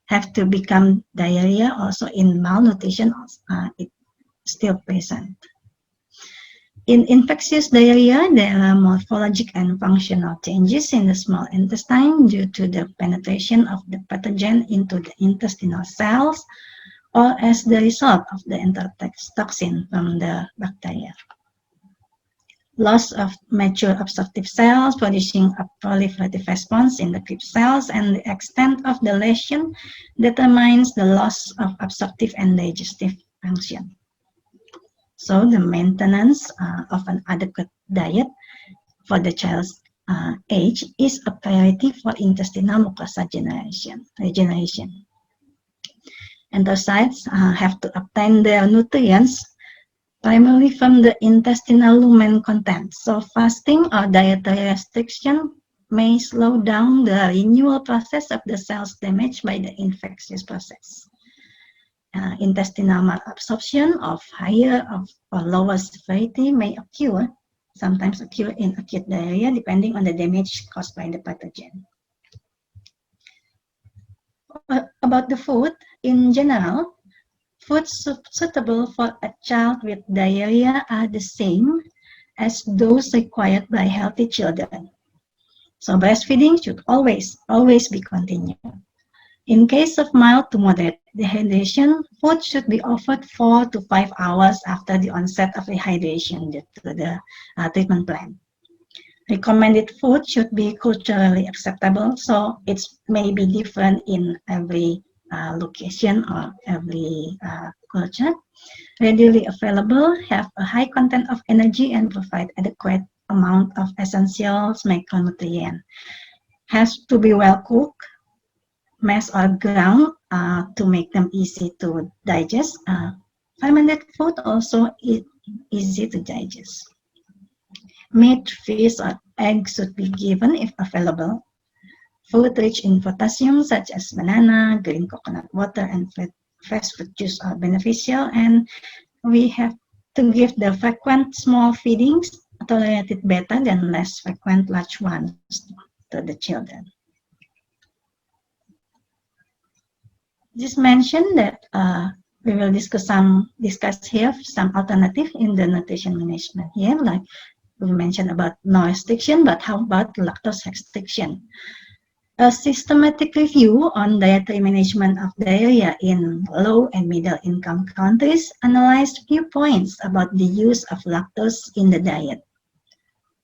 have to become diarrhea. Also in malnutrition, it's still present. In infectious diarrhea, there are morphologic and functional changes in the small intestine due to the penetration of the pathogen into the intestinal cells or as the result of the enterotoxin from the bacteria. Loss of mature absorptive cells producing a proliferative response in the Krebs cells, and the extent of the lesion determines the loss of absorptive and digestive function. So the maintenance of an adequate diet for the child's age is a priority for intestinal mucosa regeneration. Enterocytes have to obtain their nutrients primarily from the intestinal lumen content. So fasting or dietary restriction may slow down the renewal process of the cells damaged by the infectious process. Intestinal malabsorption of higher or lower severity may sometimes occur in acute diarrhea depending on the damage caused by the pathogen. About the food, in general, foods suitable for a child with diarrhea are the same as those required by healthy children. So breastfeeding should always be continued. In case of mild to moderate dehydration, food should be offered 4 to 5 hours after the onset of dehydration due to the treatment plan. Recommended food should be culturally acceptable, so it may be different in every location or every culture. Readily available, have a high content of energy and provide adequate amount of essentials macronutrients. Has to be well cooked, mashed or ground to make them easy to digest. Fermented food also is easy to digest. Meat, fish, or eggs should be given if available. Food rich in potassium such as banana, green coconut water, and fresh fruit juice are beneficial, and we have to give the frequent small feedings tolerated better than less frequent large ones to the children. Just mentioned that we will discuss here some alternative in the nutrition management here, like we mentioned about no restriction, but how about lactose restriction? A systematic review on dietary management of diarrhea in low and middle income countries analyzed few points about the use of lactose in the diet.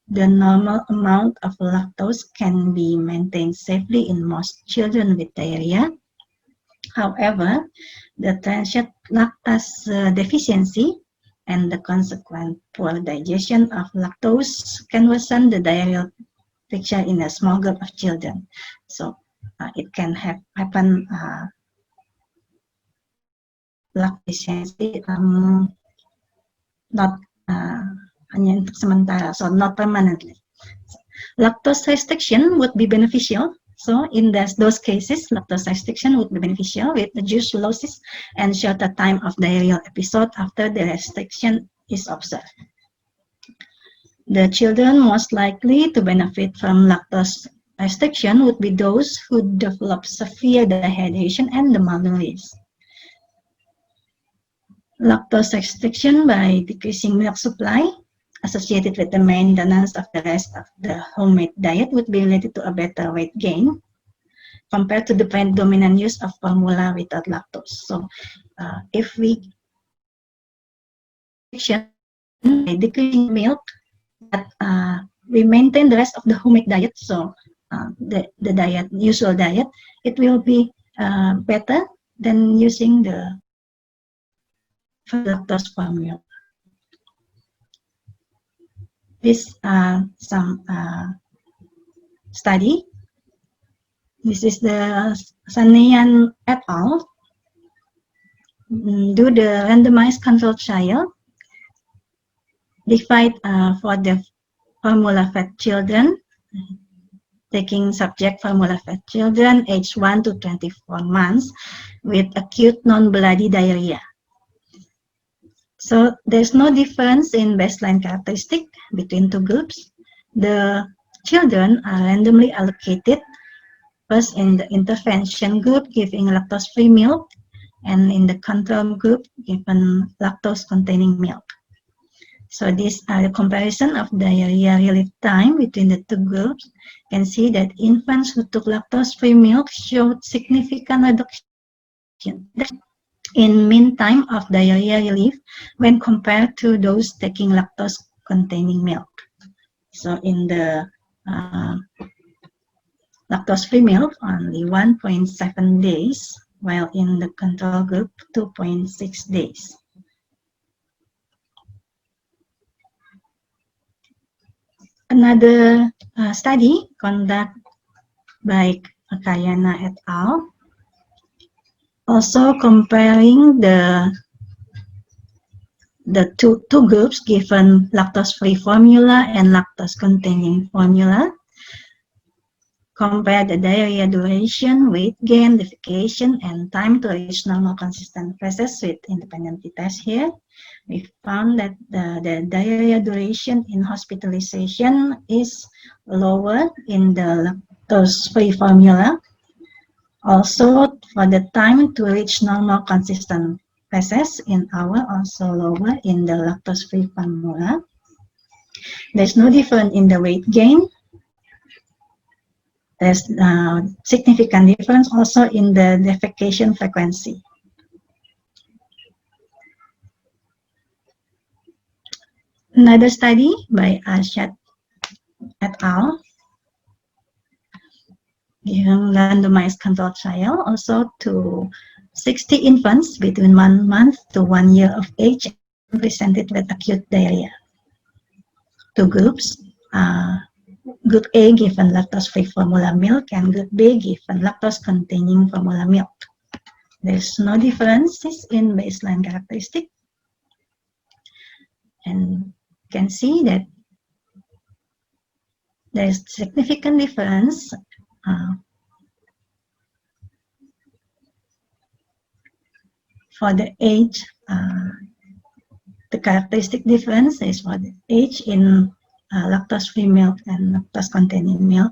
The normal amount of lactose can be maintained safely in most children with diarrhea. However, the transient lactase deficiency and the consequent poor digestion of lactose can worsen the diarrheal picture in a small group of children. So it can happen lactose deficiency not hanya untuk sementara, so not permanently. Lactose restriction would be beneficial. So in those cases, lactose restriction would be beneficial with reduced losses and shorter time of diarrheal episode after the restriction is observed. The children most likely to benefit from lactose restriction would be those who develop severe dehydration and the malnourished. Lactose restriction by decreasing milk supply associated with the maintenance of the rest of the homemade diet would be related to a better weight gain compared to the predominant use of formula without lactose. So if we restriction by decreasing milk, but we maintain the rest of the homemade diet. So the usual diet, it will be better than using the lactose formula. This some study. This is the Sanayan et al. Do the randomized control trial. Divide for the formula-fed children, taking subject formula-fed children aged 1 to 24 months with acute non-bloody diarrhea. So there's no difference in baseline characteristic between two groups. The children are randomly allocated, first in the intervention group giving lactose-free milk, and in the control group given lactose-containing milk. So these are the comparison of diarrhea relief time between the two groups. You can see that infants who took lactose-free milk showed significant reduction in mean time of diarrhea relief when compared to those taking lactose-containing milk. So in the lactose-free milk, only 1.7 days, while in the control group, 2.6 days. Another study conducted by Kayana et al. Also comparing the two groups given lactose-free formula and lactose-containing formula. Compare the diarrhea duration, weight gain, defecation, and time to reach normal consistent feces with independent test here. We found that the diarrhea duration in hospitalization is lower in the lactose-free formula. Also, for the time to reach normal consistent feces in our also lower in the lactose-free formula. There's no difference in the weight gain. There's significant difference also in the defecation frequency. Another study by Arshad et al. Given randomized control trial also to 60 infants between 1 month to 1 year of age presented with acute diarrhea. Two groups. Group A given lactose-free formula milk and Group B given lactose-containing formula milk. There's no differences in baseline characteristic. And you can see that there's significant difference for the age. The characteristic difference is for the age in lactose-free milk and lactose-containing milk.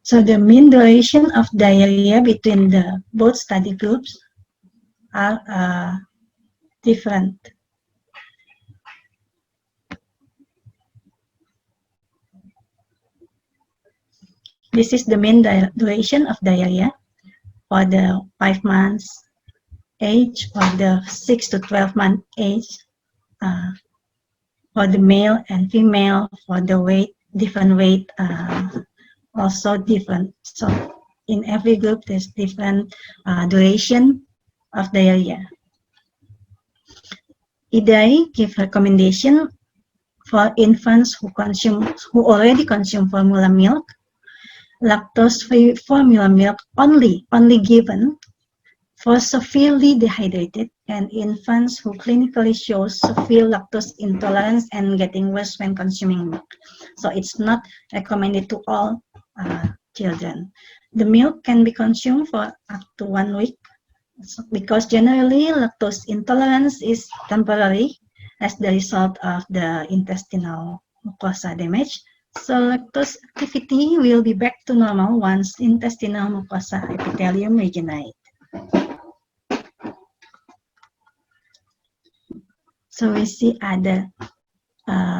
So the mean duration of diarrhea between the both study groups are different. This is the mean duration of diarrhea for the 5 months age, or the 6 to 12 month age, for the male and female, for the weight, different weight, also different. So in every group, there's different duration of diarrhea. IDAI give recommendation for infants who already consume formula milk. Lactose-free formula milk only given for severely dehydrated and infants who clinically show severe lactose intolerance and getting worse when consuming milk. So it's not recommended to all children. The milk can be consumed for up to 1 week because generally lactose intolerance is temporary as the result of the intestinal mucosa damage. So lactose activity will be back to normal once intestinal mucosa epithelium regenerate. So we see other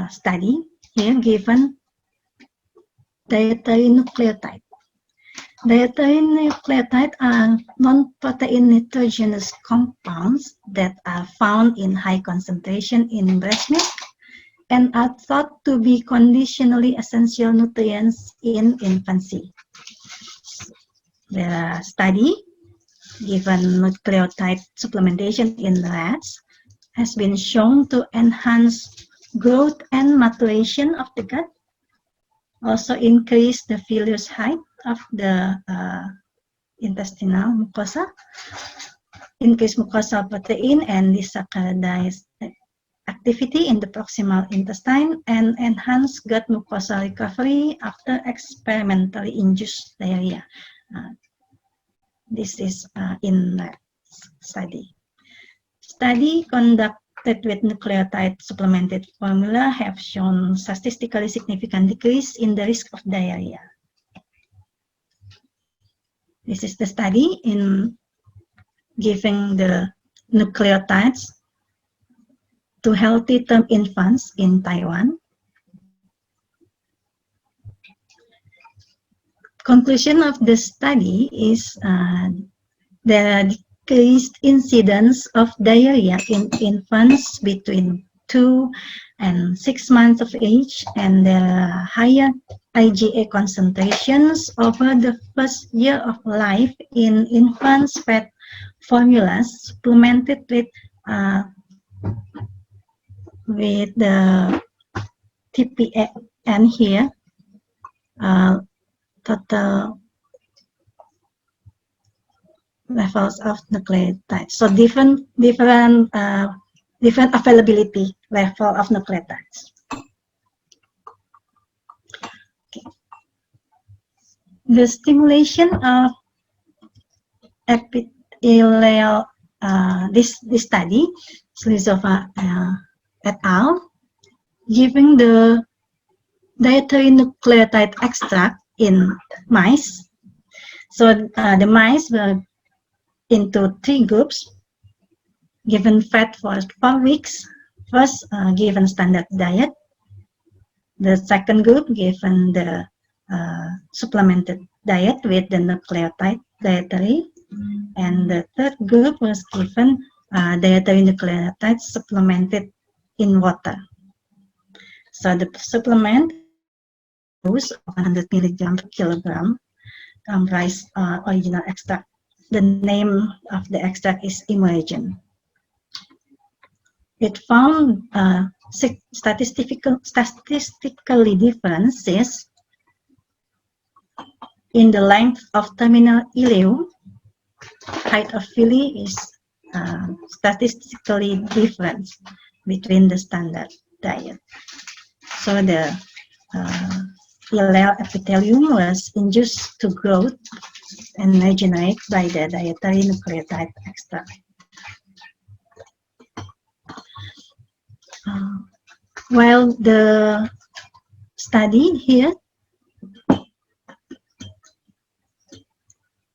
study here given dietary nucleotide. Dietary nucleotides are non-protein nitrogenous compounds that are found in high concentration in breast milk and are thought to be conditionally essential nutrients in infancy. The study given nucleotide supplementation in rats has been shown to enhance growth and maturation of the gut, also increase the villus height of the intestinal mucosa, increase mucosal protein and disaccharide activity in the proximal intestine, and enhance gut mucosal recovery after experimentally induced diarrhea. This is in that study. Study conducted with nucleotide supplemented formula have shown statistically significant decrease in the risk of diarrhea. This is the study in giving the nucleotides to healthy term infants in Taiwan. Conclusion of the study is the decreased incidence of diarrhea in infants between 2 and 6 months of age, and the higher IgA concentrations over the first year of life in infants fed formulas supplemented with the TPN here, total levels of nucleotides. So different availability level of nucleotides. Okay. The stimulation of epithelial, this study, Slizova et al., giving the dietary nucleotide extract in mice. So the mice were into 3 groups, given fed for 4 weeks. First, given standard diet. The second group given the supplemented diet with the nucleotide dietary. And the third group was given dietary nucleotides supplemented in water. So the supplement dose of 100 milligram per kilogram comprised original extract. The name of the extract is Emergen. It found statistically differences in the length of terminal ileum. Height of villi is statistically different between the standard diet. So the ileal epithelium was induced to grow and regenerate by the dietary nucleotide extract. While the study here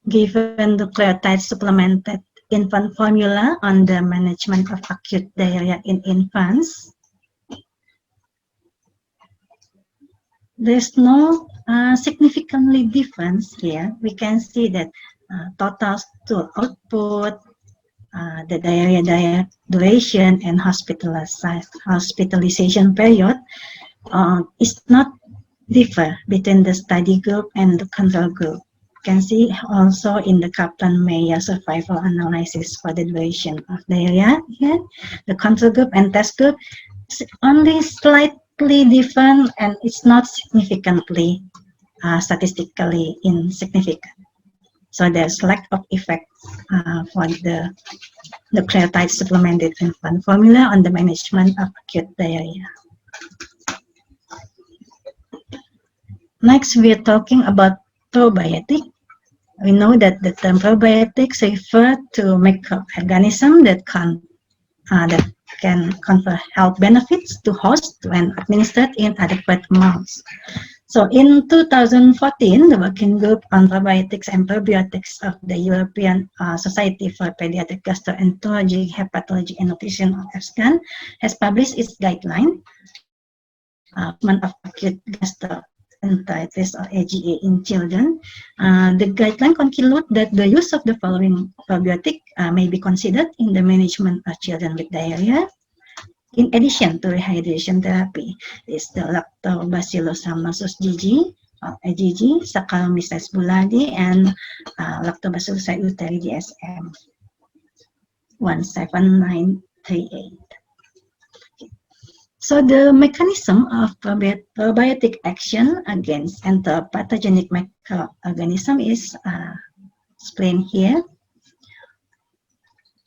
given nucleotide supplemented infant formula on the management of acute diarrhea in infants, there's no significantly difference here. We can see that total stool output, the diarrhea duration, and hospitalization period is not differ between the study group and the control group. You can see also in the Kaplan-Meier survival analysis for the duration of diarrhea here, the control group and test group is only slightly different, and it's not significantly statistically insignificant. So there's lack of effect for the nucleotide supplemented infant formula on the management of acute diarrhea. Next, we are talking about probiotic. We know that the term probiotics refer to microorganisms that can confer health benefits to host when administered in adequate amounts. So in 2014, the working group on probiotics and probiotics of the European Society for Pediatric Gastroenterology, Hepatology and Nutrition, or EFSGAN, has published its guideline of acute enteritis or AGA in children. The guideline conclude that the use of the following probiotic may be considered in the management of children with diarrhea. In addition to rehydration therapy, is the Lactobacillus rhamnosus GG, AGG, Saccharomyces boulardii, and Lactobacillus reuteri DSM 17938. So the mechanism of probiotic action against enteropathogenic microorganism is explained here.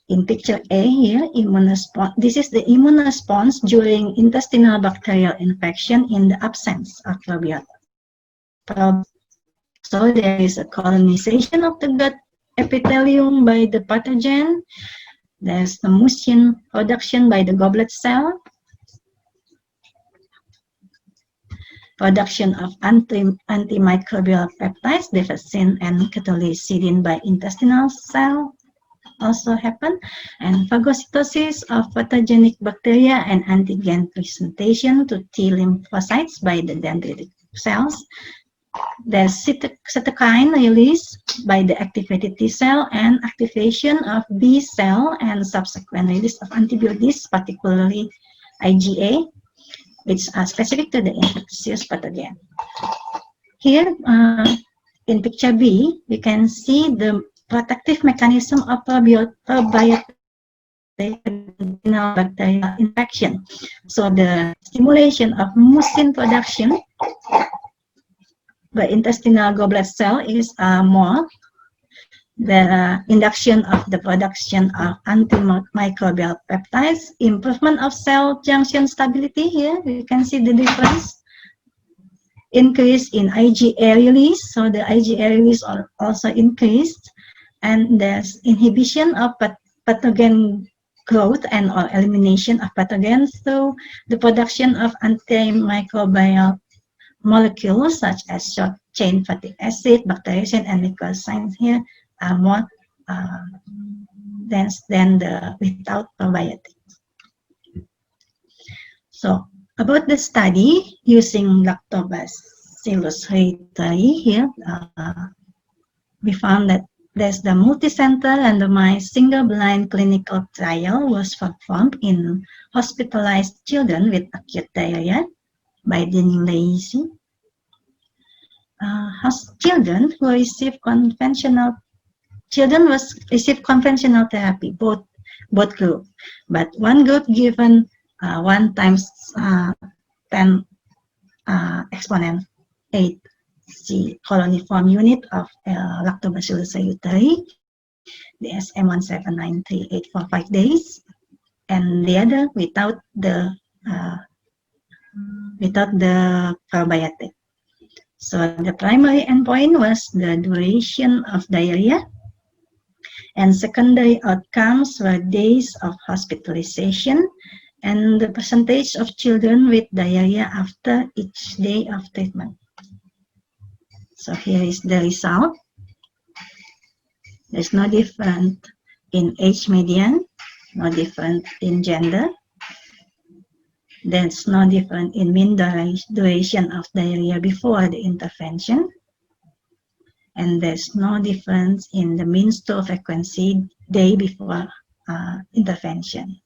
In picture A here, immune response. This is the immune response during intestinal bacterial infection in the absence of probiotics. So there is a colonization of the gut epithelium by the pathogen. There's the mucin production by the goblet cell. Production of antimicrobial peptides, differacin and cathelicidin by intestinal cell also happen, and phagocytosis of pathogenic bacteria and antigen presentation to T lymphocytes by the dendritic cells. There's cytokine release by the activated T cell and activation of B cell and subsequent release of antibodies, particularly IgA, which are specific to the infectious pathogen. Here, in picture B, we can see the protective mechanism of probiotic bacterial infection. So the stimulation of mucin production by intestinal goblet cell is more. The induction of the production of antimicrobial peptides, improvement of cell junction stability. Here we can see the difference. Increase in IgA release, so the IgA release are also increased, and there's inhibition of pathogen growth and or elimination of pathogens through the production of antimicrobial molecules such as short chain fatty acid, bacteriocin, and mycosine here are more dense than the without probiotics. So about the study using Lactobacillus reuteri here, we found that there's the multicenter randomized single-blind clinical trial was performed in hospitalized children with acute diarrhea by Denny Lacy. Children who received conventional therapy, both groups, but one group given 1 times 10 exponent 8 C coloniform unit of Lactobacillus reuteri, DSM 17938 for 5 days, and the other without the probiotic. So the primary endpoint was the duration of diarrhea, and secondary outcomes were days of hospitalization and the percentage of children with diarrhea after each day of treatment. So here is the result. There's no difference in age median, no difference in gender. There's no difference in mean duration of diarrhea before the intervention. And there's no difference in the mean stool frequency day before intervention.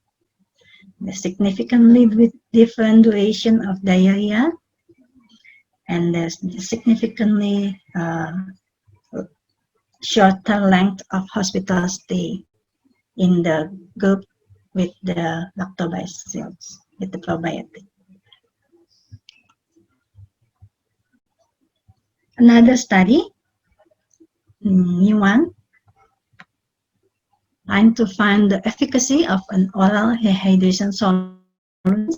The significantly different duration of diarrhea, and there's significantly shorter length of hospital stay in the group with the lactobacillus, with the probiotic. Another study, new one, trying to find the efficacy of an oral rehydration solution.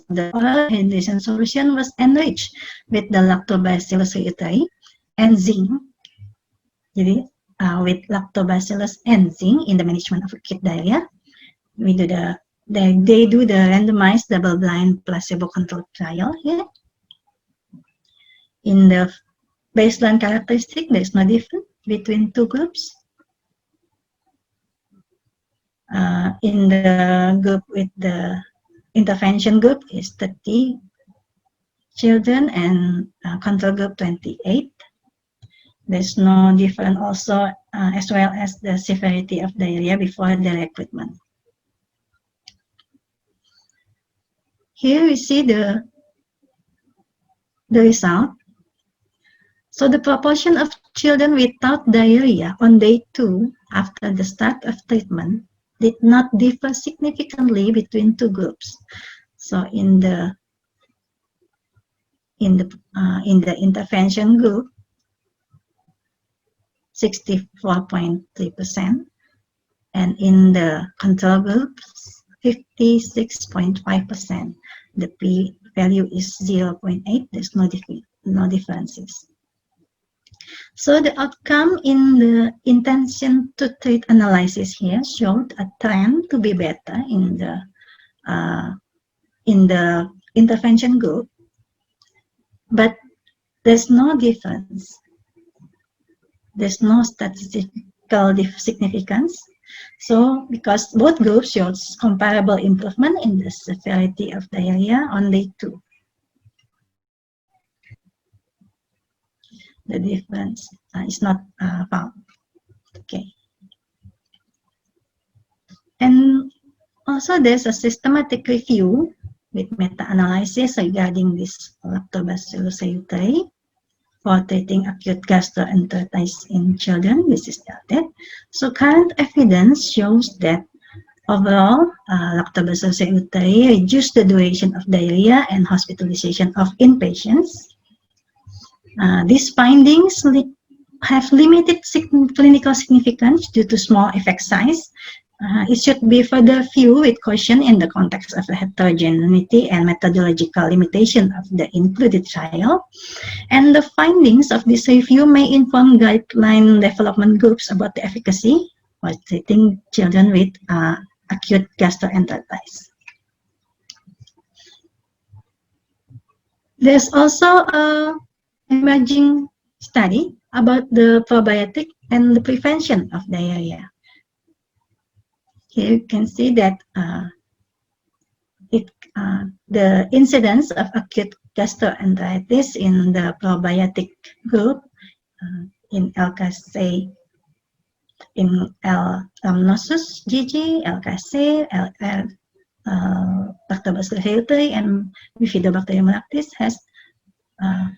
The oral rehydration solution was enriched with the Lactobacillus reuteri and zinc. Jadi, with Lactobacillus and zinc in the management of acute diarrhea, we do they do the randomized double-blind placebo-controlled trial here. In the baseline characteristic, there is no difference between two groups. In the group with the intervention group is 30 children and control group 28. There's no difference also as well as the severity of diarrhea before the recruitment. Here we see the result. So the proportion of children without diarrhea on day 2 after the start of treatment did not differ significantly between two groups. So in the intervention group, 64.3%, and in the control group, 56.5%. The p-value is 0.8. There's no differences. So the outcome in the intention to treat analysis here showed a trend to be better in the intervention group, but there's no difference. There's no statistical significance. So because both groups showed comparable improvement in the severity of diarrhea on day 2. The difference is not found. Okay. And also there's a systematic review with meta-analysis regarding this Lactobacillus reuteri for treating acute gastroenteritis in children. This is started. So current evidence shows that overall, Lactobacillus reuteri reduced the duration of diarrhea and hospitalization of inpatients. These findings have limited clinical significance due to small effect size. It should be further viewed with caution in the context of the heterogeneity and methodological limitation of the included trial. And the findings of this review may inform guideline development groups about the efficacy for treating children with acute gastroenteritis. There's also an emerging study about the probiotic and the prevention of diarrhea. Here you can see that the incidence of acute gastroenteritis in the probiotic group in LKC, in L. rhamnosus GG, LKC, Lactobacillus reuteri, and Bifidobacterium lactis has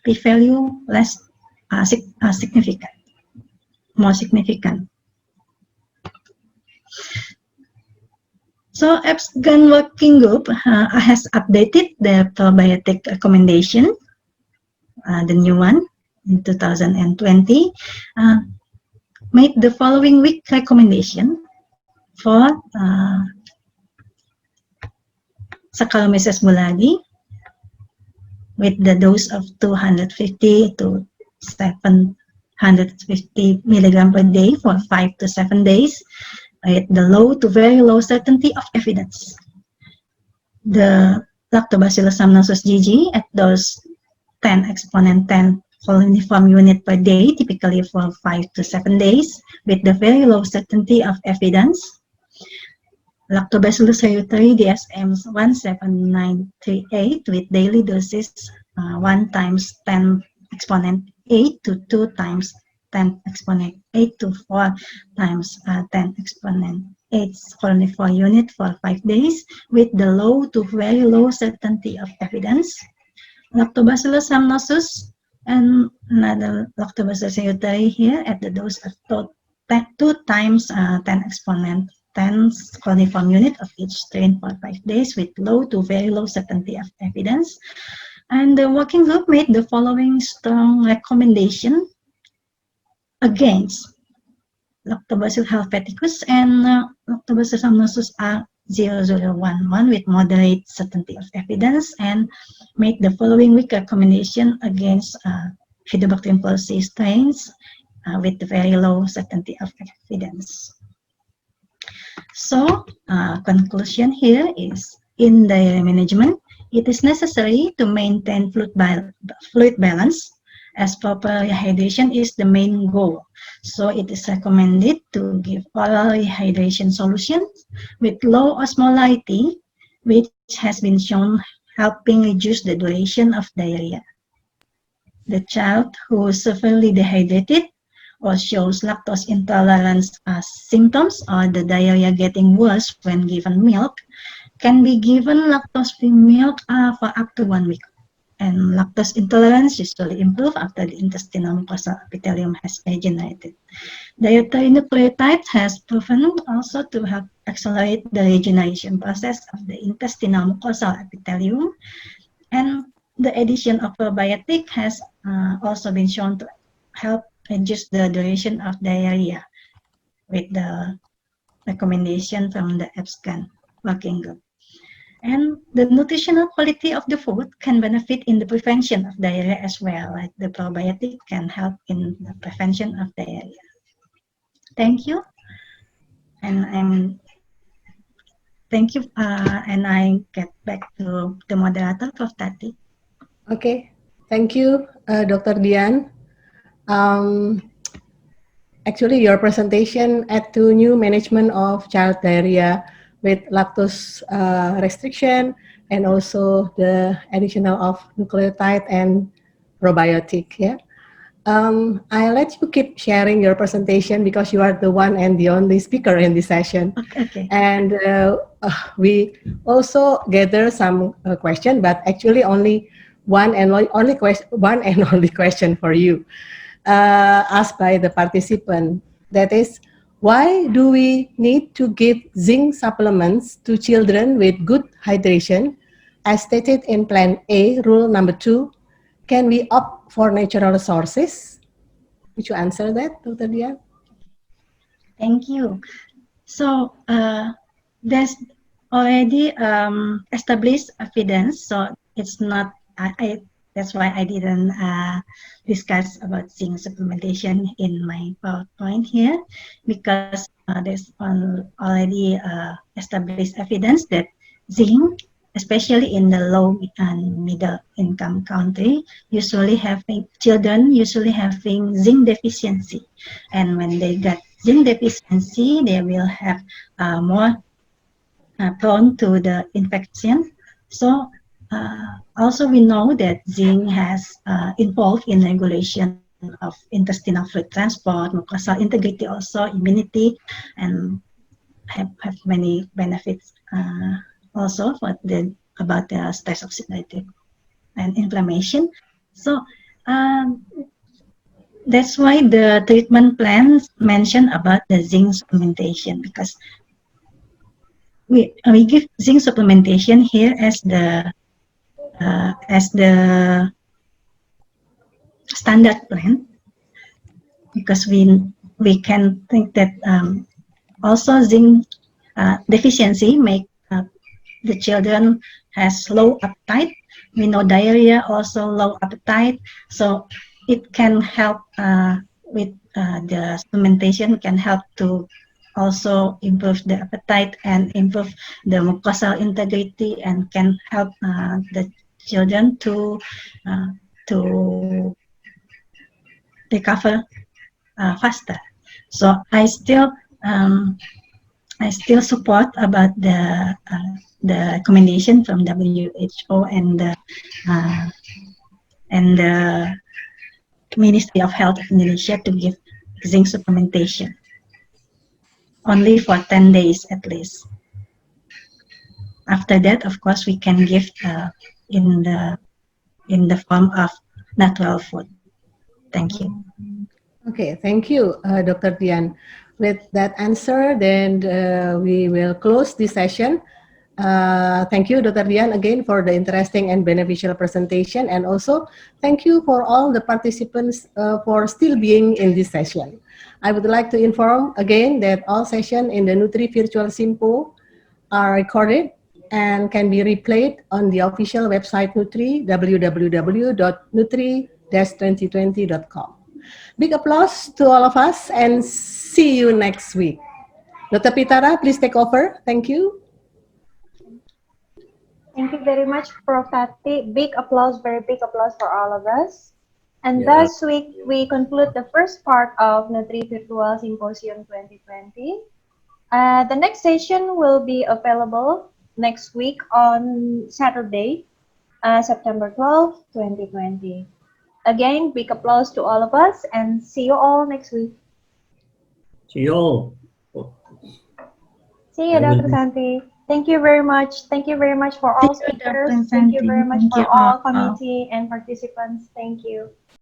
p-value less significant, more significant. So EBSGAN working group has updated the probiotic recommendation, the new one in 2020, made the following week recommendation for Saccharomyces boulardii with the dose of 250 to 750 milligram per day for 5 to 7 days. At the low to very low certainty of evidence. The Lactobacillus rhamnosus GG at dose 10 exponent 10 coloniform unit per day, typically for 5 to 7 days, with the very low certainty of evidence. Lactobacillus reuteri DSM 17938 with daily doses 1 times 10 exponent 8 to 2 times 10 exponent 8 to 4 times 10 exponent 8 coloniform unit for 5 days with the low to very low certainty of evidence. Lactobacillus rhamnosus and another Lactobacillus reuteri here at the dose of 2 times 10 exponent 10 coloniform unit of each strain for 5 days with low to very low certainty of evidence. And the working group made the following strong recommendation against Lactobacillus helveticus and Lactobacillus rhamnosus R0011 with moderate certainty of evidence, and make the following week recommendation against Bifidobacterium falci strains with the very low certainty of evidence. So, conclusion here is, in diarrhea management, it is necessary to maintain fluid balance, as proper rehydration is the main goal. So it is recommended to give oral rehydration solutions with low osmolarity, which has been shown helping reduce the duration of diarrhea. The child who is severely dehydrated or shows lactose intolerance symptoms or the diarrhea getting worse when given milk can be given lactose-free milk for up to 1 week. And lactose intolerance usually improve after the intestinal mucosal epithelium has regenerated. Dietary nucleotides has proven also to help accelerate the regeneration process of the intestinal mucosal epithelium, and the addition of probiotic has also been shown to help reduce the duration of diarrhea with the recommendation from the EBSCON working group. And the nutritional quality of the food can benefit in the prevention of diarrhea as well. Like the probiotic can help in the prevention of diarrhea. Thank you. And thank you. And I get back to the moderator, Prof. Tati.
Okay, thank you, Dr. Dian. Actually, your presentation add to new management of child diarrhea with lactose restriction and also the additional of nucleotide and probiotic. Yeah, I let you keep sharing your presentation because you are the one and the only speaker in this session.
Okay.
And we also gather some question, but actually only one and only question for you. Asked by the participant, that is, why do we need to give zinc supplements to children with good hydration as stated in Plan A, rule number 2? Can we opt for natural sources? Would you answer that, Dr. Dian?
Thank you. So there's already established evidence, so it's not, that's why I didn't discuss about zinc supplementation in my PowerPoint here, because there's already established evidence that zinc, especially in the low and middle income country, children usually having zinc deficiency. And when they get zinc deficiency, they will have more prone to the infection. So also we know that zinc has involved in regulation of intestinal fluid transport, mucosal integrity, also immunity, and have many benefits also for about the stress oxidative and inflammation. So that's why the treatment plans mention about the zinc supplementation, because we give zinc supplementation here as the standard plan, because we can think that also zinc deficiency make the children has low appetite. We know diarrhea also low appetite, so it can help with the supplementation can help to also improve the appetite and improve the mucosal integrity, and can help the children to recover faster. So I still support about the recommendation from WHO and the Ministry of Health of Indonesia to give zinc supplementation only for 10 days at least. After that, of course, we can give in the form of natural food. Thank you.
Okay, thank you, Dr. Dian. With that answer, then we will close this session. Thank you, Dr. Dian, again for the interesting and beneficial presentation, and also thank you for all the participants for still being in this session. I would like to inform again that all sessions in the Nutri Virtual Simpo are recorded and can be replayed on the official website Nutri, www.nutri-2020.com. Big applause to all of us, and see you next week. Dr. Pitara, please take over. Thank you.
Thank you very much, Prof. Tati. Big applause, very big applause for all of us. And
Yeah.
thus we conclude the first part of Nutri Virtual Symposium 2020. The next session will be available next week on Saturday, September 12, 2020. Again, big applause to all of us and see you all next week.
See you all.
See you,
I will
Dr.
be-
Santi. Thank you very much. Thank you very much for all
Thank you,
speakers.
Dr.
Thank you
Santi.
very much
Thank
for
you
all
all.
committee and participants. Thank you.